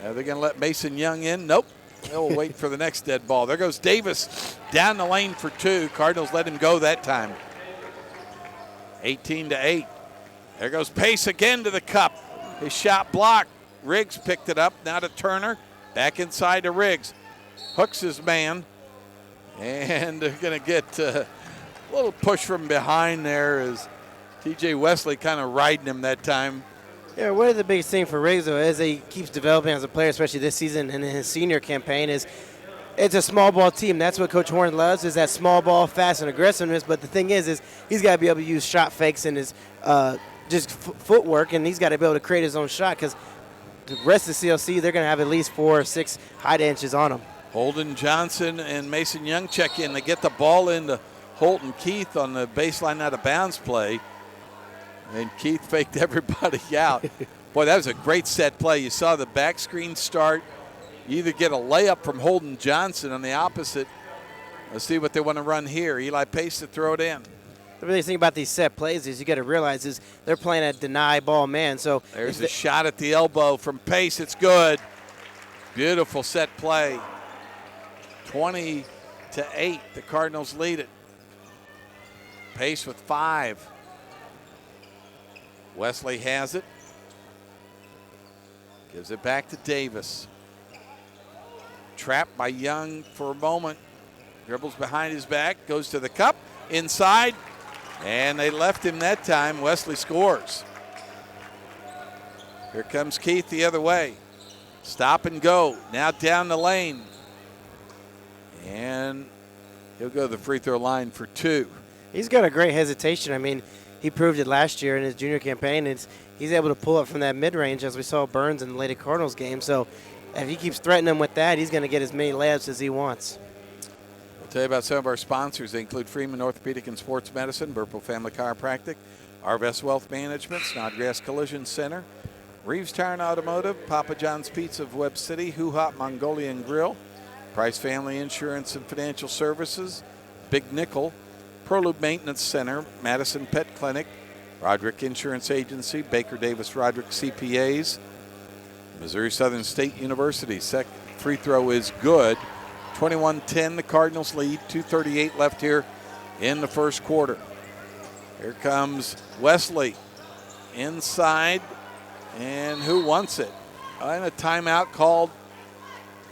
Are they going to let Mason Young in? Nope. They'll wait for the next dead ball. There goes Davis down the lane for 2. Cardinals let him go that time. 18-8. There goes Pace again to the cup. His shot blocked. Riggs picked it up. Now to Turner. Back inside to Riggs. Hooks his man. And they're going to get a little push from behind there as TJ Wesley kind of riding him that time. Yeah, one of the biggest things for Riggs, though, as he keeps developing as a player, especially this season and in his senior campaign, is it's a small ball team. That's what Coach Horn loves, is that small ball, fast, and aggressiveness. But the thing is he's got to be able to use shot fakes and his footwork, and he's got to be able to create his own shot because the rest of the CLC, they're going to have at least 4 or 6 high inches on them. Holden Johnson and Mason Young check in. They get the ball into Holton Keith on the baseline out of bounds play. And Keith faked everybody out. Boy, that was a great set play. You saw the back screen start. You either get a layup from Holden Johnson on the opposite. Let's see what they want to run here. Eli Pace to throw it in. The biggest thing about these set plays is you got to realize is they're playing a deny ball man. So there's a shot at the elbow from Pace. It's good. Beautiful set play. 20-8. The Cardinals lead it. Pace with 5. Wesley has it. Gives it back to Davis. Trapped by Young for a moment. Dribbles behind his back. Goes to the cup. Inside. And they left him that time. Wesley scores. Here comes Keith the other way. Stop and go. Now down the lane. And he'll go to the free throw line for 2. He's got a great hesitation. I mean, he proved it last year in his junior campaign. He's able to pull up from that mid-range, as we saw Burns in the Lady Cardinals game. So if he keeps threatening him with that, he's going to get as many layups as he wants. I'll tell you about some of our sponsors. They include Freeman Orthopedic and Sports Medicine, Burpo Family Chiropractic, Arvest Wealth Management, Snodgrass Collision Center, Reeves Tire and Automotive, Papa John's Pizza of Webb City, Hoo Hop Mongolian Grill, Price Family Insurance and Financial Services, Big Nickel, ProLube Maintenance Center, Madison Pet Clinic, Roderick Insurance Agency, Baker Davis Roderick CPAs, Missouri Southern State University. Second free throw is good. 21-10, the Cardinals lead. 2:38 left here in the first quarter. Here comes Wesley inside, and who wants it? And a timeout called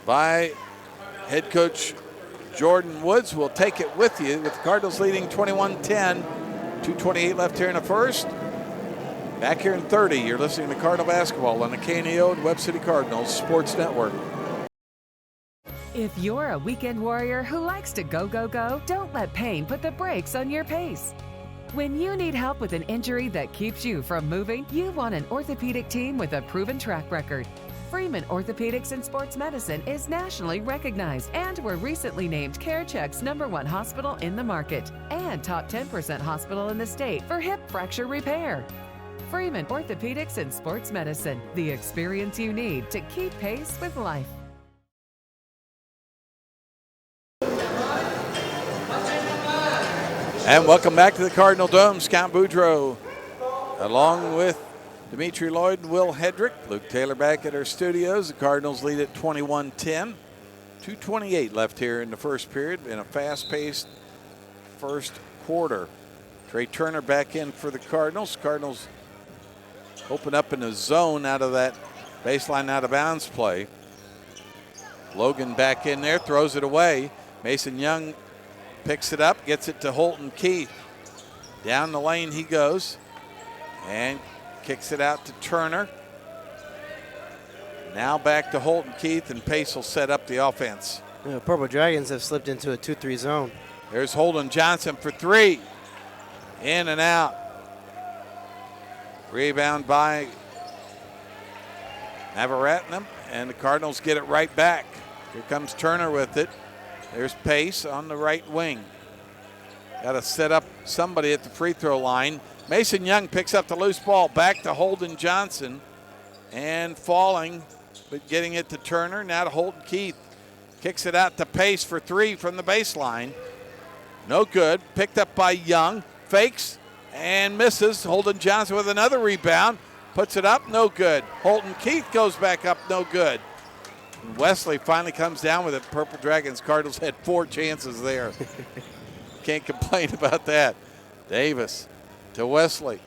by head coach Jordan Woods. Will take it with you, with the Cardinals leading 21-10. 2:28 left here in the first. Back here in 30, you're listening to Cardinal Basketball on the KNEO and Webb City Cardinals Sports Network. If you're a weekend warrior who likes to go, go, go, don't let pain put the brakes on your pace. When you need help with an injury that keeps you from moving, you want an orthopedic team with a proven track record. Freeman Orthopedics and Sports Medicine is nationally recognized, and were recently named CareCheck's #1 hospital in the market and top 10% hospital in the state for hip fracture repair. Freeman Orthopedics and Sports Medicine, the experience you need to keep pace with life. And welcome back to the Cardinal Dome. Scott Boudreau along with Dimitri Lloyd and Will Hedrick. Luke Taylor back at our studios. The Cardinals lead at 21-10. 2:28 left here in the first period in a fast-paced first quarter. Trey Turner back in for the Cardinals. Cardinals open up in a zone out of that baseline out of bounds play. Logan back in there, throws it away. Mason Young picks it up, gets it to Holton Keith. Down the lane he goes and kicks it out to Turner. Now back to Holton Keith, and Pace will set up the offense. Yeah, Purple Dragons have slipped into a 2-3 zone. There's Holden Johnson for 3. In and out. Rebound by Navaratnam, and the Cardinals get it right back. Here comes Turner with it. There's Pace on the right wing. Got to set up somebody at the free throw line. Mason Young picks up the loose ball, back to Holden Johnson, and falling, but getting it to Turner. Now to Holton Keith. Kicks it out to Pace for 3 from the baseline. No good. Picked up by Young. Fakes and misses. Holden Johnson with another rebound. Puts it up. No good. Holton Keith goes back up. No good. Wesley finally comes down with it. Purple Dragons Cardinals had 4 chances there. Can't complain about that. Davis to Wesley.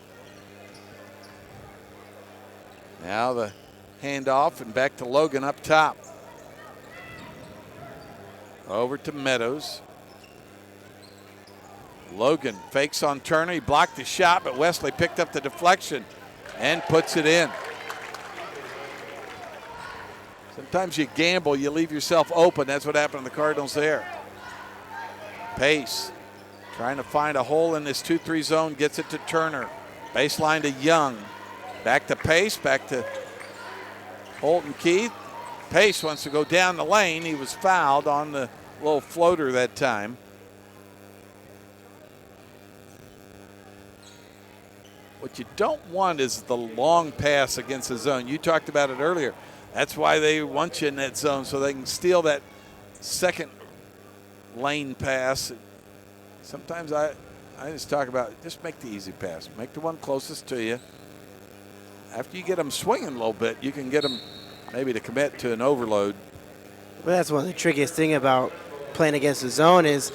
Now the handoff and back to Logan up top. Over to Meadows. Logan fakes on Turner. He blocked the shot, but Wesley picked up the deflection and puts it in. Sometimes you gamble, you leave yourself open. That's what happened to the Cardinals there. Pace trying to find a hole in this 2-3 zone, gets it to Turner. Baseline to Young. Back to Pace, back to Holton Keith. Pace wants to go down the lane. He was fouled on the little floater that time. What you don't want is the long pass against the zone. You talked about it earlier. That's why they want you in that zone, so they can steal that second lane pass. Sometimes I just talk about, just make the easy pass. Make the one closest to you. After you get them swinging a little bit, you can get them maybe to commit to an overload. Well, that's one of the trickiest thing about playing against the zone is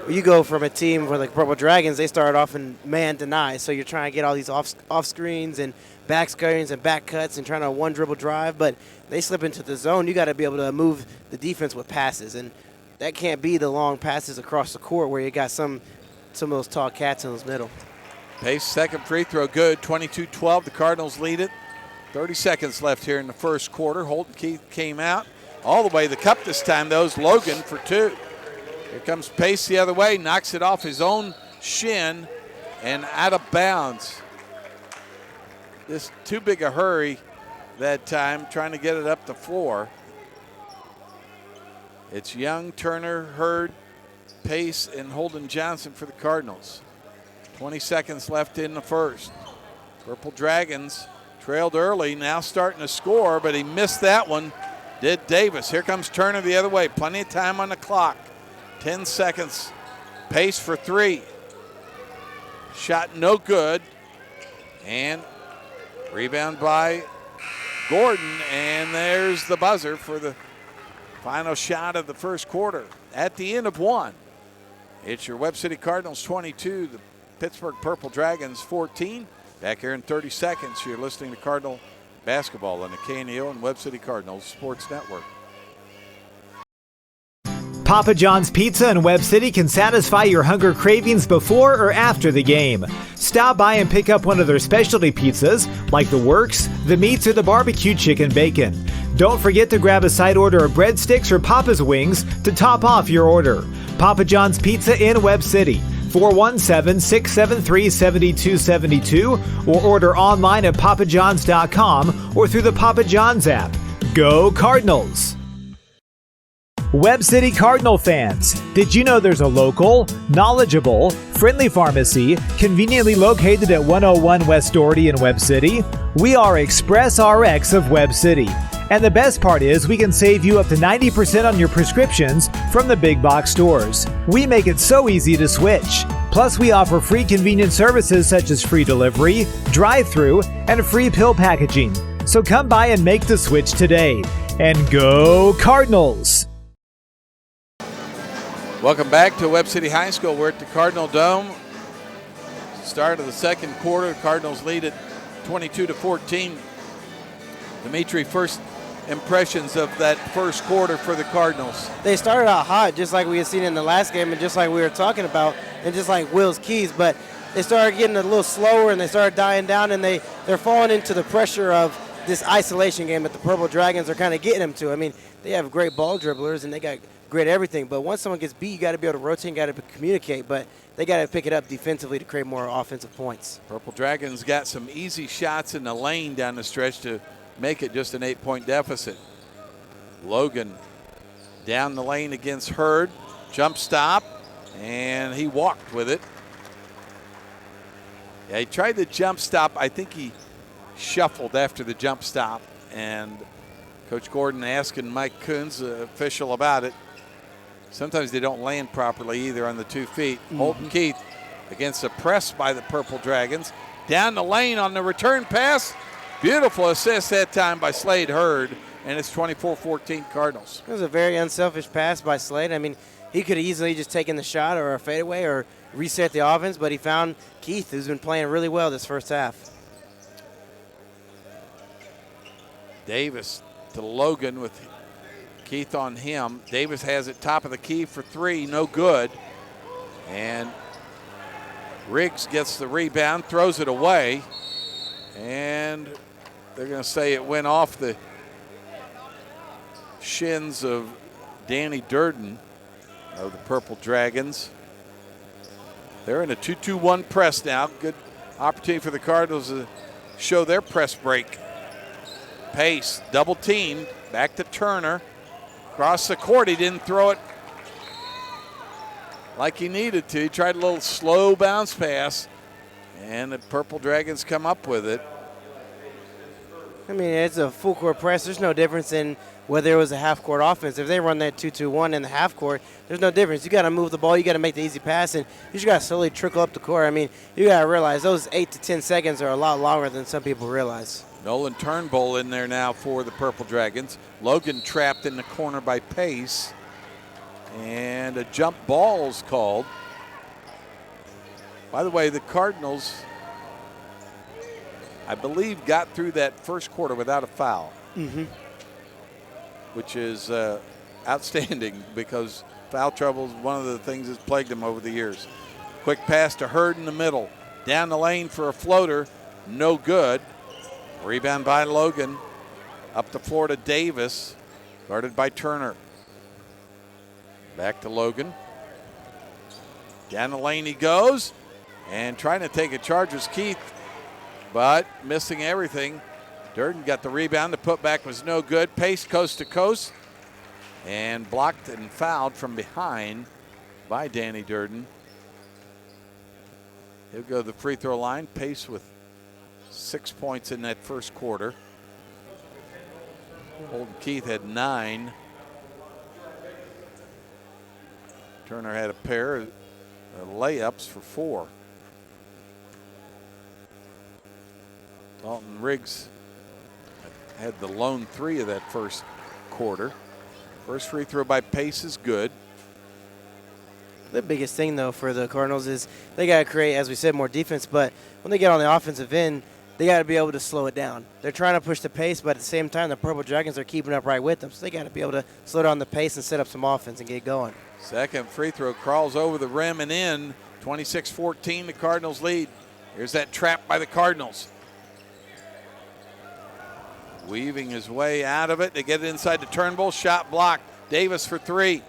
you go from a team where like Purple Dragons, they start off in man deny. So you're trying to get all these off screens and back screens and back cuts and trying to one dribble drive. But they slip into the zone. You got to be able to move the defense with passes. And that can't be the long passes across the court where you got some of those tall cats in the middle. Pace second free throw good. 22-12. The Cardinals lead it. 30 seconds left here in the first quarter. Holton Keith came out all the way to the cup this time, though. It's Logan for 2. Here comes Pace the other way, knocks it off his own shin and out of bounds. Just too big a hurry that time, trying to get it up the floor. It's Young, Turner, Hurd, Pace, and Holden Johnson for the Cardinals. 20 seconds left in the first. Purple Dragons trailed early, now starting to score, but he missed that one, did Davis. Here comes Turner the other way, plenty of time on the clock. 10 seconds, Pace for 3. Shot no good, and rebound by Gordon, and there's the buzzer for the final shot of the first quarter. At the end of 1, it's your Webb City Cardinals 22, the Pittsburgh Purple Dragons 14. Back here in 30 seconds, you're listening to Cardinal basketball on the KNEO and Webb City Cardinals Sports Network. Papa John's Pizza in Webb City can satisfy your hunger cravings before or after the game. Stop by and pick up one of their specialty pizzas, like the Works, the Meats, or the Barbecue Chicken Bacon. Don't forget to grab a side order of breadsticks or Papa's Wings to top off your order. Papa John's Pizza in Webb City. 417-673-7272 or order online at papajohns.com or through the Papa John's app. Go Cardinals! Webb City Cardinal fans, did you know there's a local, knowledgeable, friendly pharmacy conveniently located at 101 West Doherty in Webb City? We are Express RX of Webb City. And the best part is we can save you up to 90% on your prescriptions from the big box stores. We make it so easy to switch. Plus, we offer free convenient services such as free delivery, drive-through, and free pill packaging. So come by and make the switch today. And go Cardinals! Welcome back to Webb City High School. We're at the Cardinal Dome. Start of the second quarter. The Cardinals lead at 22-14. Dimitri, first impressions of that first quarter for the Cardinals. They started out hot, just like we had seen in the last game and just like we were talking about, and just like Will's Keys, but they started getting a little slower and they started dying down, and they're falling into the pressure of this isolation game that the Purple Dragons are kind of getting them to. I mean, they have great ball dribblers and they got great everything, but once someone gets beat, you got to be able to rotate, got to communicate, but they got to pick it up defensively to create more offensive points. Purple Dragons got some easy shots in the lane down the stretch to make it just an 8-point deficit. Logan down the lane against Hurd, jump stop, and he walked with it. Yeah, he tried the jump stop. I think he shuffled after the jump stop, and Coach Gordon asking Mike Coons, the official, about it. Sometimes they don't land properly either on the 2 feet. Holton Keith against the press by the Purple Dragons. Down the lane on the return pass. Beautiful assist that time by Slade Hurd, and it's 24-14 Cardinals. It was a very unselfish pass by Slade. I mean, he could have easily just taken the shot or a fadeaway or reset the offense, but he found Keith, who's been playing really well this first half. Davis to Logan with Keith on him. Davis has it top of the key for 3, no good. And Riggs gets the rebound, throws it away, and they're going to say it went off the shins of Danny Durden of the Purple Dragons. They're in a 2-2-1 press now. Good opportunity for the Cardinals to show their press break. Pace, double team, back to Turner. Across the court, he didn't throw it like he needed to. He tried a little slow bounce pass, and the Purple Dragons come up with it. I mean, it's a full court press. There's no difference in whether it was a half court offense. If they run that 2-2-1 in the half court, there's no difference. You got to move the ball. You got to make the easy pass, and you just got to slowly trickle up the court. I mean, you got to realize those 8 to 10 seconds are a lot longer than some people realize. Nolan Turnbull in there now for the Purple Dragons. Logan trapped in the corner by Pace, and a jump ball is called. By the way, the Cardinals, I believe, got through that first quarter without a foul, which is outstanding because foul trouble is one of the things that's plagued them over the years. Quick pass to Hurd in the middle. Down the lane for a floater, no good. Rebound by Logan. Up the floor to Davis. Guarded by Turner. Back to Logan. Down the lane he goes. And trying to take a charge was Keith, but missing everything. Durden got the rebound. The putback was no good. Pace coast to coast. And blocked and fouled from behind by Danny Durden. He'll go to the free throw line. Pace with 6 points in that first quarter. Holden Keith had 9. Turner had a pair of layups for 4. Dalton Riggs had the lone 3 of that first quarter. First free throw by Pace is good. The biggest thing, though, for the Cardinals is they got to create, as we said, more defense. But when they get on the offensive end, they got to be able to slow it down. They're trying to push the pace, but at the same time, the Purple Dragons are keeping up right with them. So they got to be able to slow down the pace and set up some offense and get going. Second free throw crawls over the rim and in. 26-14, the Cardinals lead. Here's that trap by the Cardinals. Weaving his way out of it. They get it inside the Turnbull. Shot blocked. Davis for 3.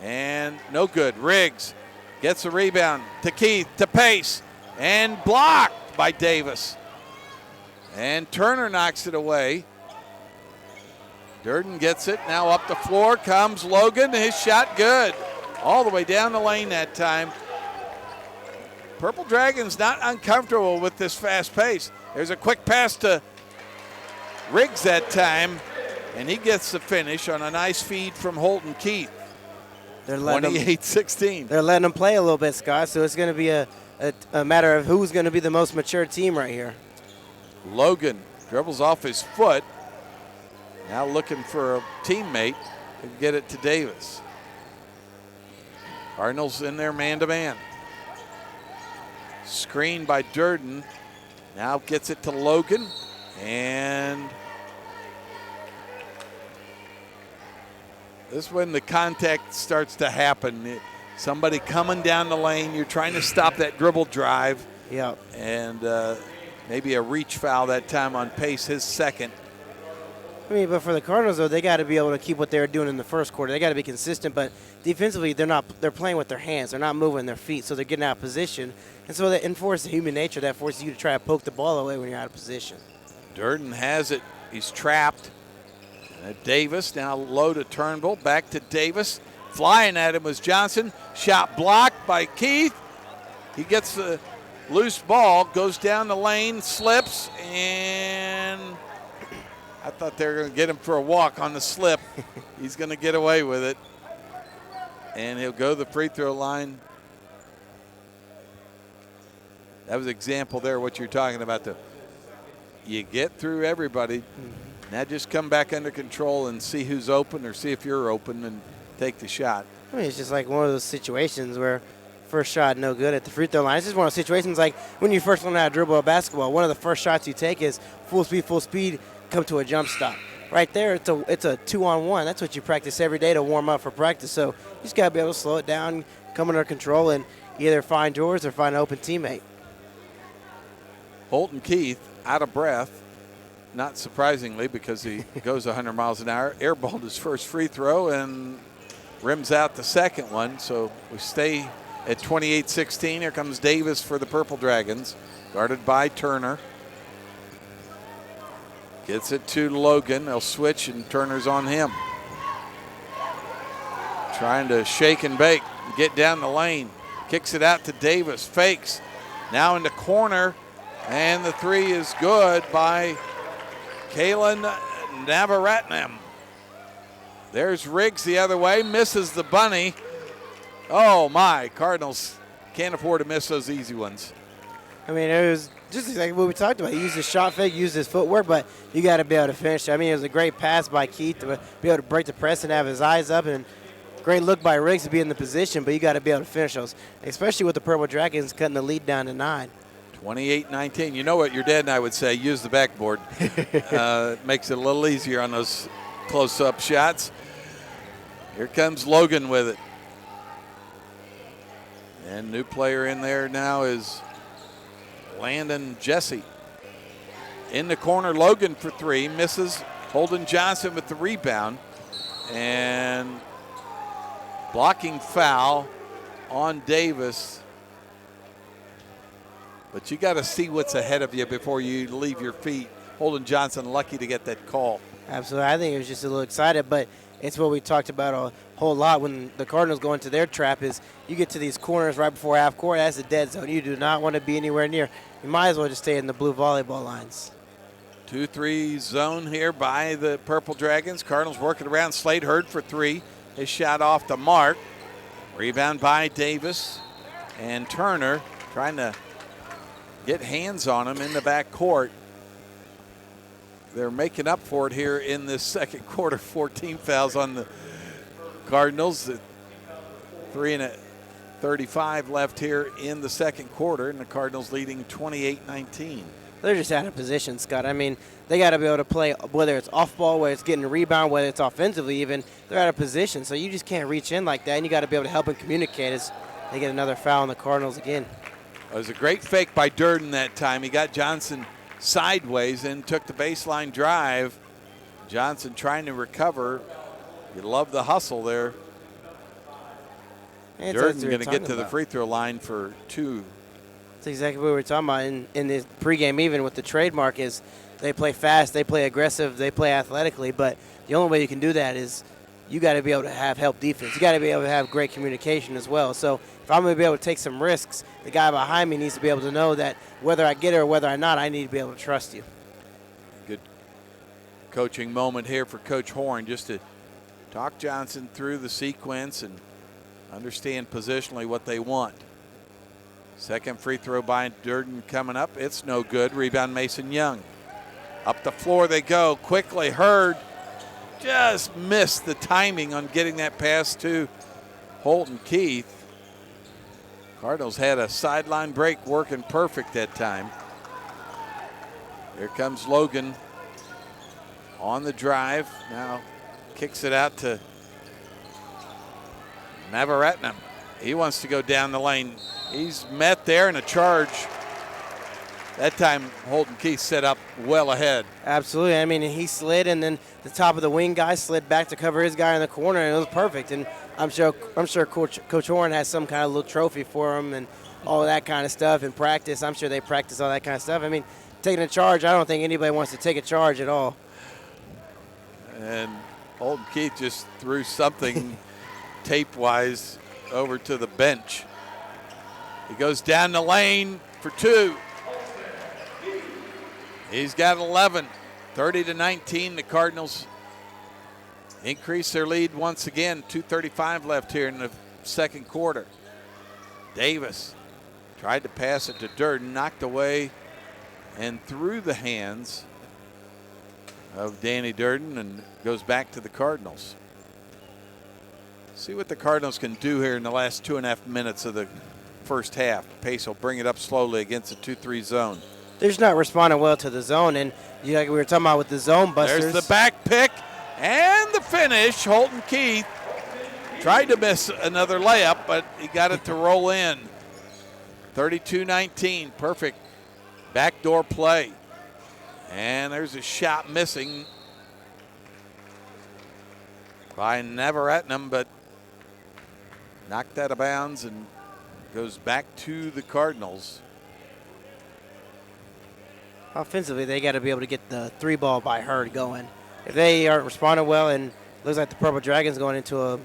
And no good. Riggs gets the rebound to Keith, to Pace, and blocked by Davis. And Turner knocks it away. Durden gets it. Now up the floor comes Logan. His shot good. All the way down the lane that time. Purple Dragons not uncomfortable with this fast pace. There's a quick pass to Riggs that time, and he gets the finish on a nice feed from Holden Keith. They're letting 28-16. They're letting them play a little bit, Scott, so it's going to be a matter of who's going to be the most mature team right here. Logan dribbles off his foot. Now looking for a teammate to get it to Davis. Cardinals in there man-to-man. Screened by Durden. Now gets it to Logan. And this is when the contact starts to happen. Somebody coming down the lane. You're trying to stop that dribble drive. Yeah. And maybe a reach foul that time on Pace, his second. I mean, but for the Cardinals, though, they got to be able to keep what they were doing in the first quarter. They got to be consistent, but defensively, they're playing with their hands. They're not moving their feet, so they're getting out of position. And so that enforces human nature. That forces you to try to poke the ball away when you're out of position. Durden has it. He's trapped. Davis now low to Turnbull. Back to Davis. Flying at him was Johnson. Shot blocked by Keith. He gets the loose ball, goes down the lane, slips, and I thought they were going to get him for a walk on the slip. He's going to get away with it. And he'll go to the free throw line. That was an example there, what you're talking about. You get through everybody. Now just come back under control and see who's open or see if you're open and take the shot. I mean, it's just like one of those situations where first shot no good at the free throw line. It's just one of those situations like when you first learn how to dribble a basketball, one of the first shots you take is full speed, come to a jump stop. Right there, it's a 2-on-1. That's what you practice every day to warm up for practice. So you just got to be able to slow it down, come under control, and either find yours or find an open teammate. Holden Keith, out of breath, not surprisingly because he goes 100 miles an hour, airballed his first free throw and rims out the second one. So we stay at 28-16. Here comes Davis for the Purple Dragons, guarded by Turner. Gets it to Logan. They'll switch, and Turner's on him. Trying to shake and bake, get down the lane. Kicks it out to Davis, fakes. Now in the corner, and the three is good by Kalen Navaratnam. There's Riggs the other way, misses the bunny. Oh my, Cardinals can't afford to miss those easy ones. I mean, it was just like what we talked about. He used his shot fake, used his footwork, but you got to be able to finish. I mean, it was a great pass by Keith to be able to break the press and have his eyes up, and great look by Riggs to be in the position, but you got to be able to finish those, especially with the Purple Dragons cutting the lead down to 9. 28-19. You know what your dad and I would say, use the backboard. Makes it a little easier on those close-up shots. Here comes Logan with it. And new player in there now is Landon Jesse. In the corner, Logan for three, misses. Holden Johnson with the rebound. And blocking foul on Davis. But you got to see what's ahead of you before you leave your feet. Holden Johnson lucky to get that call. Absolutely. I think he was just a little excited, but it's what we talked about a whole lot when the Cardinals go into their trap is you get to these corners right before half court, that's a dead zone. You do not want to be anywhere near. You might as well just stay in the blue volleyball lines. 2-3 zone here by the Purple Dragons. Cardinals working around. Slade Hurd for three. His shot off the mark. Rebound by Davis. And Turner trying to get hands on him in the back court. They're making up for it here in this second quarter. 14 fouls on the Cardinals. 3:35 left here in the second quarter, and the Cardinals leading 28-19. They're just out of position, Scott. I mean, they got to be able to play, whether it's off ball, whether it's getting a rebound, whether it's offensively even. They're out of position, so you just can't reach in like that, and you got to be able to help them communicate as they get another foul on the Cardinals again. It was a great fake by Durden that time. He got Johnson sideways and took the baseline drive. Johnson trying to recover. You love the hustle there. Durden going to get to the free throw line for two. That's exactly what we were talking about in this pregame, even with the trademark, is they play fast, they play aggressive, they play athletically, but the only way you can do that is you got to be able to have help defense. You got to be able to have great communication as well. So if I'm going to be able to take some risks, the guy behind me needs to be able to know that whether I get it or whether I not, I need to be able to trust you. Good coaching moment here for Coach Horn, just to talk Johnson through the sequence and understand positionally what they want. Second free throw by Durden coming up. It's no good. Rebound Mason Young. Up the floor they go. Quickly Hurd just missed the timing on getting that pass to Holton Keith. Cardinals had a sideline break working perfect that time. Here comes Logan on the drive. Now kicks it out to Navaratnam. He wants to go down the lane. He's met there in a charge. That time Holton Keith set up well ahead. Absolutely. I mean, he slid, and then the top of the wing guy slid back to cover his guy in the corner, and it was perfect. And I'm sure Coach Horn has some kind of little trophy for him and all that kind of stuff in practice. I'm sure they practice all that kind of stuff. I mean, taking a charge, I don't think anybody wants to take a charge at all. And Holton Keith just threw something tape-wise over to the bench. He goes down the lane for two. He's got 11, 30-19. The Cardinals increase their lead once again. 2:35 left here in the second quarter. Davis tried to pass it to Durden, knocked away and through the hands of Danny Durden, and goes back to the Cardinals. See what the Cardinals can do here in the last 2.5 minutes of the first half. Pace will bring it up slowly against the 2-3 zone. They're just not responding well to the zone, and like we were talking about with the zone busters. There's the back pick and the finish. Holton Keith tried to miss another layup, but he got it to roll in. 32-19, perfect backdoor play. And there's a shot missing by Navaratnam, but knocked out of bounds and goes back to the Cardinals. Offensively, they got to be able to get the three ball by Hurd going. If they aren't responding well, and looks like the Purple Dragons going into a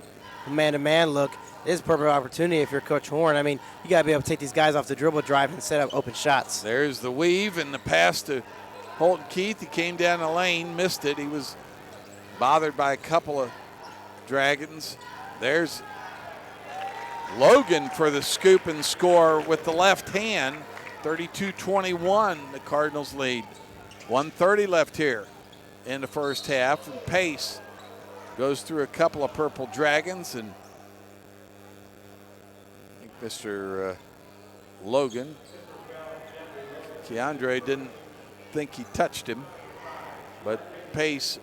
man-to-man look, this is a perfect opportunity if you're Coach Horn. I mean, you got to be able to take these guys off the dribble drive and set up open shots. There's the weave and the pass to Holton Keith. He came down the lane, missed it. He was bothered by a couple of Dragons. There's Logan for the scoop and score with the left hand. 32-21, the Cardinals lead. 1:30 left here in the first half. And Pace goes through a couple of Purple Dragons, and I think Mr. Logan, Keandre didn't think he touched him, but Pace,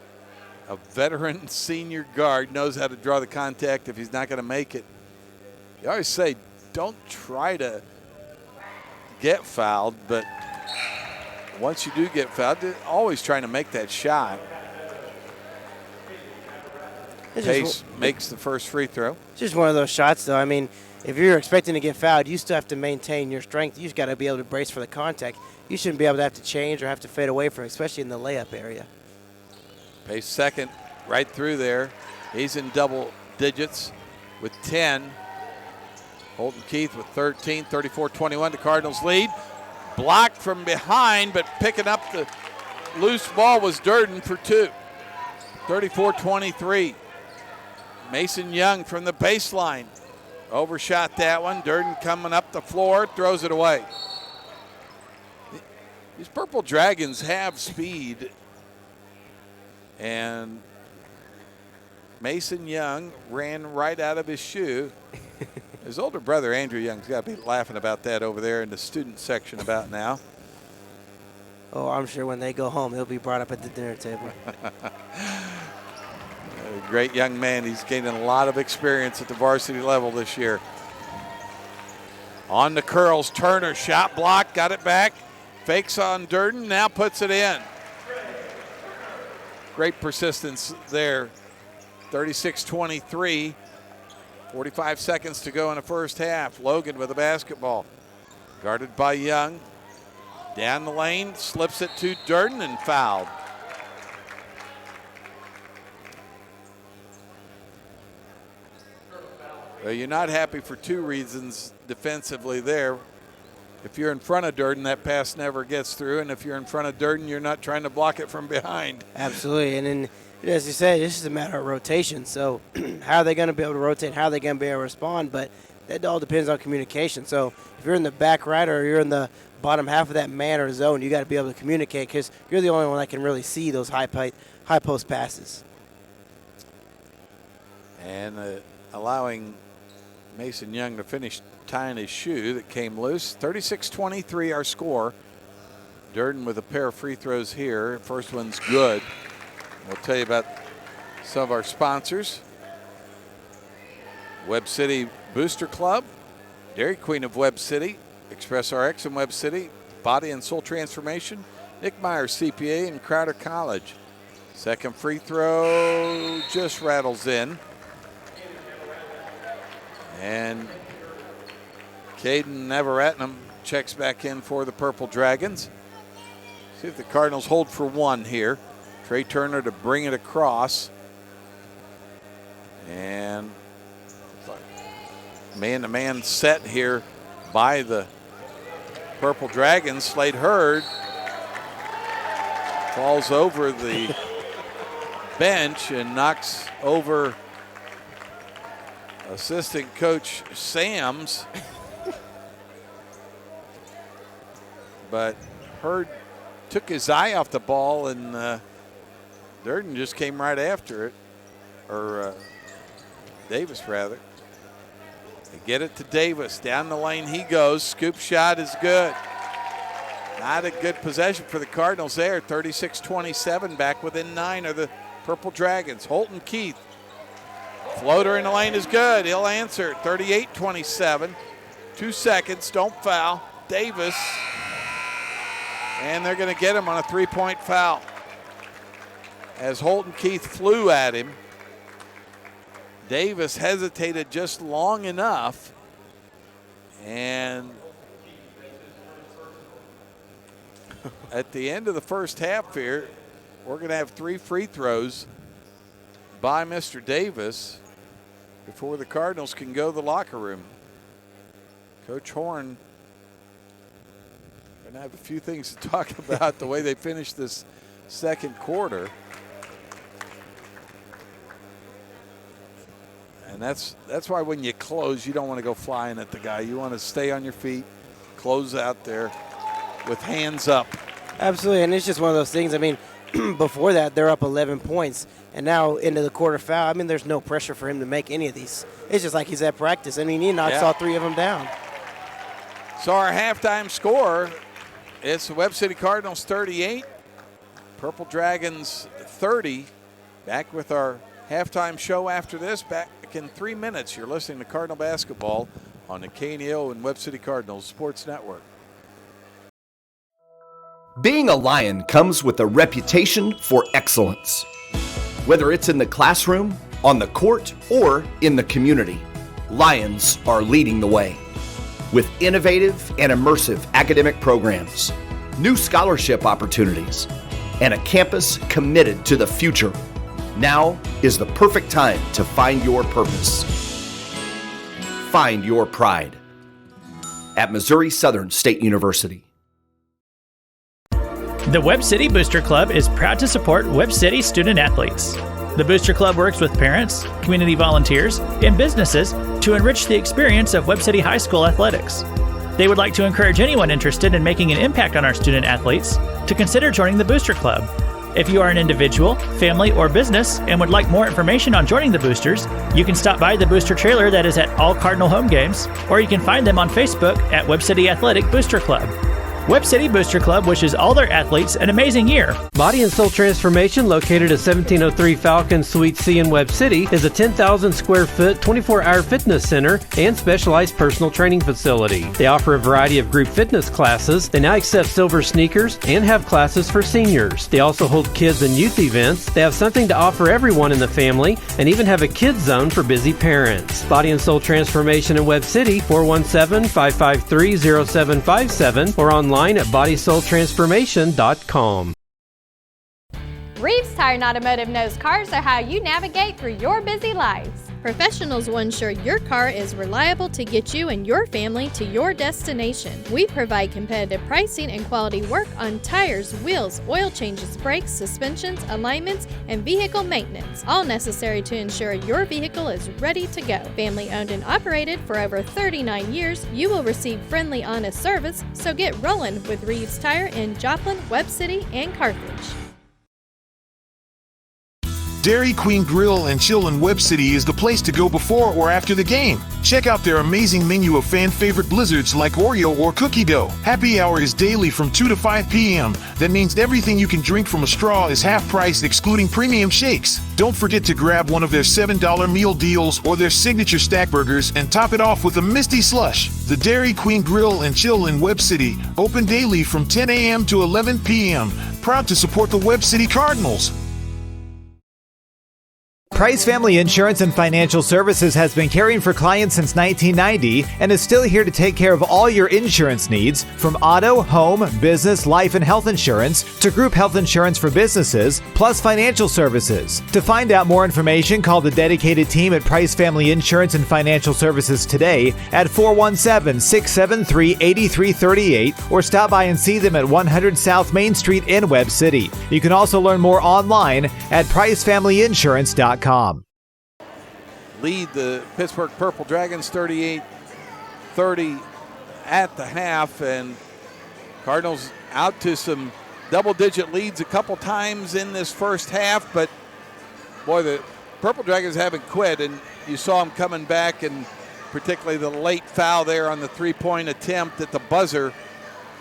a veteran senior guard, knows how to draw the contact if he's not going to make it. You always say, don't try to get fouled, but once you do get fouled, they're always trying to make that shot. Pace makes the first free throw. It's just one of those shots, though. I mean, if you're expecting to get fouled, you still have to maintain your strength. You just got to be able to brace for the contact. You shouldn't be able to have to change or have to fade away from it, especially in the layup area. Pace second, right through there. He's in double digits with 10. Holton Keith with 13, 34-21. The Cardinals lead. Blocked from behind, but picking up the loose ball was Durden for 2. 34-23. Mason Young from the baseline. Overshot that one. Durden coming up the floor, throws it away. These Purple Dragons have speed. And Mason Young ran right out of his shoe. His older brother, Andrew Young's got to be laughing about that over there in the student section about now. Oh, I'm sure when they go home, he'll be brought up at the dinner table. A great young man. He's gaining a lot of experience at the varsity level this year. On the curls, Turner, shot block, got it back. Fakes on Durden, now puts it in. Great persistence there. 36-23. 45 seconds to go in the first half. Logan with the basketball. Guarded by Young. Down the lane, slips it to Durden and fouled. Well, you're not happy for two reasons defensively there. If you're in front of Durden, that pass never gets through. And if you're in front of Durden, you're not trying to block it from behind. Absolutely. And then, as you said, this is a matter of rotation. So how are they going to be able to rotate? How are they going to be able to respond? But that all depends on communication. So if you're in the back right or you're in the bottom half of that man or zone, you got to be able to communicate because you're the only one that can really see those high post passes. And allowing Mason Young to finish tying his shoe that came loose. 36-23 our score. Durden with a pair of free throws here. First one's good. We'll tell you about some of our sponsors. Webb City Booster Club, Dairy Queen of Webb City, Express RX in Webb City, Body and Soul Transformation, Nick Myers CPA, and Crowder College. Second free throw just rattles in. And Caden Neveratnam checks back in for the Purple Dragons. See if the Cardinals hold for one here. Trey Turner to bring it across. And man-to-man set here by the Purple Dragons. Slade Hurd falls over the bench and knocks over assistant coach Sams. But Hurd took his eye off the ball, and Durden just came right after it, or Davis rather. They get it to Davis. Down the lane he goes. Scoop shot is good. Not a good possession for the Cardinals there. 36-27, back within 9 are the Purple Dragons. Holton Keith. Floater in the lane is good. He'll answer. 38-27. 2 seconds. Don't foul. Davis. And they're going to get him on a 3-point foul. As Holton Keith flew at him, Davis hesitated just long enough. And at the end of the first half here, we're going to have 3 free throws by Mr. Davis before the Cardinals can go to the locker room. Coach Horn going to have a few things to talk about the way they finished this second quarter. And that's why when you close, you don't want to go flying at the guy. You want to stay on your feet, close out there with hands up. Absolutely, and it's just one of those things. I mean, before that, they're up 11 points, and now into the quarter foul. I mean, there's no pressure for him to make any of these. It's just like he's at practice. I mean, he knocks all 3 of them down. So our halftime score, it's the Webb City Cardinals 38, Purple Dragons 30. Back with our halftime show after this. Back in 3 minutes. You're listening to Cardinal Basketball on the KNEO and Webb City Cardinals Sports Network. Being a Lion comes with a reputation for excellence. Whether it's in the classroom, on the court, or in the community, Lions are leading the way. With innovative and immersive academic programs, new scholarship opportunities, and a campus committed to the future, now is the perfect time to find your purpose. Find your pride at Missouri Southern State University. The Webb City Booster Club is proud to support Webb City student athletes. The Booster Club works with parents, community volunteers, and businesses to enrich the experience of Webb City High School athletics. They would like to encourage anyone interested in making an impact on our student athletes to consider joining the Booster Club. If you are an individual, family, or business and would like more information on joining the Boosters, you can stop by the Booster trailer that is at all Cardinal home games, or you can find them on Facebook at Webb City Athletic Booster Club. Webb City Booster Club wishes all their athletes an amazing year. Body and Soul Transformation, located at 1703 Falcon Suite C in Webb City, is a 10,000 square foot, 24-hour fitness center and specialized personal training facility. They offer a variety of group fitness classes. They now accept silver sneakers and have classes for seniors. They also hold kids and youth events. They have something to offer everyone in the family and even have a kids zone for busy parents. Body and Soul Transformation in Webb City, 417-553-0757 or online at bodysoultransformation.com. Reeves Tire and Automotive knows cars are how you navigate through your busy lives. Professionals will ensure your car is reliable to get you and your family to your destination. We provide competitive pricing and quality work on tires, wheels, oil changes, brakes, suspensions, alignments, and vehicle maintenance, all necessary to ensure your vehicle is ready to go. Family owned and operated for over 39 years, you will receive friendly, honest service, so get rolling with Reeves Tire in Joplin, Webb City, and Carthage. Dairy Queen Grill and Chill in Webb City is the place to go before or after the game. Check out their amazing menu of fan-favorite blizzards like Oreo or cookie dough. Happy hour is daily from 2 to 5 p.m. That means everything you can drink from a straw is half price, excluding premium shakes. Don't forget to grab one of their $7 meal deals or their signature stack burgers and top it off with a Misty Slush. The Dairy Queen Grill and Chill in Webb City, open daily from 10 a.m. to 11 p.m. Proud to support the Webb City Cardinals. Price Family Insurance and Financial Services has been caring for clients since 1990 and is still here to take care of all your insurance needs, from auto, home, business, life, and health insurance to group health insurance for businesses, plus financial services. To find out more information, call the dedicated team at Price Family Insurance and Financial Services today at 417-673-8338 or stop by and see them at 100 South Main Street in Webb City. You can also learn more online at pricefamilyinsurance.com. Lead the Pittsburgh Purple Dragons 38-30 at the half, and Cardinals out to some double-digit leads a couple times in this first half, but boy, the Purple Dragons haven't quit, and you saw them coming back, and particularly the late foul there on the three-point attempt at the buzzer,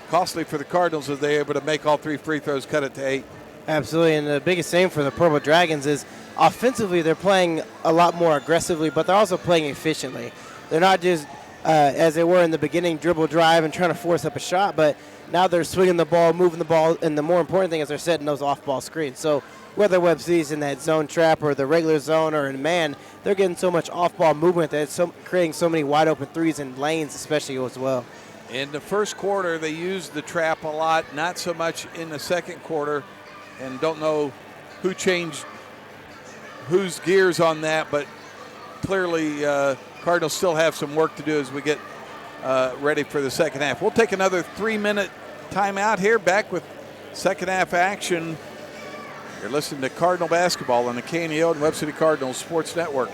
costly for the Cardinals as they were able to make all three free throws, cut it to 8. Absolutely, and the biggest thing for the Purple Dragons is offensively they're playing a lot more aggressively, but they're also playing efficiently. They're not just, as they were in the beginning, dribble, drive, and trying to force up a shot, but now they're swinging the ball, moving the ball, and the more important thing is they're setting those off-ball screens. So whether Webb City's in that zone trap or the regular zone or in man, they're getting so much off-ball movement that it's creating so many wide-open threes and lanes especially as well. In the first quarter, they used the trap a lot, not so much in the second quarter, and don't know who changed whose gears on that, but clearly Cardinals still have some work to do as we get ready for the second half. We'll take another 3-minute timeout here, back with second half action. You're listening to Cardinal Basketball on the KNEO and Webb City Cardinals Sports Network.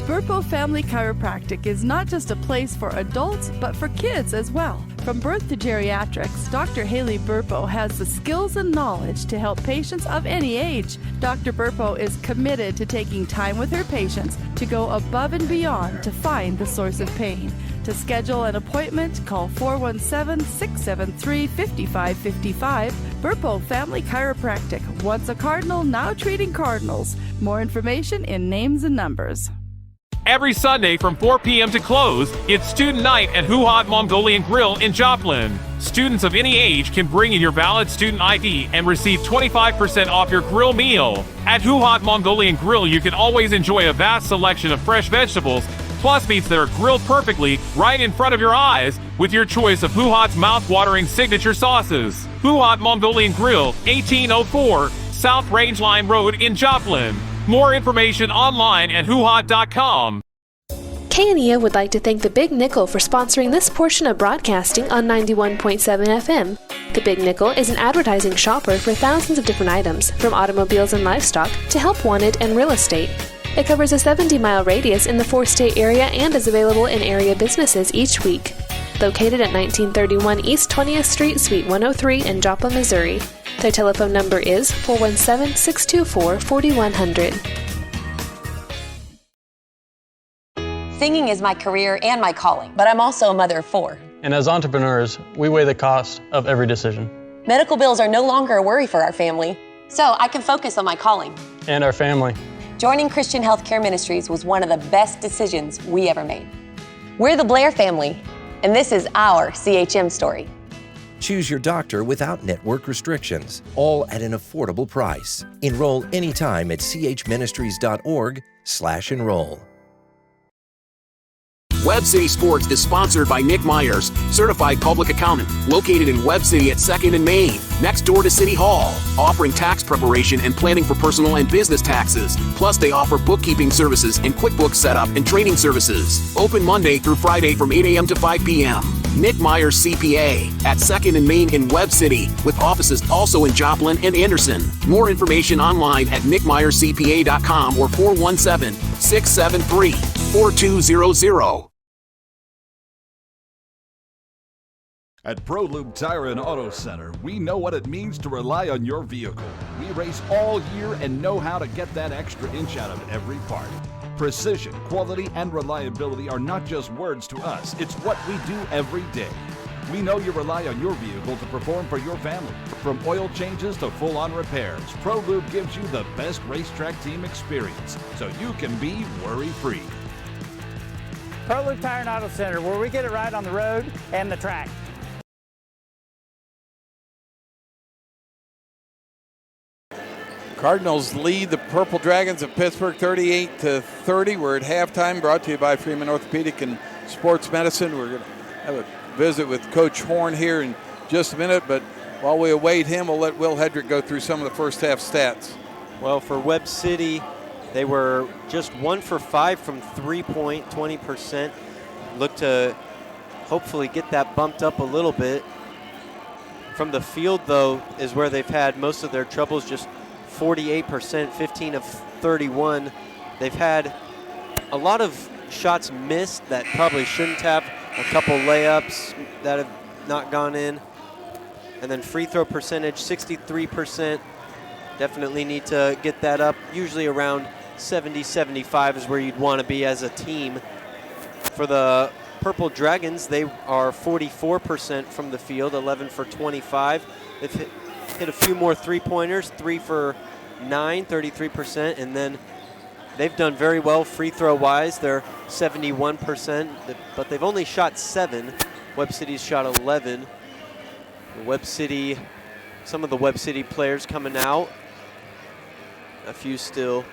Burpo Family Chiropractic is not just a place for adults, but for kids as well. From birth to geriatrics, Dr. Haley Burpo has the skills and knowledge to help patients of any age. Dr. Burpo is committed to taking time with her patients to go above and beyond to find the source of pain. To schedule an appointment, call 417-673-5555. Burpo Family Chiropractic, once a Cardinal, now treating Cardinals. More information in names and numbers. every Sunday from 4 p.m. to close, it's Student Night at Huhat Mongolian Grill in Joplin. Students of any age can bring in your valid student ID and receive 25% off your grill meal. At Huhat Mongolian Grill, you can always enjoy a vast selection of fresh vegetables, plus meats that are grilled perfectly right in front of your eyes with your choice of Huhat's mouth-watering signature sauces. Huhat Mongolian Grill, 1804 South Range Line Road in Joplin. More information online at huhat.com. KNEA would like to thank the Big Nickel for sponsoring this portion of broadcasting on 91.7 FM. The Big Nickel is an advertising shopper for thousands of different items, from automobiles and livestock to help wanted and real estate. It covers a 70-mile radius in the 4-state area and is available in area businesses each week. Located at 1931 East 20th Street, Suite 103 in Joplin, Missouri. Their telephone number is 417-624-4100. Singing is my career and my calling, but I'm also a mother of 4. And as entrepreneurs, we weigh the cost of every decision. Medical bills are no longer a worry for our family, so I can focus on my calling. And our family. Joining Christian Healthcare Ministries was one of the best decisions we ever made. We're the Blair family, and this is our CHM story. Choose your doctor without network restrictions, all at an affordable price. Enroll anytime at chministries.org/enroll. Webb City Sports is sponsored by Nick Myers, certified public accountant, located in Webb City at 2nd and Main, next door to City Hall, offering tax preparation and planning for personal and business taxes. Plus, they offer bookkeeping services and QuickBooks setup and training services. Open Monday through Friday from 8 a.m. to 5 p.m. Nick Myers CPA at 2nd and Main in Webb City, with offices also in Joplin and Anderson. More information online at nickmyerscpa.com or 417-673-4200. At ProLube Tire and Auto Center, we know what it means to rely on your vehicle. We race all year and know how to get that extra inch out of every part. Precision, quality, and reliability are not just words to us. It's what we do every day. We know you rely on your vehicle to perform for your family. From oil changes to full-on repairs, ProLube gives you the best racetrack team experience, so you can be worry-free. ProLube Tire and Auto Center, where we get it right on the road and the track. Cardinals lead the Purple Dragons of Pittsburgh 38-30. We're at halftime, brought to you by Freeman Orthopedic and Sports Medicine. We're going to have a visit with Coach Horn here in just a minute, but while we await him, we'll let Will Hedrick go through some of the first half stats. Well, for Webb City, they were just 1 for 5 from 3-point, 20%. Look to hopefully get that bumped up a little bit. From the field, though, is where they've had most of their troubles, just 48%, 15 of 31. They've had a lot of shots missed that probably shouldn't have, a couple layups that have not gone in. And then free throw percentage, 63%. Definitely need to get that up. Usually around 70, 75 is where you'd want to be as a team. For the Purple Dragons, they are 44% from the field, 11 for 25. They've hit a few more three-pointers, 3 for 9, 33%, and then they've done very well free throw-wise. They're 71%, but they've only shot 7. Webb City's shot 11. Webb City, some of the Webb City players coming out. A few still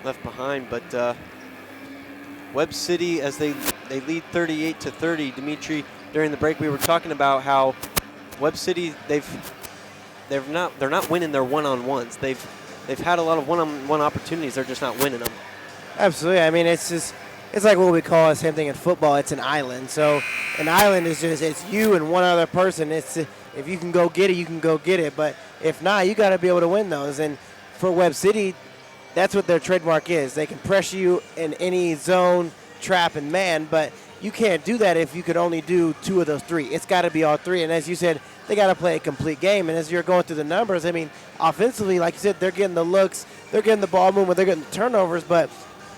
left behind, but Webb City, as they lead 38-30. Dimitri, during the break, we were talking about how Webb City, they're not winning their one-on-ones. They've had a lot of one-on-one opportunities. They're just not winning them. Absolutely. I mean, it's like what we call the same thing in football. It's an island. So an island is just, it's you and one other person. It's if you can go get it, you can go get it. But if not, you got to be able to win those. And for Webb City, that's what their trademark is. They can pressure you in any zone, trap, and man, but you can't do that if you could only do 2 of those 3. It's got to be all 3. And as you said, they got to play a complete game. And as you're going through the numbers, I mean, offensively, like you said, they're getting the looks, they're getting the ball movement, they're getting the turnovers, but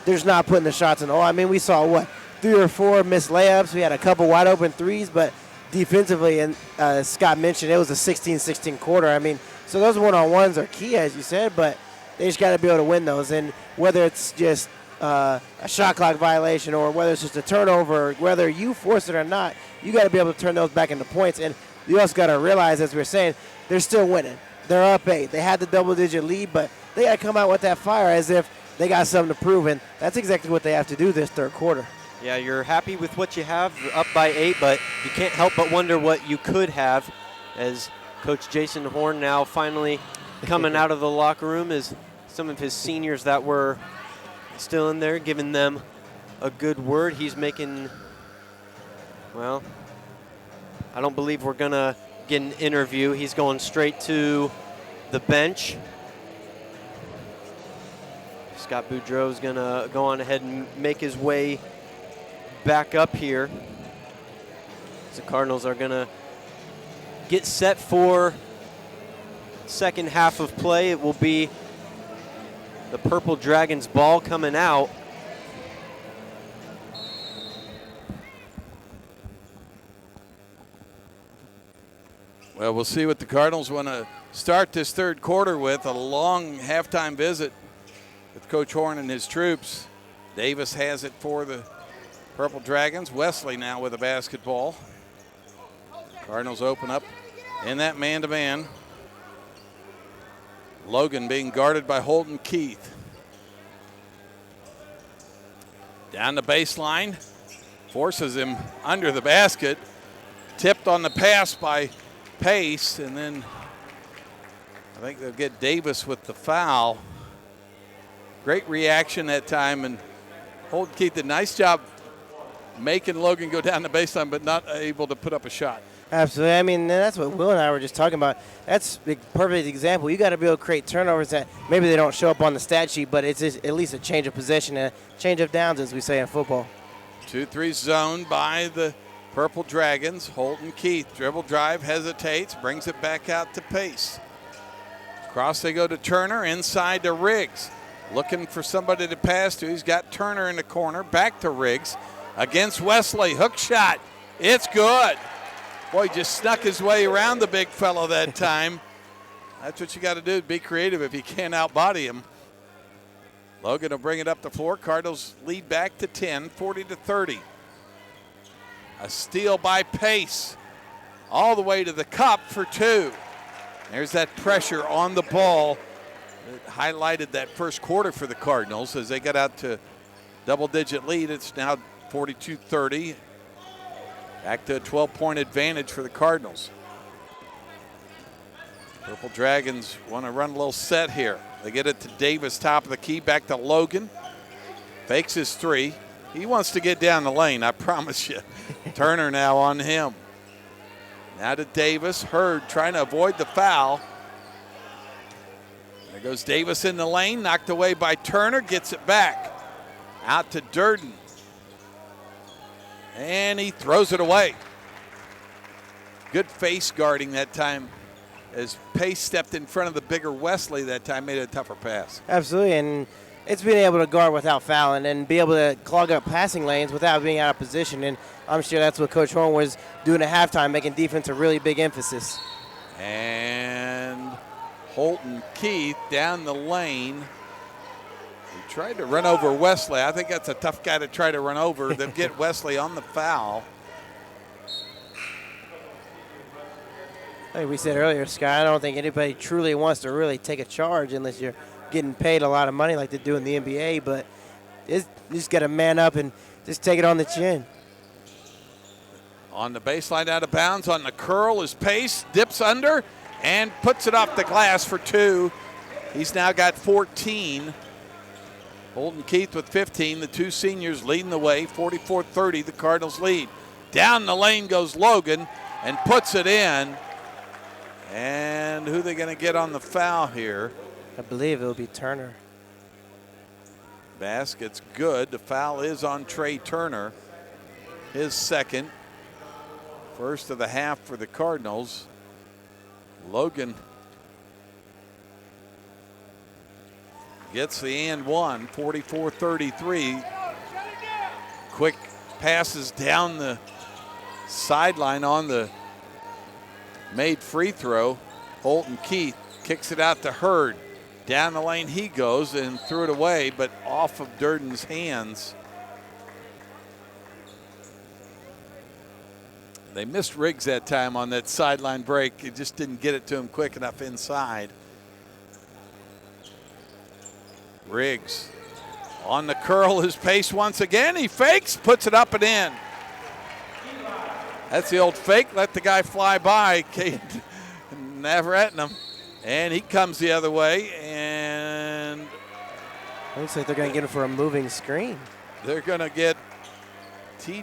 they're just not putting the shots in. I mean, we saw, 3 or 4 missed layups. We had a couple wide open threes, but defensively, and Scott mentioned, it was a 16-16 quarter. I mean, so those one-on-ones are key, as you said, but they just got to be able to win those. And whether it's just a shot clock violation or whether it's just a turnover, whether you force it or not, you got to be able to turn those back into points. And you also got to realize, as we were saying, they're still winning. They're up 8. They had the double-digit lead, but they got to come out with that fire as if they got something to prove, and that's exactly what they have to do this third quarter. Yeah, you're happy with what you have, up by 8, but you can't help but wonder what you could have, as Coach Jason Horn now finally coming out of the locker room as some of his seniors that were still in there, giving them a good word. He's making, well, I don't believe we're going to get an interview. He's going straight to the bench. Scott Boudreau's going to go on ahead and make his way back up here. The Cardinals are going to get set for second half of play. It will be the Purple Dragons ball coming out. Well, we'll see what the Cardinals want to start this third quarter with. A long halftime visit with Coach Horn and his troops. Davis has it for the Purple Dragons. Wesley now with a basketball. Cardinals open up in that man-to-man. Logan being guarded by Holden Keith. Down the baseline, forces him under the basket. Tipped on the pass by Pace, and then I think they'll get Davis with the foul. Great reaction that time, and Holden Keith did a nice job making Logan go down the baseline, but not able to put up a shot. Absolutely. I mean, that's what Will and I were just talking about. That's a perfect example. You got to be able to create turnovers that maybe they don't show up on the stat sheet, but it's just at least a change of possession, a change of downs, as we say in football. 2-3 zone by the Purple Dragons. Holden Keith, dribble drive, hesitates, brings it back out to Pace. Across they go to Turner, inside to Riggs. Looking for somebody to pass to. He's got Turner in the corner, back to Riggs. Against Wesley, hook shot. It's good. Boy, just snuck his way around the big fellow that time. That's what you got to do, be creative if you can't outbody him. Logan will bring it up the floor. Cardinals lead back to 10, 40-30. A steal by Pace. All the way to the cup for 2. There's that pressure on the ball. It highlighted that first quarter for the Cardinals as they got out to double-digit lead. It's now 42-30. Back to a 12-point advantage for the Cardinals. Purple Dragons want to run a little set here. They get it to Davis, top of the key, back to Logan. Fakes his 3. He wants to get down the lane, I promise you. Turner now on him. Now to Davis. Hurd trying to avoid the foul. There goes Davis in the lane, knocked away by Turner, gets it back. Out to Durden. And he throws it away. Good face guarding that time as Pace stepped in front of the bigger Wesley that time, made it a tougher pass. Absolutely, and it's being able to guard without fouling and be able to clog up passing lanes without being out of position, and I'm sure that's what Coach Horn was doing at halftime, making defense a really big emphasis. And Holden Keith down the lane. He tried to run over Wesley. I think that's a tough guy to try to run over. They'll get Wesley on the foul. Like we said earlier, Scott, I don't think anybody truly wants to really take a charge unless you're getting paid a lot of money like they do in the NBA, but you just got to man up and just take it on the chin. On the baseline, out of bounds, on the curl is Pace, dips under, and puts it off the glass for 2. He's now got 14. Holden Keith with 15, the 2 seniors leading the way, 44-30, the Cardinals lead. Down the lane goes Logan and puts it in. And who are they going to get on the foul here? I believe it'll be Turner. Basket's good. The foul is on Trey Turner. His second. First of the half for the Cardinals. Logan gets the and one, 44-33. Quick passes down the sideline on the made free throw. Holden Keith kicks it out to Hurd. Down the lane he goes and threw it away, but off of Durden's hands. They missed Riggs that time on that sideline break. It just didn't get it to him quick enough inside. Riggs on the curl, his pace once again. He fakes, puts it up and in. That's the old fake, let the guy fly by. Navratilova. And he comes the other way, and looks like they're going to get him for a moving screen. They're going to get they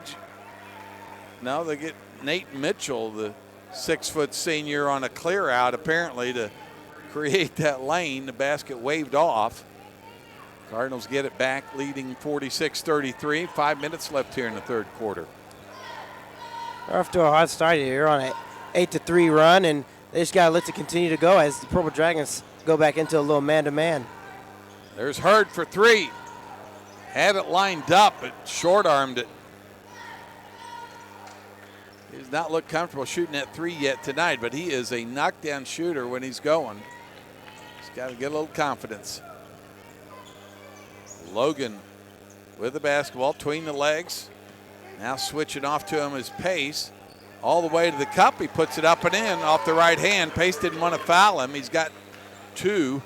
get Nate Mitchell, the 6-foot senior, on a clear out apparently to create that lane. The basket waved off. Cardinals get it back, leading 46-33. 5 minutes left here in the third quarter. They're off to a hot start here on an 8-3 run, and they just got to let it continue to go as the Purple Dragons go back into a little man-to-man. There's Hurd for three. Had it lined up, but short-armed it. He does not look comfortable shooting that three yet tonight, but he is a knockdown shooter when he's going. He's got to get a little confidence. Logan with the basketball between the legs. Now switching off to him is Pace. All the way to the cup, he puts it up and in off the right hand. Pace didn't want to foul him. He's got two.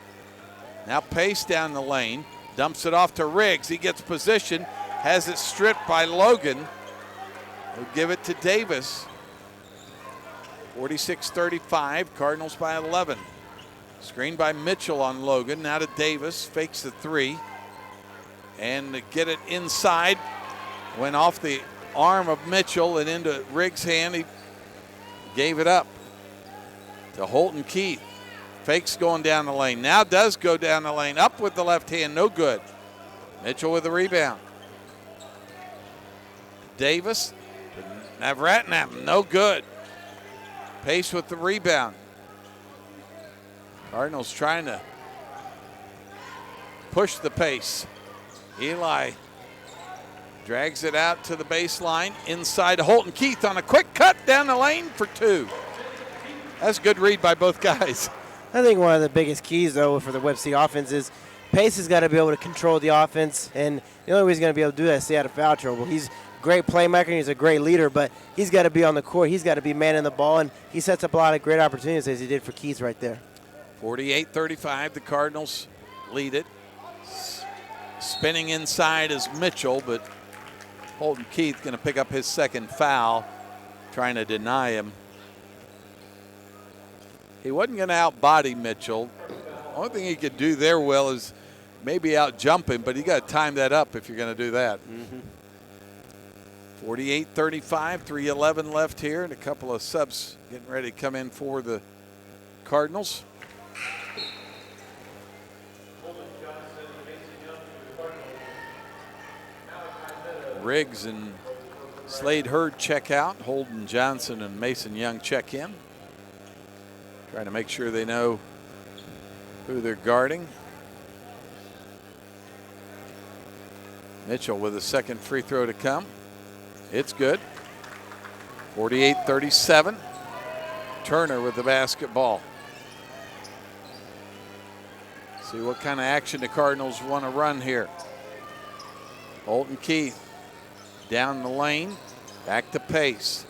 Now Pace down the lane, dumps it off to Riggs. He gets position, has it stripped by Logan. He'll give it to Davis. 46-35, Cardinals by 11. Screen by Mitchell on Logan, now to Davis, fakes the three. And to get it inside, went off the arm of Mitchell and into Riggs' hand. He gave it up to Holton Keith. Fakes going down the lane. Now does go down the lane. Up with the left hand, no good. Mitchell with the rebound. Davis, Navratilova, no good. Pace with the rebound. Cardinals trying to push the pace. Eli drags it out to the baseline. Inside to Holton Keith on a quick cut down the lane for two. That's a good read by both guys. I think one of the biggest keys, though, for the Webb City offense is Pace has got to be able to control the offense, and the only way he's going to be able to do that is stay out of foul trouble. He's a great playmaker, and he's a great leader, but he's got to be on the court. He's got to be manning the ball, and he sets up a lot of great opportunities as he did for Keith right there. 48-35, the Cardinals lead it. Spinning inside is Mitchell, but Holton Keith going to pick up his second foul, trying to deny him. He wasn't going to outbody Mitchell. The only thing he could do there, Will, is maybe out-jump him, but you got to time that up if you're going to do that. 48-35, 3:11 left here, and a couple of subs getting ready to come in for the Cardinals. Riggs and Slade Hurd check out. Holden Johnson and Mason Young check in. Trying to make sure they know who they're guarding. Mitchell with a second free throw to come. It's good. 48-37. Turner with the basketball. See what kind of action the Cardinals want to run here. Holton Keith down the lane, back to Pace.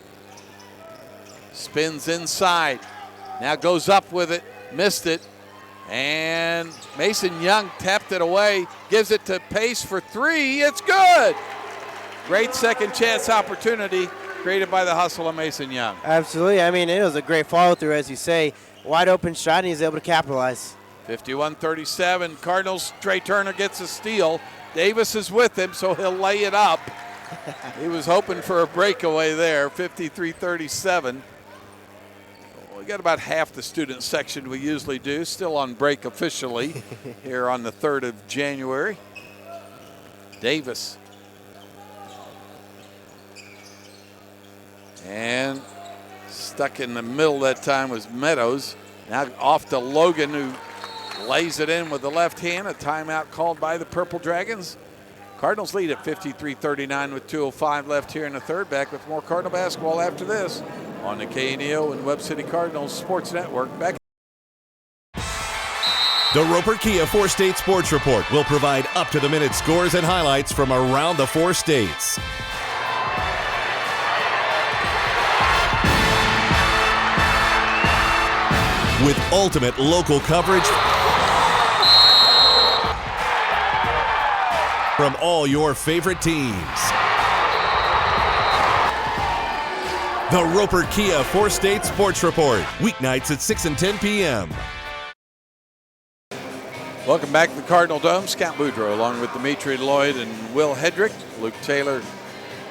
Spins inside, now goes up with it, missed it, and Mason Young tapped it away, gives it to Pace for three, it's good! Great second chance opportunity created by the hustle of Mason Young. Absolutely, I mean, it was a great follow through, as you say. Wide open shot, and he's able to capitalize. 51-37, Cardinals, Trey Turner gets a steal. Davis is with him, so he'll lay it up. He was hoping for a breakaway there, 53-37. We got about half the student section we usually do, still on break officially here on the 3rd of January. Davis. And stuck in the middle that time was Meadows. Now off to Logan, who lays it in with the left hand. A timeout called by the Purple Dragons. Cardinals lead at 53-39 with 2:05 left here in the third. Back with more Cardinal basketball after this on the KNEO and Webb City Cardinals Sports Network. Back. The Roper Kia 4-State Sports Report will provide up-to-the-minute scores and highlights from around the 4 states. With ultimate local coverage from all your favorite teams. The Roper Kia 4-State Sports Report, weeknights at 6 and 10 p.m. Welcome back to the Cardinal Dome. Scott Boudreau along with Dimitri Lloyd and Will Hedrick. Luke Taylor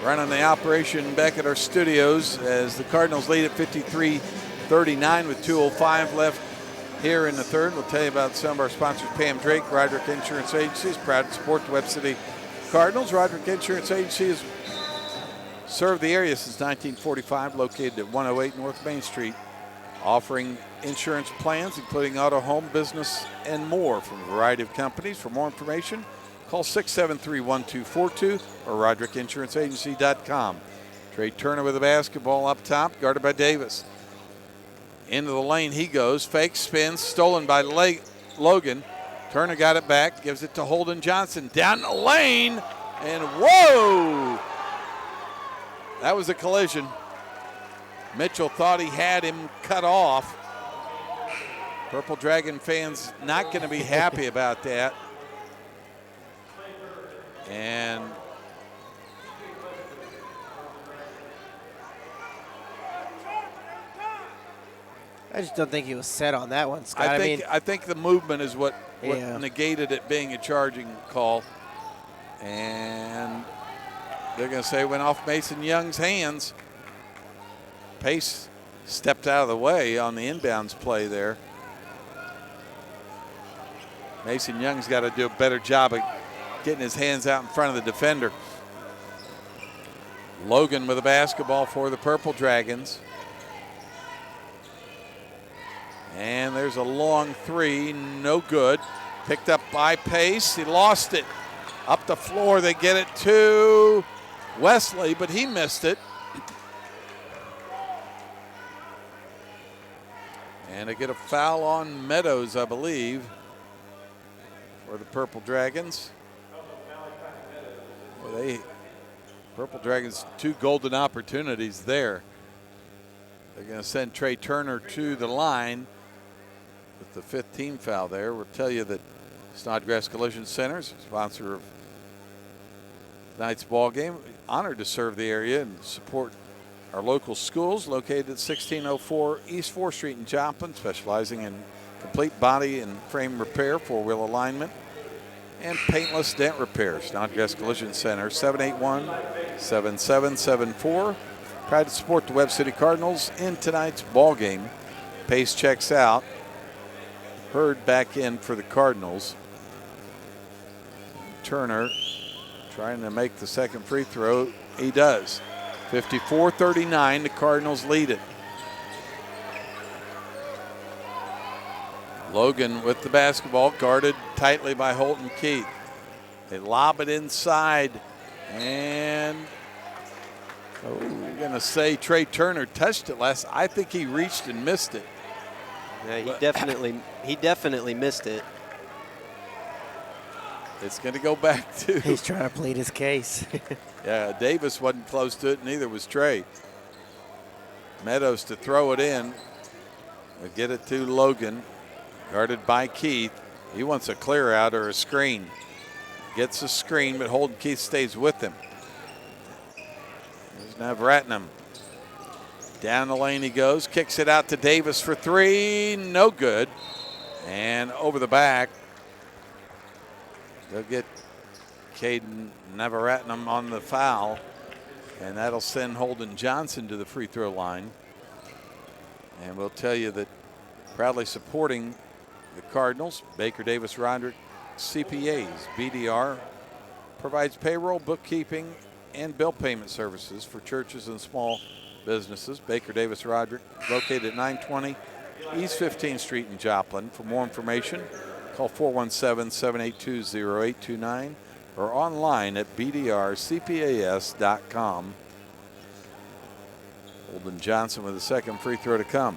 running the operation back at our studios as the Cardinals lead at 53-39 with 2:05 left here in the third. We'll tell you about some of our sponsors. Pam Drake, Roderick Insurance Agency is proud to support the Webb City Cardinals. Roderick Insurance Agency has served the area since 1945, located at 108 North Main Street, offering insurance plans including auto, home, business, and more from a variety of companies. For more information, call 673-1242 or RoderickInsuranceAgency.com. Trey Turner with the basketball up top, guarded by Davis. Into the lane he goes, fake spins, stolen by Logan. Turner got it back, gives it to Holden Johnson. Down the lane, and whoa! That was a collision. Mitchell thought he had him cut off. Purple Dragon fans not going to be happy about that. And I just don't think he was set on that one, Scott. I think the movement is what negated it being a charging call. And they're going to say it went off Mason Young's hands. Pace stepped out of the way on the inbounds play there. Mason Young's got to do a better job of getting his hands out in front of the defender. Logan with a basketball for the Purple Dragons. And there's a long three, no good. Picked up by Pace, he lost it. Up the floor, they get it to Wesley, but he missed it. And they get a foul on Meadows, I believe, for the Purple Dragons. Well, Purple Dragons, 2 golden opportunities there. They're going to send Trey Turner to the line with the 5th team foul there. We'll tell you that Snodgrass Collision Center is a sponsor of tonight's ball game. Honored to serve the area and support our local schools, located at 1604 East 4th Street in Joplin, specializing in complete body and frame repair, 4-wheel alignment, and paintless dent repair. Snodgrass Collision Center, 781-7774. Proud to support the Webb City Cardinals in tonight's ball game. Pace checks out. Hurd back in for the Cardinals. Turner trying to make the second free throw. He does. 54-39, the Cardinals lead it. Logan with the basketball, guarded tightly by Holton Keith. They lob it inside, and you're going to say Trey Turner touched it last. I think he reached and missed it. Yeah, he definitely missed it. It's going to go back to. He's trying to plead his case. Yeah, Davis wasn't close to it, neither was Trey. Meadows to throw it in. We'll get it to Logan, guarded by Keith. He wants a clear out or a screen. Gets a screen, but Holden Keith stays with him. There's Navratnam. Down the lane he goes, kicks it out to Davis for 3, no good. And over the back, they'll get Caden Navaratnam on the foul, and that'll send Holden Johnson to the free throw line. And we'll tell you that proudly supporting the Cardinals, Baker Davis Roderick CPAs. BDR provides payroll, bookkeeping, and bill payment services for churches and small businesses. Baker Davis Roderick, located at 920 East 15th Street in Joplin. For more information, call 417-782-0829 or online at bdrcpas.com. Holden Johnson with the second free throw to come.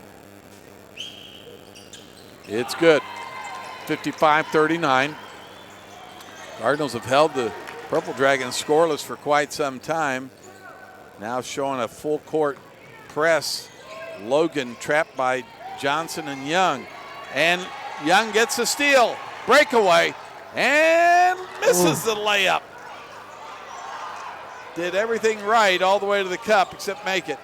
It's good. 55-39. Cardinals have held the Purple Dragons scoreless for quite some time. Now showing a full court press. Logan trapped by Johnson and Young. And Young gets a steal. Breakaway. And misses the layup. Did everything right all the way to the cup except make it.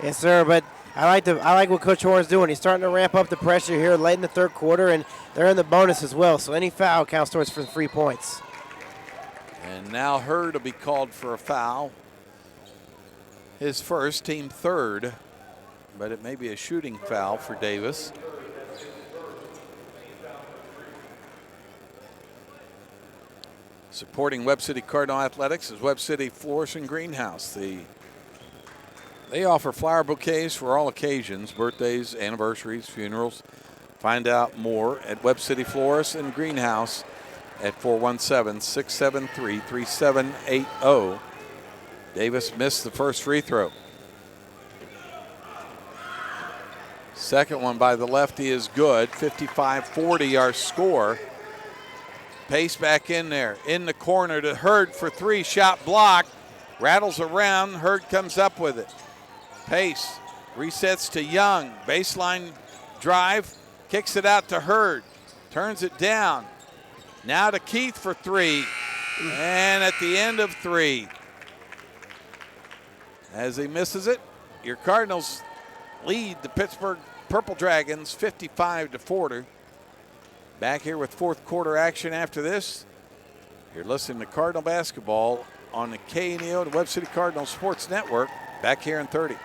Yes, sir, but I like what Coach Horn's doing. He's starting to ramp up the pressure here late in the third quarter, and they're in the bonus as well, so any foul counts towards for 3 points. And now Hurd will be called for a foul. His first, team third, but it may be a shooting foul for Davis. Supporting Webb City Cardinal Athletics is Webb City Florist and Greenhouse. They offer flower bouquets for all occasions, birthdays, anniversaries, funerals. Find out more at Webb City Florist and Greenhouse at 417-673-3780. Davis missed the first free throw. Second one by the lefty is good. 55-40 our score. Pace back in there, in the corner to Hurd for three, shot blocked. Rattles around, Hurd comes up with it. Pace resets to Young, baseline drive, kicks it out to Hurd, turns it down. Now to Keith for three, and at the end of three. As he misses it, your Cardinals lead the Pittsburg Purple Dragons 55-40. Back here with fourth quarter action after this. You're listening to Cardinal Basketball on the KNEO, the Webb City Cardinal Sports Network, back here in 30.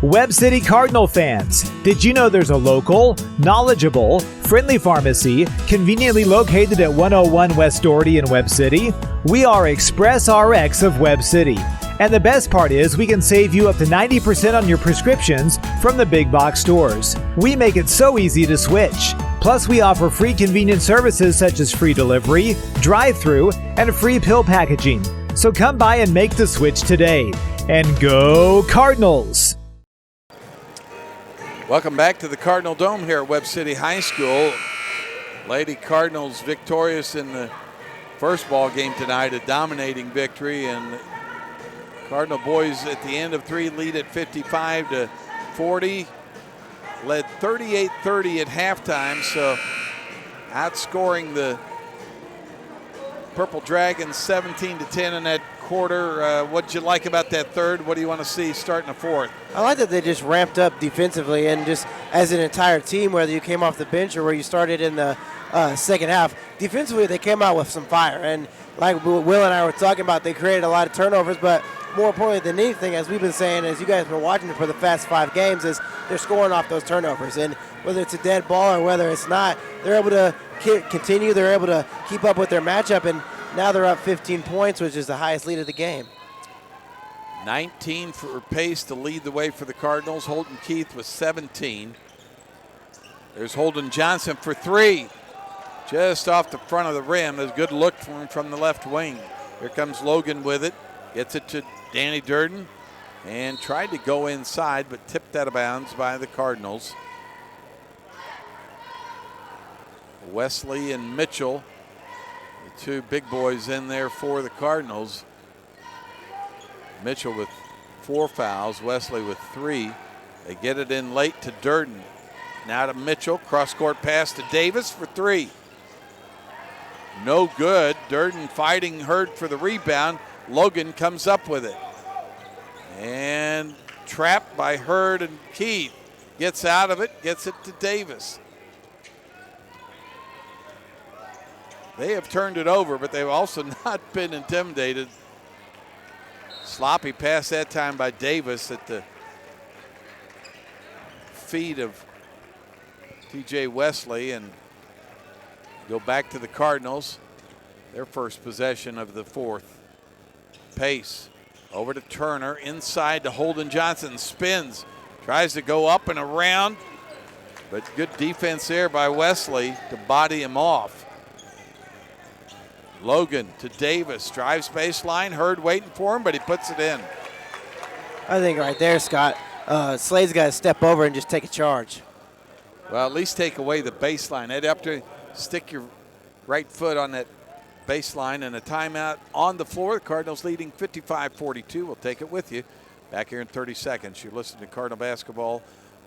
Webb City Cardinal fans, did you know there's a local, knowledgeable, friendly pharmacy conveniently located at 101 West Doherty in Webb City? We are Express RX of Webb City. And the best part is we can save you up to 90% on your prescriptions from the big box stores. We make it so easy to switch. Plus, we offer free convenient services such as free delivery, drive-through, and free pill packaging. So come by and make the switch today. And go Cardinals! Welcome back to the Cardinal Dome here at Webb City High School. Lady Cardinals victorious in the first ball game tonight, a dominating victory, and Cardinal boys at the end of three lead at 55-40. Led 38-30 at halftime, so outscoring the Purple Dragons 17-10 in that quarter. What'd you like about that third? What do you want to see starting the fourth? I like that they just ramped up defensively and just as an entire team, whether you came off the bench or where you started in the second half. Defensively, they came out with some fire. And like Will and I were talking about, they created a lot of turnovers, but more importantly than anything, as we've been saying, as you guys have been watching for the past 5 games, is they're scoring off those turnovers. And whether it's a dead ball or whether it's not, they're able to continue. They're able to keep up with their matchup, and now they're up 15 points, which is the highest lead of the game. 19 for Pace to lead the way for the Cardinals. Holden Keith with 17. There's Holden Johnson for three. Just off the front of the rim. A good look for him from the left wing. Here comes Logan with it. Gets it to Danny Durden and tried to go inside, but tipped out of bounds by the Cardinals. Wesley and Mitchell, the two big boys in there for the Cardinals. Mitchell with 4 fouls, Wesley with 3. They get it in late to Durden. Now to Mitchell, cross-court pass to Davis for 3. No good. Durden fighting Hurd for the rebound. Logan comes up with it. And trapped by Hurd and Keith. Gets out of it, gets it to Davis. They have turned it over, but they've also not been intimidated. Sloppy pass that time by Davis at the feet of TJ Wesley, and go back to the Cardinals. Their first possession of the fourth. Pace over to Turner, inside to Holden Johnson, spins, tries to go up and around, but good defense there by Wesley to body him off. Logan to Davis, drives baseline, Hurd waiting for him, but he puts it in. I think right there, Scott, Slade's got to step over and just take a charge. Well, at least take away the baseline. They'd have to stick your right foot on that baseline, and a timeout on the floor. The Cardinals leading 55-42. We'll take it with you. Back here in 30 seconds. You're listening to Cardinal Basketball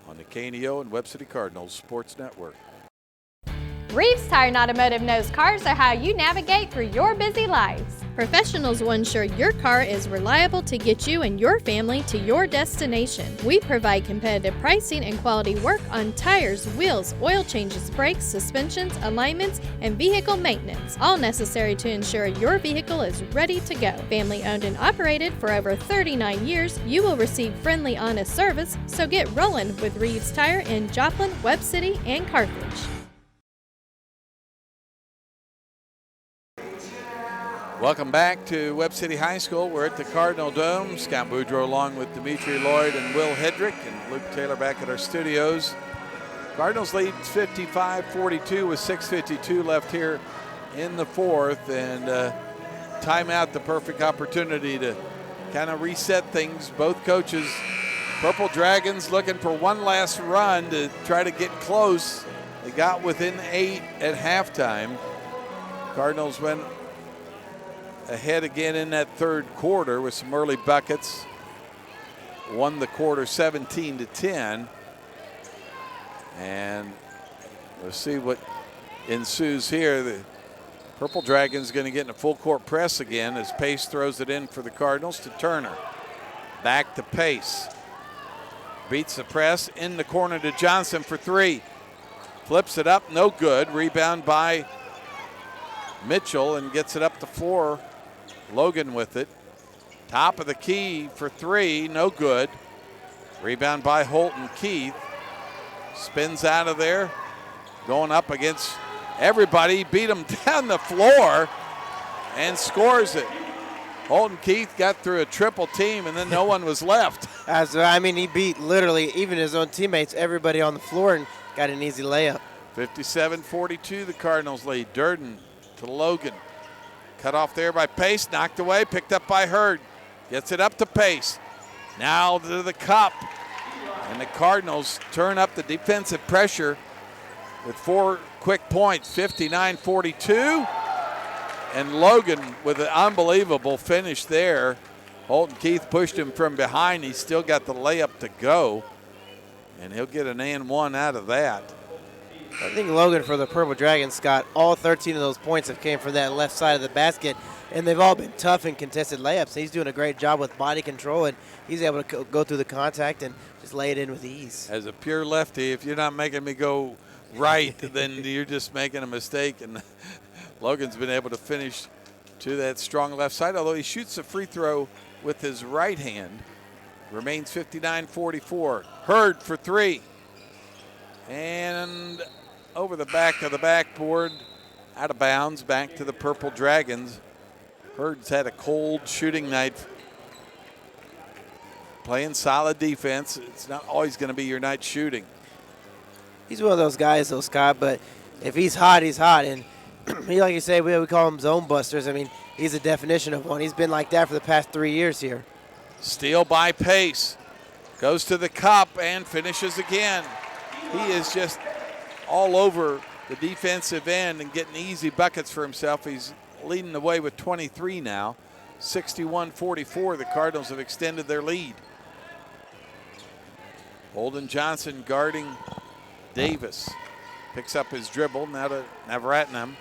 on the KNEO and Webb City Cardinals Sports Network. Reeves Tire and Automotive knows cars are how you navigate through your busy lives. Professionals will ensure your car is reliable to get you and your family to your destination. We provide competitive pricing and quality work on tires, wheels, oil changes, brakes, suspensions, alignments, and vehicle maintenance, all necessary to ensure your vehicle is ready to go. Family owned and operated for over 39 years, you will receive friendly, honest service, so get rolling with Reeves Tire in Joplin, Webb City, and Carthage. Welcome back to Webb City High School. We're at the Cardinal Dome. Scott Boudreau along with Dimitri Lloyd and Will Hedrick and Luke Taylor back at our studios. Cardinals lead 55-42 with 6:52 left here in the fourth. And timeout, the perfect opportunity to kind of reset things. Both coaches, Purple Dragons looking for one last run to try to get close. They got within 8 at halftime. Cardinals went ahead again in that third quarter with some early buckets. Won the quarter 17-10. And we'll see what ensues here. The Purple Dragons going to get in a full court press again as Pace throws it in for the Cardinals to Turner. Back to Pace. Beats the press in the corner to Johnson for three. Flips it up, no good. Rebound by Mitchell and gets it up the floor. Logan with it. Top of the key for three, no good. Rebound by Holton Keith. Spins out of there. Going up against everybody. Beat him down the floor and scores it. Holton Keith got through a triple team and then no one was left. He beat literally even his own teammates, everybody on the floor, and got an easy layup. 57-42, the Cardinals lead. Durden to Logan. Cut off there by Pace, knocked away, picked up by Hurd. Gets it up to Pace. Now to the cup. And the Cardinals turn up the defensive pressure with 4 quick points, 59-42. And Logan with an unbelievable finish there. Holton Keith pushed him from behind. He's still got the layup to go. And he'll get an and one out of that. I think Logan for the Purple Dragons, Scott, all 13 of those points have came from that left side of the basket, and they've all been tough and contested layups. He's doing a great job with body control, and he's able to go through the contact and just lay it in with ease. As a pure lefty, if you're not making me go right, then you're just making a mistake, and Logan's been able to finish to that strong left side, although he shoots a free throw with his right hand. Remains 59-44. Hurd for three. And over the back of the backboard, out of bounds, back to the Purple Dragons. Hurd's had a cold shooting night. Playing solid defense. It's not always going to be your night shooting. He's one of those guys, though, Scott, but if he's hot, he's hot. And like you say, we call him zone busters. I mean, he's a definition of one. He's been like that for the past 3 years here. Steal by Pace. Goes to the cup and finishes again. He is just all over the defensive end and getting easy buckets for himself. He's leading the way with 23 now. 61-44, the Cardinals have extended their lead. Holden Johnson guarding Davis. Picks up his dribble, now to Navratnam.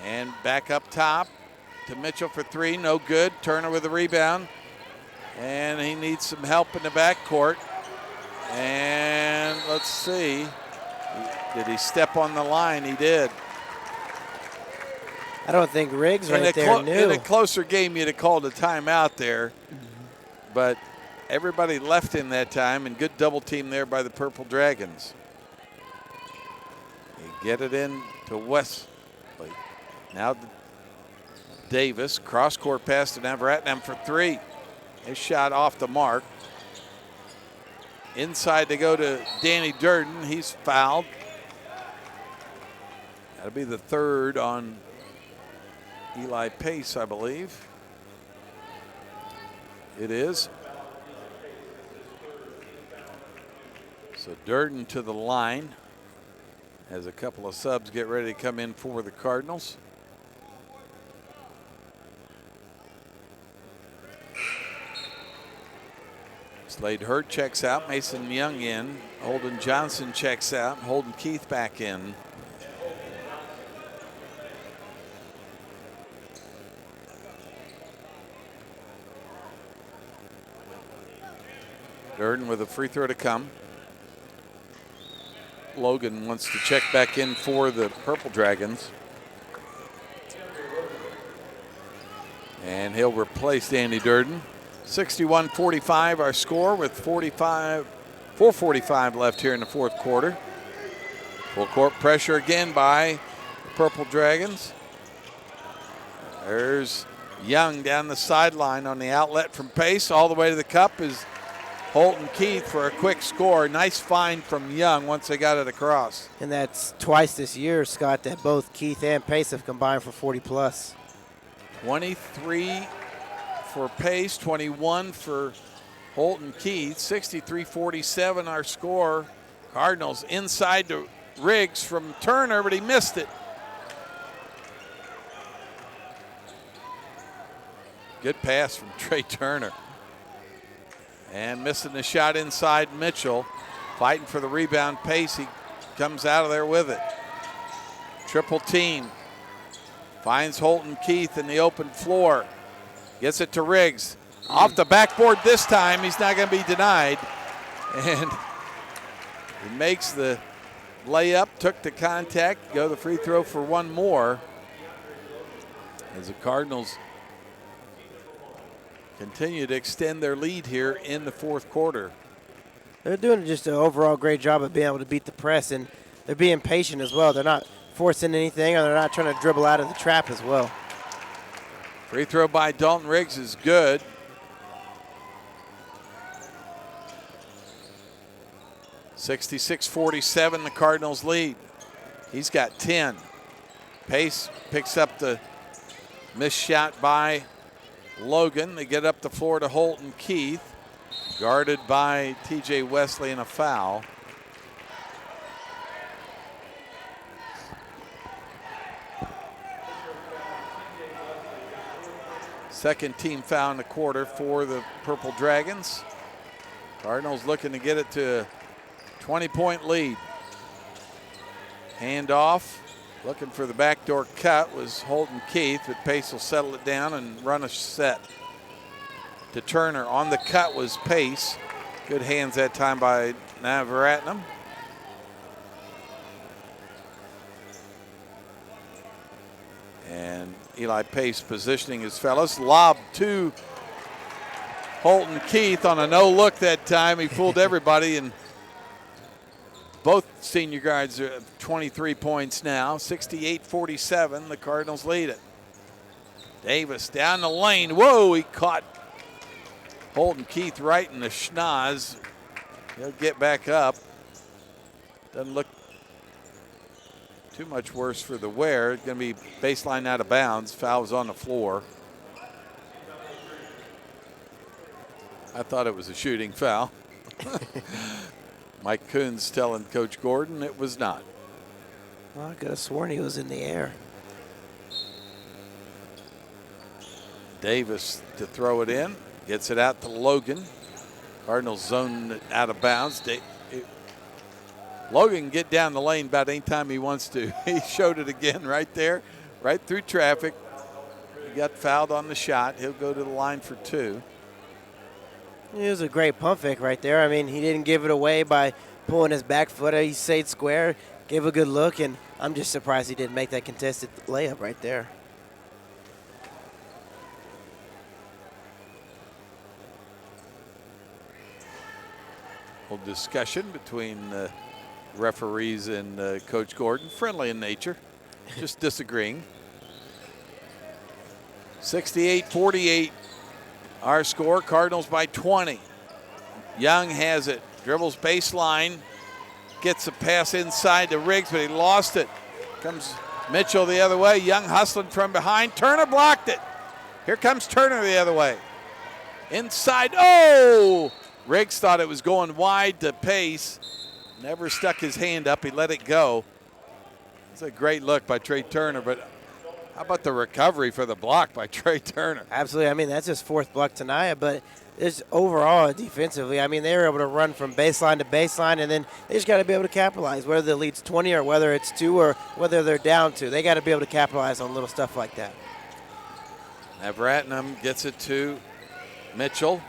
And back up top to Mitchell for three, no good. Turner with the rebound. And he needs some help in the backcourt. And let's see, did he step on the line? He did. I don't think Riggs right there knew. In a closer game, you'd have called a timeout there. But everybody left him that time, and good double team there by the Purple Dragons. They get it in to Wesley. Now Davis, cross-court pass to Navratnam for three. His shot off the mark. Inside they go to Danny Durden. He's fouled. That'll be the third on Eli Pace, I believe. It is. So Durden to the line as a couple of subs get ready to come in for the Cardinals. Slade Hurt checks out. Mason Young in. Holden Johnson checks out. Holden Keith back in. Durden with a free throw to come. Logan wants to check back in for the Purple Dragons. And he'll replace Andy Durden. 61-45 our score with 4:45 left here in the fourth quarter. Full court pressure again by the Purple Dragons. There's Young down the sideline on the outlet from Pace. All the way to the cup is Holton Keith for a quick score. Nice find from Young once they got it across. And that's twice this year, Scott, that both Keith and Pace have combined for 40 plus. 23 for Pace, 21 for Holton Keith. 63-47 our score. Cardinals inside to Riggs from Turner, but he missed it. Good pass from Trey Turner. And missing the shot inside Mitchell. Fighting for the rebound. Pace, he comes out of there with it. Triple team. Finds Holton Keith in the open floor. Gets it to Riggs. Off the backboard this time. He's not going to be denied. And he makes the layup, took the contact, go the free throw for one more. As the Cardinals continue to extend their lead here in the fourth quarter. They're doing just an overall great job of being able to beat the press, and they're being patient as well. They're not forcing anything, or they're not trying to dribble out of the trap as well. Free throw by Dalton Riggs is good. (66-47) the Cardinals lead. He's got 10. Pace picks up the missed shot by Logan. They get up the floor to Holton Keith, guarded by TJ Wesley, and a foul. Second team foul in the quarter for the Purple Dragons. Cardinals looking to get it to a 20-point lead. Hand off, looking for the backdoor cut was Holton Keith, but Pace will settle it down and run a set to Turner. On the cut was Pace. Good hands that time by Navaratnam. And Eli Pace positioning his fellows. Lob to Holton Keith on a no-look that time. He fooled everybody, and both senior guards are 23 points now. 68-47, the Cardinals lead it. Davis down the lane. Whoa, he caught Holton Keith right in the schnoz. He'll get back up. Doesn't look too much worse for the wear. It's going to be baseline out of bounds. Foul was on the floor. I thought it was a shooting foul. Mike Coons telling Coach Gordon it was not. Well, I could have sworn he was in the air. Davis to throw it in. Gets it out to Logan. Cardinals zone it out of bounds. Logan can get down the lane about any time he wants to. He showed it again right there, right through traffic. He got fouled on the shot. He'll go to the line for two. It was a great pump fake right there. I mean, he didn't give it away by pulling his back foot. He stayed square, gave a good look, and I'm just surprised he didn't make that contested layup right there. Little discussion between the referees and Coach Gordon, friendly in nature, just disagreeing. 68-48 our score, Cardinals by 20. Young has it, dribbles baseline, gets a pass inside to Riggs, but he lost it. Comes Mitchell the other way, Young hustling from behind, Turner blocked it. Here comes Turner the other way. Inside, oh! Riggs thought it was going wide to Pace. never stuck his hand up. He let it go. It's a great look by Trey Turner, but how about the recovery for the block by Trey Turner? Absolutely. I mean, that's his fourth block tonight, but it's overall defensively. I mean, they were able to run from baseline to baseline, and then they just got to be able to capitalize, whether it leads 20 or whether it's 2 or whether they're down 2. They got to be able to capitalize on little stuff like that. Navratnam gets it to Mitchell,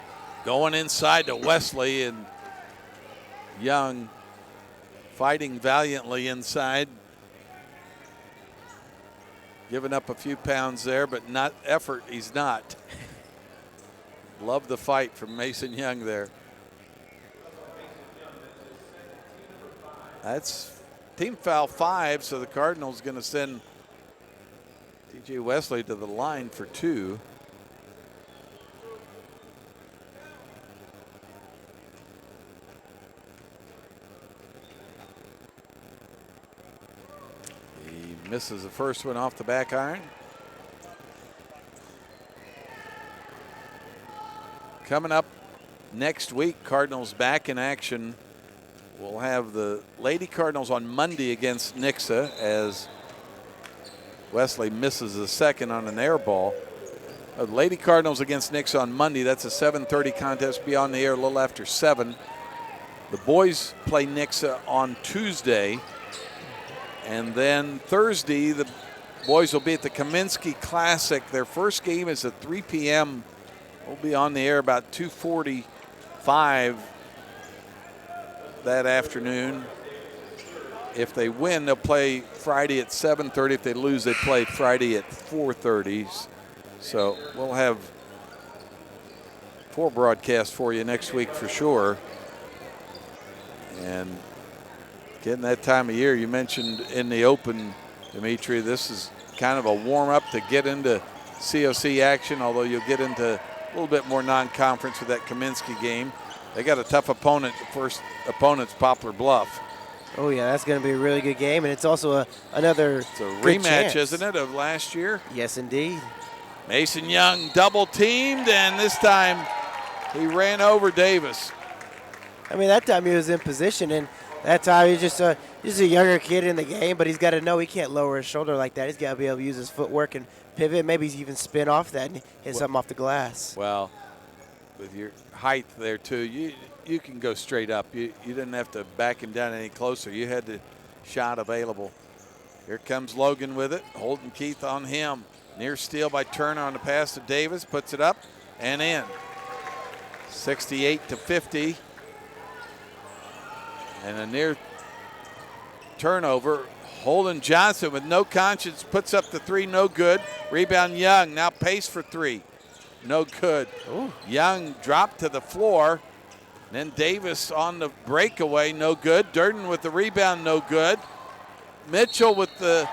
going inside to Wesley, and Young fighting valiantly inside. Giving up a few pounds there, but not effort. He's not. Love the fight from Mason Young there. That's team foul 5, so the Cardinals going to send TJ Wesley to the line for 2. Misses the first one off the back iron. Coming up next week, Cardinals back in action. We'll have the Lady Cardinals on Monday against Nixa as Wesley misses the second on an air ball. Lady Cardinals against Nixa on Monday. That's a 7:30 contest. Be on the air a little after 7. The boys play Nixa on Tuesday. And then Thursday, the boys will be at the Kaminsky Classic. Their first game is at 3 p.m. We'll be on the air about 2:45 that afternoon. If they win, they'll play Friday at 7:30. If they lose, they play Friday at 4:30. So we'll have 4 broadcasts for you next week for sure. And getting that time of year, you mentioned in the open, Dimitri, this is kind of a warm-up to get into COC action, although you'll get into a little bit more non-conference with that Kaminsky game. They got a tough opponent. The first opponent's Poplar Bluff. Oh, yeah, that's going to be a really good game, and it's also another rematch, isn't it, of last year? Yes, indeed. Mason Young double-teamed, and this time he ran over Davis. I mean, that time he was in position, and that time he's just a younger kid in the game, but he's got to know he can't lower his shoulder like that. He's got to be able to use his footwork and pivot, maybe even spin off that and hit something off the glass. Well, with your height there, too, you can go straight up. You didn't have to back him down any closer. You had the shot available. Here comes Logan with it. Holden Keith on him. Near steal by Turner on the pass to Davis. Puts it up and in. 68-50. And a near turnover. Holden Johnson with no conscience puts up the 3, no good. Rebound Young, now pace for 3. No good. Ooh. Young dropped to the floor. Then Davis on the breakaway, no good. Durden with the rebound, no good. Mitchell with the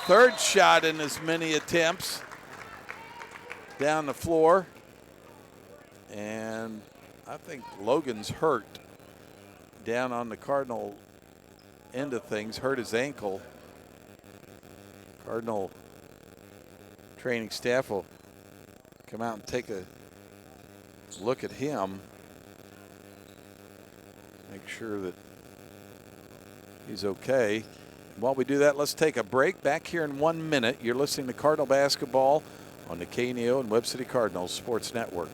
3rd shot in as many attempts. Down the floor. And I think Logan's hurt. Down on the Cardinal end of things, hurt his ankle. Cardinal training staff will come out and take a look at him. Make sure that he's okay. While we do that, let's take a break. Back here in 1 minute. You're listening to Cardinal Basketball on the KNEO and Webb City Cardinals Sports Network.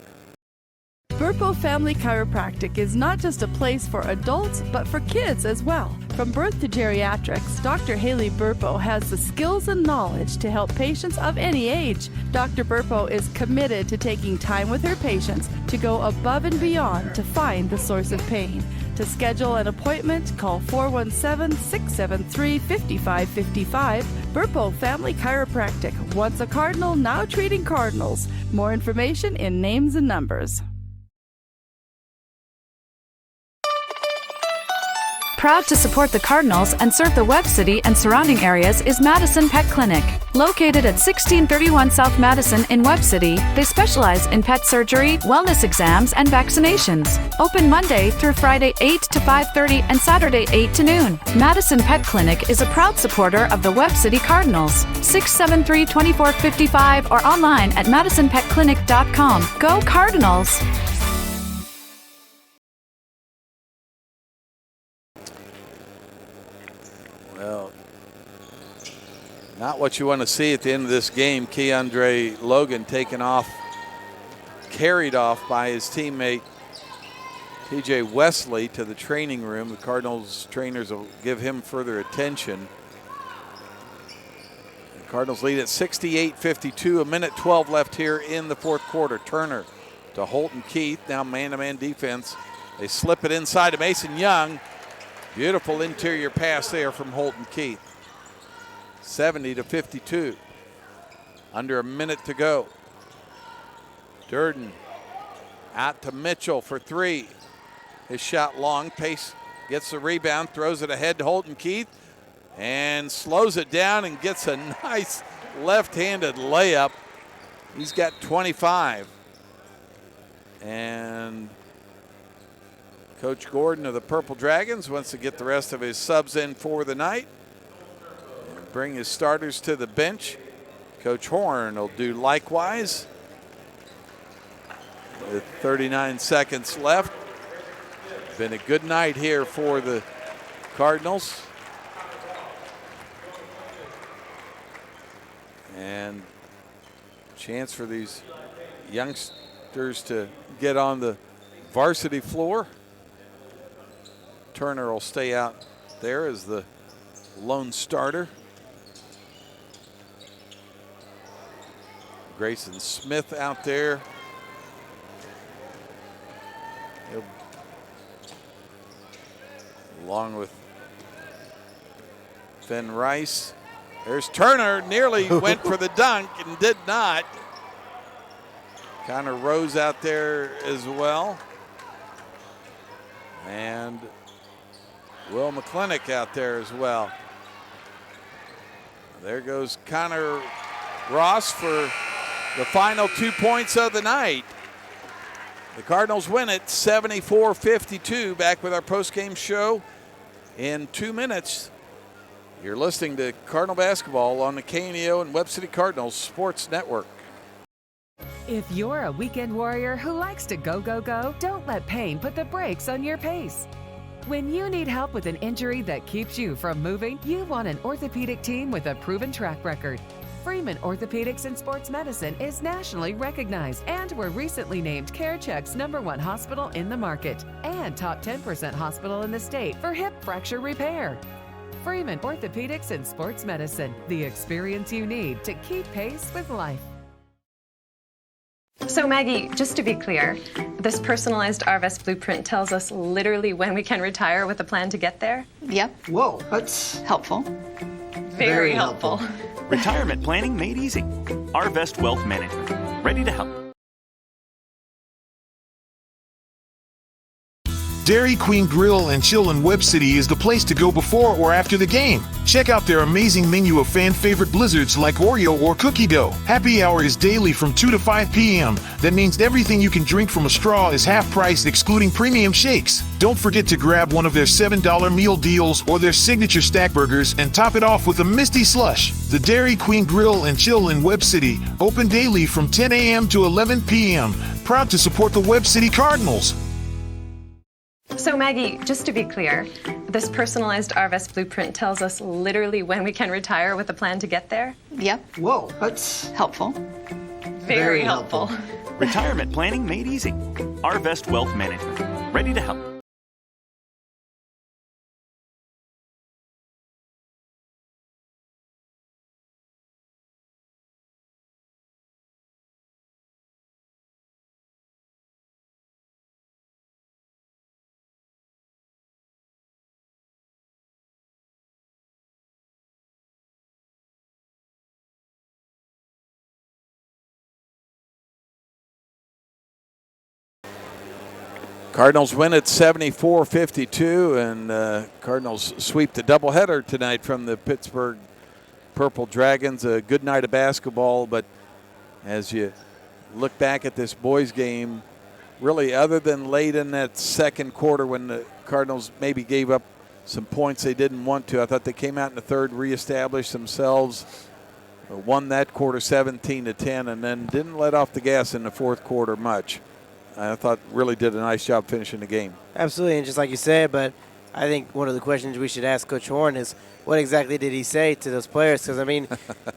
Burpo Family Chiropractic is not just a place for adults, but for kids as well. From birth to geriatrics, Dr. Haley Burpo has the skills and knowledge to help patients of any age. Dr. Burpo is committed to taking time with her patients to go above and beyond to find the source of pain. To schedule an appointment, call 417-673-5555. Burpo Family Chiropractic, once a Cardinal, now treating Cardinals. More information in names and numbers. Proud to support the Cardinals and serve the Webb City and surrounding areas is Madison Pet Clinic. Located at 1631 South Madison in Webb City, they specialize in pet surgery, wellness exams, and vaccinations. Open Monday through Friday 8 to 5:30 and Saturday 8 to noon. Madison Pet Clinic is a proud supporter of the Webb City Cardinals. 673-2455 or online at madisonpetclinic.com. Go Cardinals! Not what you want to see at the end of this game. Keandre Logan taken off, carried off by his teammate TJ Wesley to the training room. The Cardinals trainers will give him further attention. The Cardinals lead at 68-52, a minute 12 left here in the fourth quarter. Turner to Holton Keith, now man-to-man defense. They slip it inside to Mason Young. Beautiful interior pass there from Holton Keith. 70-52, under a minute to go. Durden out to Mitchell for three. His shot long. Pace gets the rebound, throws it ahead to Holton Keith, and slows it down and gets a nice left-handed layup. He's got 25. And Coach Gordon of the Purple Dragons wants to get the rest of his subs in for the night and bring his starters to the bench. Coach Horn will do likewise. With 39 seconds left. Been a good night here for the Cardinals. And chance for these youngsters to get on the varsity floor. Turner will stay out there as the lone starter. Grayson Smith out there. Along with Fenn Rice. There's Turner, nearly went for the dunk and did not. Connor Rose out there as well. And Will McClintock out there as well. There goes Connor Ross for the final 2 points of the night. The Cardinals win it 74-52. Back with our post-game show in 2 minutes. You're listening to Cardinal Basketball on the KNEO and Webb City Cardinals Sports Network. If you're a weekend warrior who likes to go, go, go, don't let pain put the brakes on your pace. When you need help with an injury that keeps you from moving, you want an orthopedic team with a proven track record. Freeman Orthopedics and Sports Medicine is nationally recognized, and were recently named CareCheck's #1 hospital in the market and top 10% hospital in the state for hip fracture repair. Freeman Orthopedics and Sports Medicine, the experience you need to keep pace with life. So Maggie, just to be clear, this personalized RVest blueprint tells us literally when we can retire with a plan to get there? Yep. Whoa, that's helpful. Very helpful. Retirement planning made easy. RVest Wealth Management. Ready to help. Dairy Queen Grill and Chill in Webb City is the place to go before or after the game. Check out their amazing menu of fan-favorite blizzards like Oreo or Cookie Dough. Happy hour is daily from 2 to 5 p.m. That means everything you can drink from a straw is half price, excluding premium shakes. Don't forget to grab one of their $7 meal deals or their signature stack burgers and top it off with a Misty Slush. The Dairy Queen Grill and Chill in Webb City, open daily from 10 a.m. to 11 p.m. Proud to support the Webb City Cardinals. So Maggie, just to be clear, this personalized RVest blueprint tells us literally when we can retire with a plan to get there? Yep. Whoa, that's helpful. Very helpful. Retirement planning made easy. RVest Wealth Management. Ready to help. Cardinals win at 74-52, and Cardinals sweep the doubleheader tonight from the Pittsburg Purple Dragons. A good night of basketball, but as you look back at this boys game, really other than late in that second quarter when the Cardinals maybe gave up some points they didn't want to, I thought they came out in the third, reestablished themselves, won that quarter 17-10, and then didn't let off the gas in the fourth quarter much. I thought really did a nice job finishing the game. Absolutely, and just like you said, but I think one of the questions we should ask Coach Horn is, what exactly did he say to those players? Because, I mean,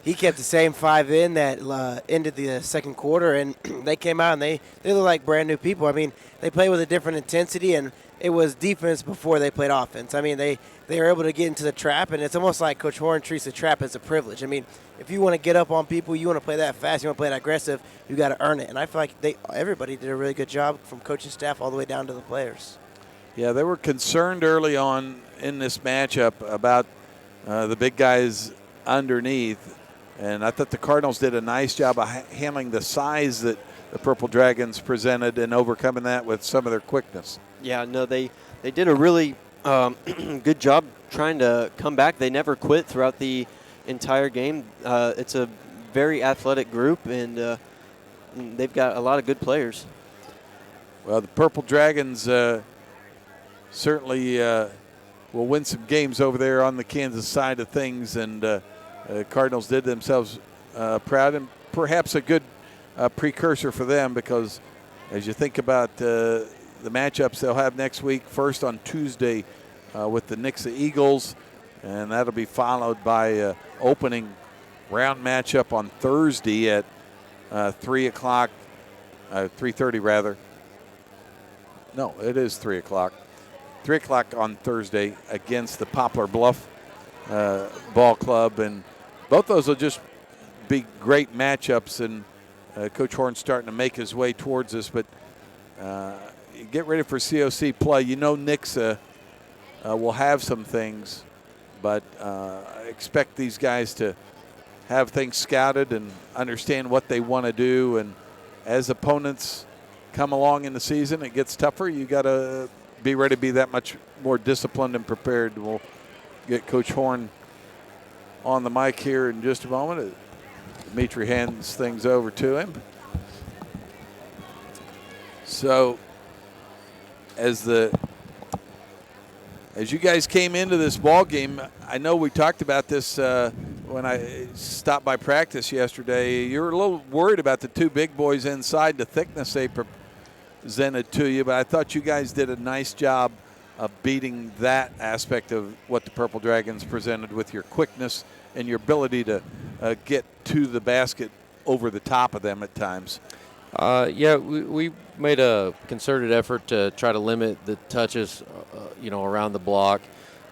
he kept the same 5 in that ended the second quarter, and they came out and they look like brand new people. I mean, they play with a different intensity, and it was defense before they played offense. I mean, they were able to get into the trap, and it's almost like Coach Horn treats the trap as a privilege. I mean, if you want to get up on people, you want to play that fast, you want to play that aggressive, you got to earn it. And I feel like everybody did a really good job from coaching staff all the way down to the players. Yeah, they were concerned early on in this matchup about the big guys underneath, and I thought the Cardinals did a nice job of handling the size that the Purple Dragons presented and overcoming that with some of their quickness. Yeah, no, they did a really good job trying to come back. They never quit throughout the entire game. It's a very athletic group, and they've got a lot of good players. Well, the Purple Dragons certainly will win some games over there on the Kansas side of things, and Cardinals did themselves proud, and perhaps a good precursor for them, because as you think about the matchups they'll have next week, first on Tuesday with the Nixa Eagles, and that'll be followed by opening round matchup on Thursday at 3 o'clock, 3:30 rather. No, it is 3 o'clock. 3 o'clock on Thursday against the Poplar Bluff Ball Club, and both those will just be great matchups, and Coach Horn's starting to make his way towards us, but get ready for COC play. You know Nixa will have some things, but I expect these guys to have things scouted and understand what they want to do, and as opponents come along in the season, it gets tougher. You got to be ready to be that much more disciplined and prepared. We'll get Coach Horn on the mic here in just a moment. Dimitri hands things over to him. So as you guys came into this ball game, I know we talked about this when I stopped by practice yesterday. You were a little worried about the two big boys inside, the thickness they presented to you, but I thought you guys did a nice job of beating that aspect of what the Purple Dragons presented with your quickness and your ability to get to the basket over the top of them at times. Yeah, we made a concerted effort to try to limit the touches, around the block,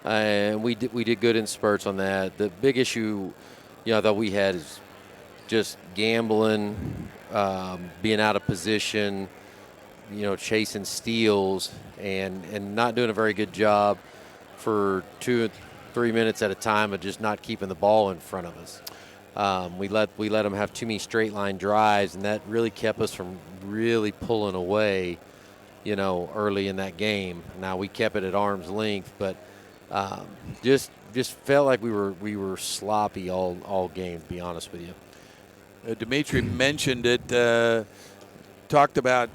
and we did good in spurts on that. The big issue, that we had is just gambling, being out of position, chasing steals, and not doing a very good job for 2 or 3 minutes at a time of just not keeping the ball in front of us. We let them have too many straight line drives, and that really kept us from really pulling away, early in that game. Now we kept it at arm's length, but just felt like we were sloppy all game, to be honest with you. Dimitri mentioned it. Talked about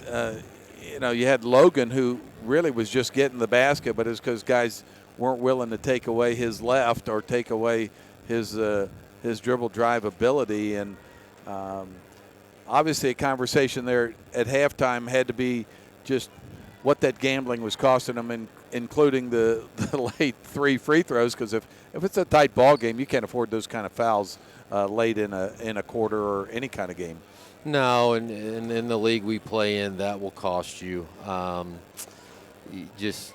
you had Logan, who really was just getting the basket, but it's because guys weren't willing to take away his left or take away his dribble drive ability. And obviously a conversation there at halftime had to be just what that gambling was costing them, including the late 3 free throws, because if it's a tight ball game, you can't afford those kind of fouls late in a quarter or any kind of game. No, and in the league we play in, that will cost you. Just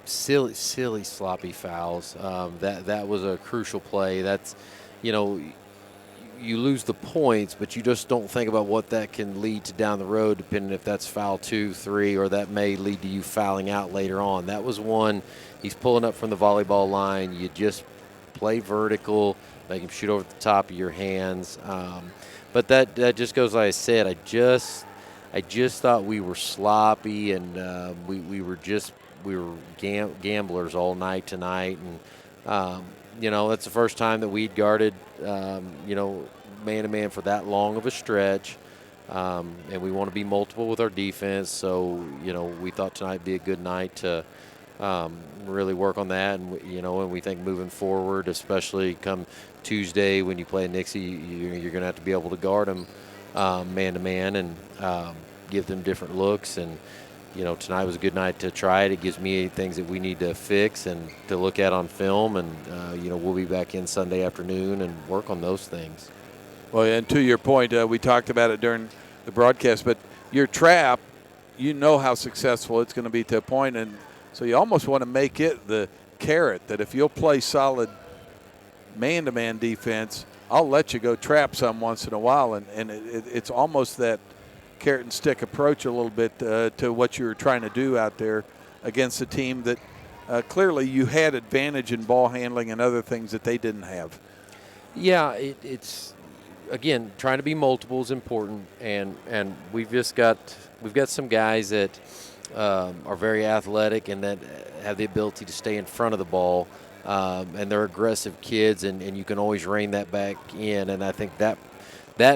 silly, sloppy fouls. That was a crucial play. That's, you lose the points, but you just don't think about what that can lead to down the road, depending if that's foul 2, 3, or that may lead to you fouling out later on. That was one. He's pulling up from the volleyball line. You just play vertical, make him shoot over the top of your hands. But that just goes like I said. I just thought we were sloppy, and we were gamblers all night tonight, and that's the first time that we'd guarded man-to-man for that long of a stretch, and we want to be multiple with our defense. So we thought tonight would be a good night to really work on that, and we think moving forward, especially come Tuesday when you play Nixie, you're going to have to be able to guard them man-to-man and give them different looks. And tonight was a good night to try it. It gives me things that we need to fix and to look at on film, and we'll be back in Sunday afternoon and work on those things. Well, and to your point, we talked about it during the broadcast, but your trap, you know how successful it's going to be to a point, and so you almost want to make it the carrot that if you'll play solid man-to-man defense, I'll let you go trap some once in a while, and it's almost that carrot and stick approach a little bit to what you were trying to do out there against a team that clearly you had advantage in ball handling and other things that they didn't have. Yeah, it's again, trying to be multiple is important, and we've got some guys that are very athletic and that have the ability to stay in front of the ball, and they're aggressive kids, and you can always rein that back in. And I think that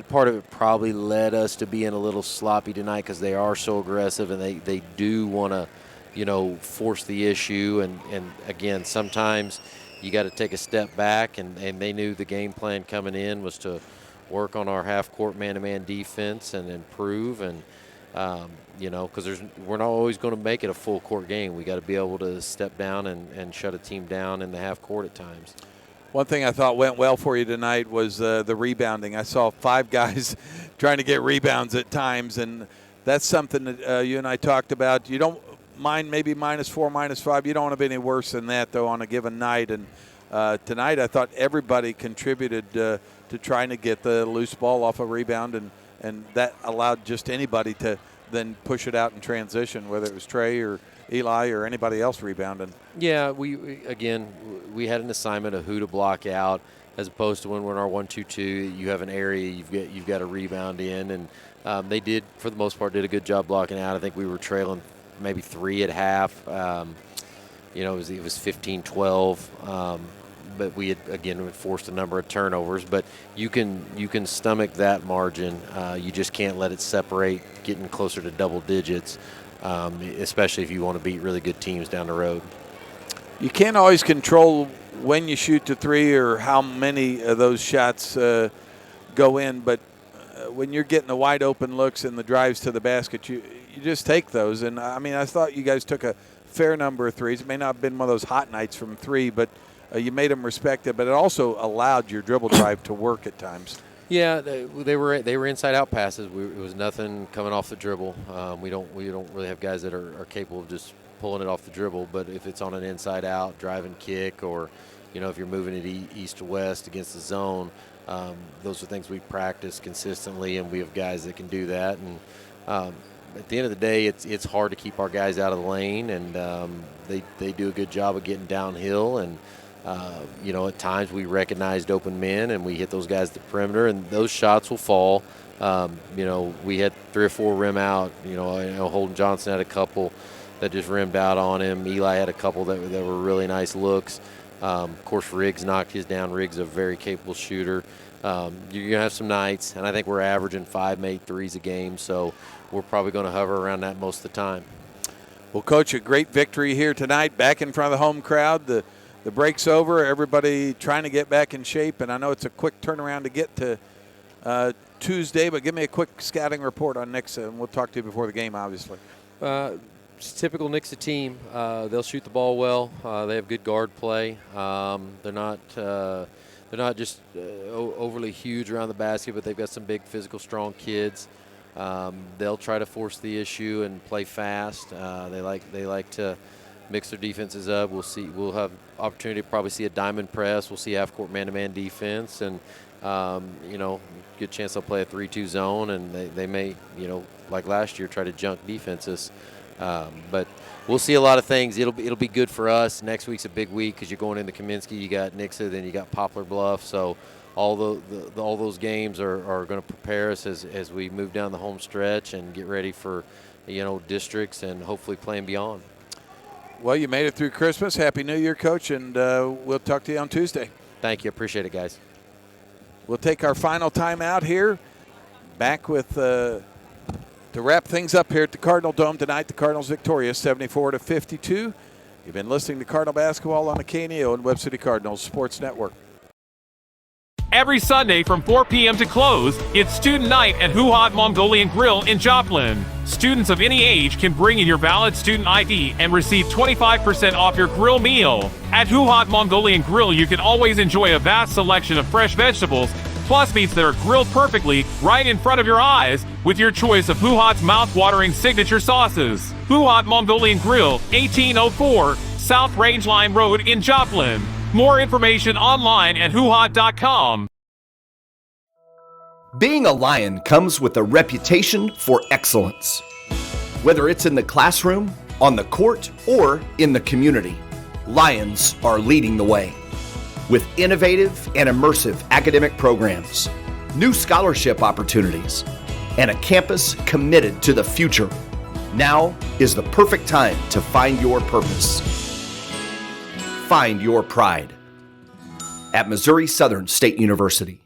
part of it probably led us to being a little sloppy tonight because they are so aggressive and they do want to, force the issue. And again, sometimes you got to take a step back, and they knew the game plan coming in was to work on our half-court man-to-man defense and improve. And, because we're not always going to make it a full-court game. We got to be able to step down and shut a team down in the half-court at times. One thing I thought went well for you tonight was the rebounding. I saw 5 guys trying to get rebounds at times, and that's something that you and I talked about. You don't mind maybe -4, -5. You don't want to be any worse than that, though, on a given night. And tonight I thought everybody contributed to trying to get the loose ball off a rebound, and that allowed just anybody to then push it out in transition, whether it was Trey or Eli or anybody else rebounding. Yeah, we had an assignment of who to block out, as opposed to when we're in our 1-2-2, you have an area you've got a rebound in, and they did, for the most part, did a good job blocking out. I think we were trailing maybe 3 at half. It was 15-12. But we had, again, forced a number of turnovers. But you can stomach that margin. You just can't let it separate, getting closer to double digits, especially if you want to beat really good teams down the road. You can't always control when you shoot to 3 or how many of those shots go in, but when you're getting the wide open looks and the drives to the basket, you just take those. And, I thought you guys took a fair number of threes. It may not have been one of those hot nights from 3, but you made them respect it, but it also allowed your dribble drive to work at times. Yeah, they were inside-out passes. It was nothing coming off the dribble. We don't really have guys that are capable of just pulling it off the dribble. But if it's on an inside-out drive and kick, or if you're moving it east to west against the zone, those are things we practice consistently, and we have guys that can do that. And at the end of the day, it's hard to keep our guys out of the lane, and they do a good job of getting downhill. And at times we recognized open men and we hit those guys at the perimeter, and those shots will fall. We had 3 or 4 rim out. I know Holden Johnson had a couple that just rimmed out on him. Eli had a couple that were really nice looks. Of course, Riggs knocked his down. Riggs is a very capable shooter. You're going to have some nights, and I think we're averaging 5 made threes a game, so we're probably going to hover around that most of the time. Well, Coach, a great victory here tonight, back in front of the home crowd. The break's over. Everybody trying to get back in shape, and I know it's a quick turnaround to get to Tuesday, but give me a quick scouting report on Nixa, and we'll talk to you before the game, obviously. It's a typical Nixa team. They'll shoot the ball well. They have good guard play. They're not just overly huge around the basket, but they've got some big, physical, strong kids. They'll try to force the issue and play fast. They like to mix their defenses up. We'll have opportunity to probably see a diamond press. We'll see half-court man-to-man defense, and good chance they'll play a 3-2 zone, and they may, like last year, try to junk defenses. But we'll see a lot of things. It'll be good for us. Next week's a big week because you're going into Kaminsky. You got Nixa, then you got Poplar Bluff. So all those games are going to prepare us as we move down the home stretch and get ready for districts and hopefully playing beyond. Well, you made it through Christmas. Happy New Year, Coach, and we'll talk to you on Tuesday. Thank you. Appreciate it, guys. We'll take our final time out here. Back with to wrap things up here at the Cardinal Dome tonight. The Cardinals victorious 74-52. You've been listening to Cardinal Basketball on the KNEO and Webb City Cardinals Sports Network. every Sunday from 4 p.m. to close, it's Student Night at Huhat Mongolian Grill in Joplin. Students of any age can bring in your valid student ID and receive 25% off your grill meal. At Huhat Mongolian Grill, you can always enjoy a vast selection of fresh vegetables, plus meats that are grilled perfectly right in front of your eyes with your choice of Huhat's mouth-watering signature sauces. Huhat Mongolian Grill, 1804 South Range Line Road in Joplin. More information online at huhat.com. Being a Lion comes with a reputation for excellence. Whether it's in the classroom, on the court, or in the community, Lions are leading the way. With innovative and immersive academic programs, new scholarship opportunities, and a campus committed to the future, now is the perfect time to find your purpose. Find your pride at Missouri Southern State University.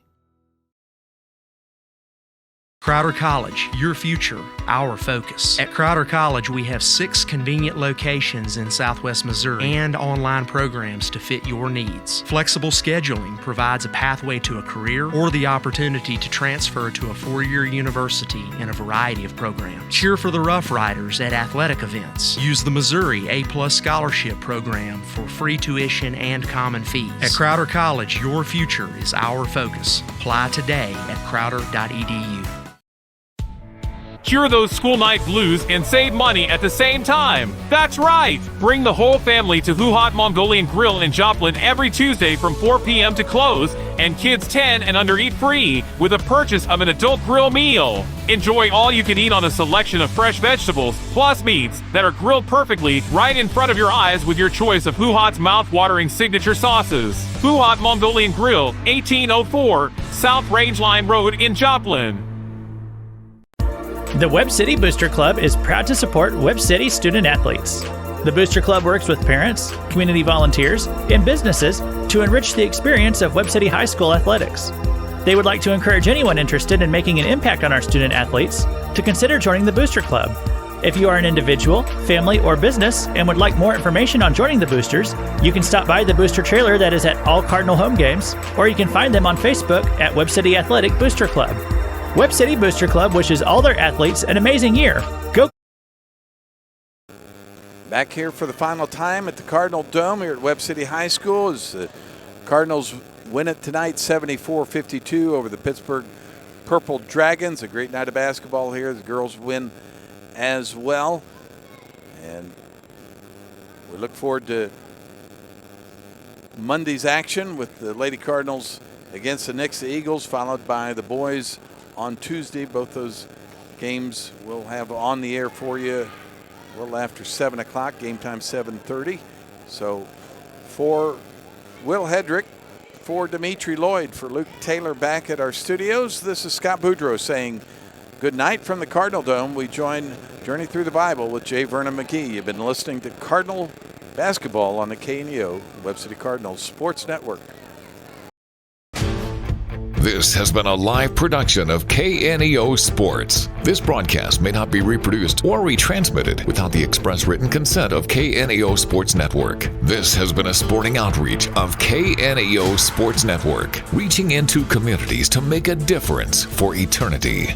Crowder College, your future, our focus. At Crowder College, we have 6 convenient locations in Southwest Missouri and online programs to fit your needs. Flexible scheduling provides a pathway to a career or the opportunity to transfer to a 4-year university in a variety of programs. Cheer for the Rough Riders at athletic events. Use the Missouri A+ Scholarship Program for free tuition and common fees. At Crowder College, your future is our focus. Apply today at crowder.edu. Cure those school night blues and save money at the same time. That's right! Bring the whole family to Huhat Mongolian Grill in Joplin every Tuesday from 4 p.m. to close, and kids 10 and under eat free with a purchase of an adult grill meal. Enjoy all you can eat on a selection of fresh vegetables, plus meats that are grilled perfectly right in front of your eyes with your choice of Huhat's mouth-watering signature sauces. Huhat Mongolian Grill, 1804 South Range Line Road in Joplin. The Webb City Booster Club is proud to support Webb City student athletes. The Booster Club works with parents, community volunteers, and businesses to enrich the experience of Webb City High School athletics. They would like to encourage anyone interested in making an impact on our student athletes to consider joining the Booster Club. If you are an individual, family, or business and would like more information on joining the Boosters, you can stop by the Booster trailer that is at all Cardinal home games, or you can find them on Facebook at Webb City Athletic Booster Club. Webb City Booster Club wishes all their athletes an amazing year. Go! Back here for the final time at the Cardinal Dome here at Webb City High School as the Cardinals win it tonight 74-52 over the Pittsburg Purple Dragons. A great night of basketball here. The girls win as well. And we look forward to Monday's action with the Lady Cardinals against the Nixa Eagles, followed by the boys on Tuesday. Both those games we'll have on the air for you a little after 7 o'clock. Game time 7:30. So for Will Hedrick, for Dimitri Lloyd, for Luke Taylor back at our studios, this is Scott Boudreau saying good night from the Cardinal Dome. We join Journey Through the Bible with J. Vernon McGee. You've been listening to Cardinal Basketball on the KNEO Webb City Cardinals Sports Network. This has been a live production of KNEO Sports. This broadcast may not be reproduced or retransmitted without the express written consent of KNEO Sports Network. This has been a sporting outreach of KNEO Sports Network, reaching into communities to make a difference for eternity.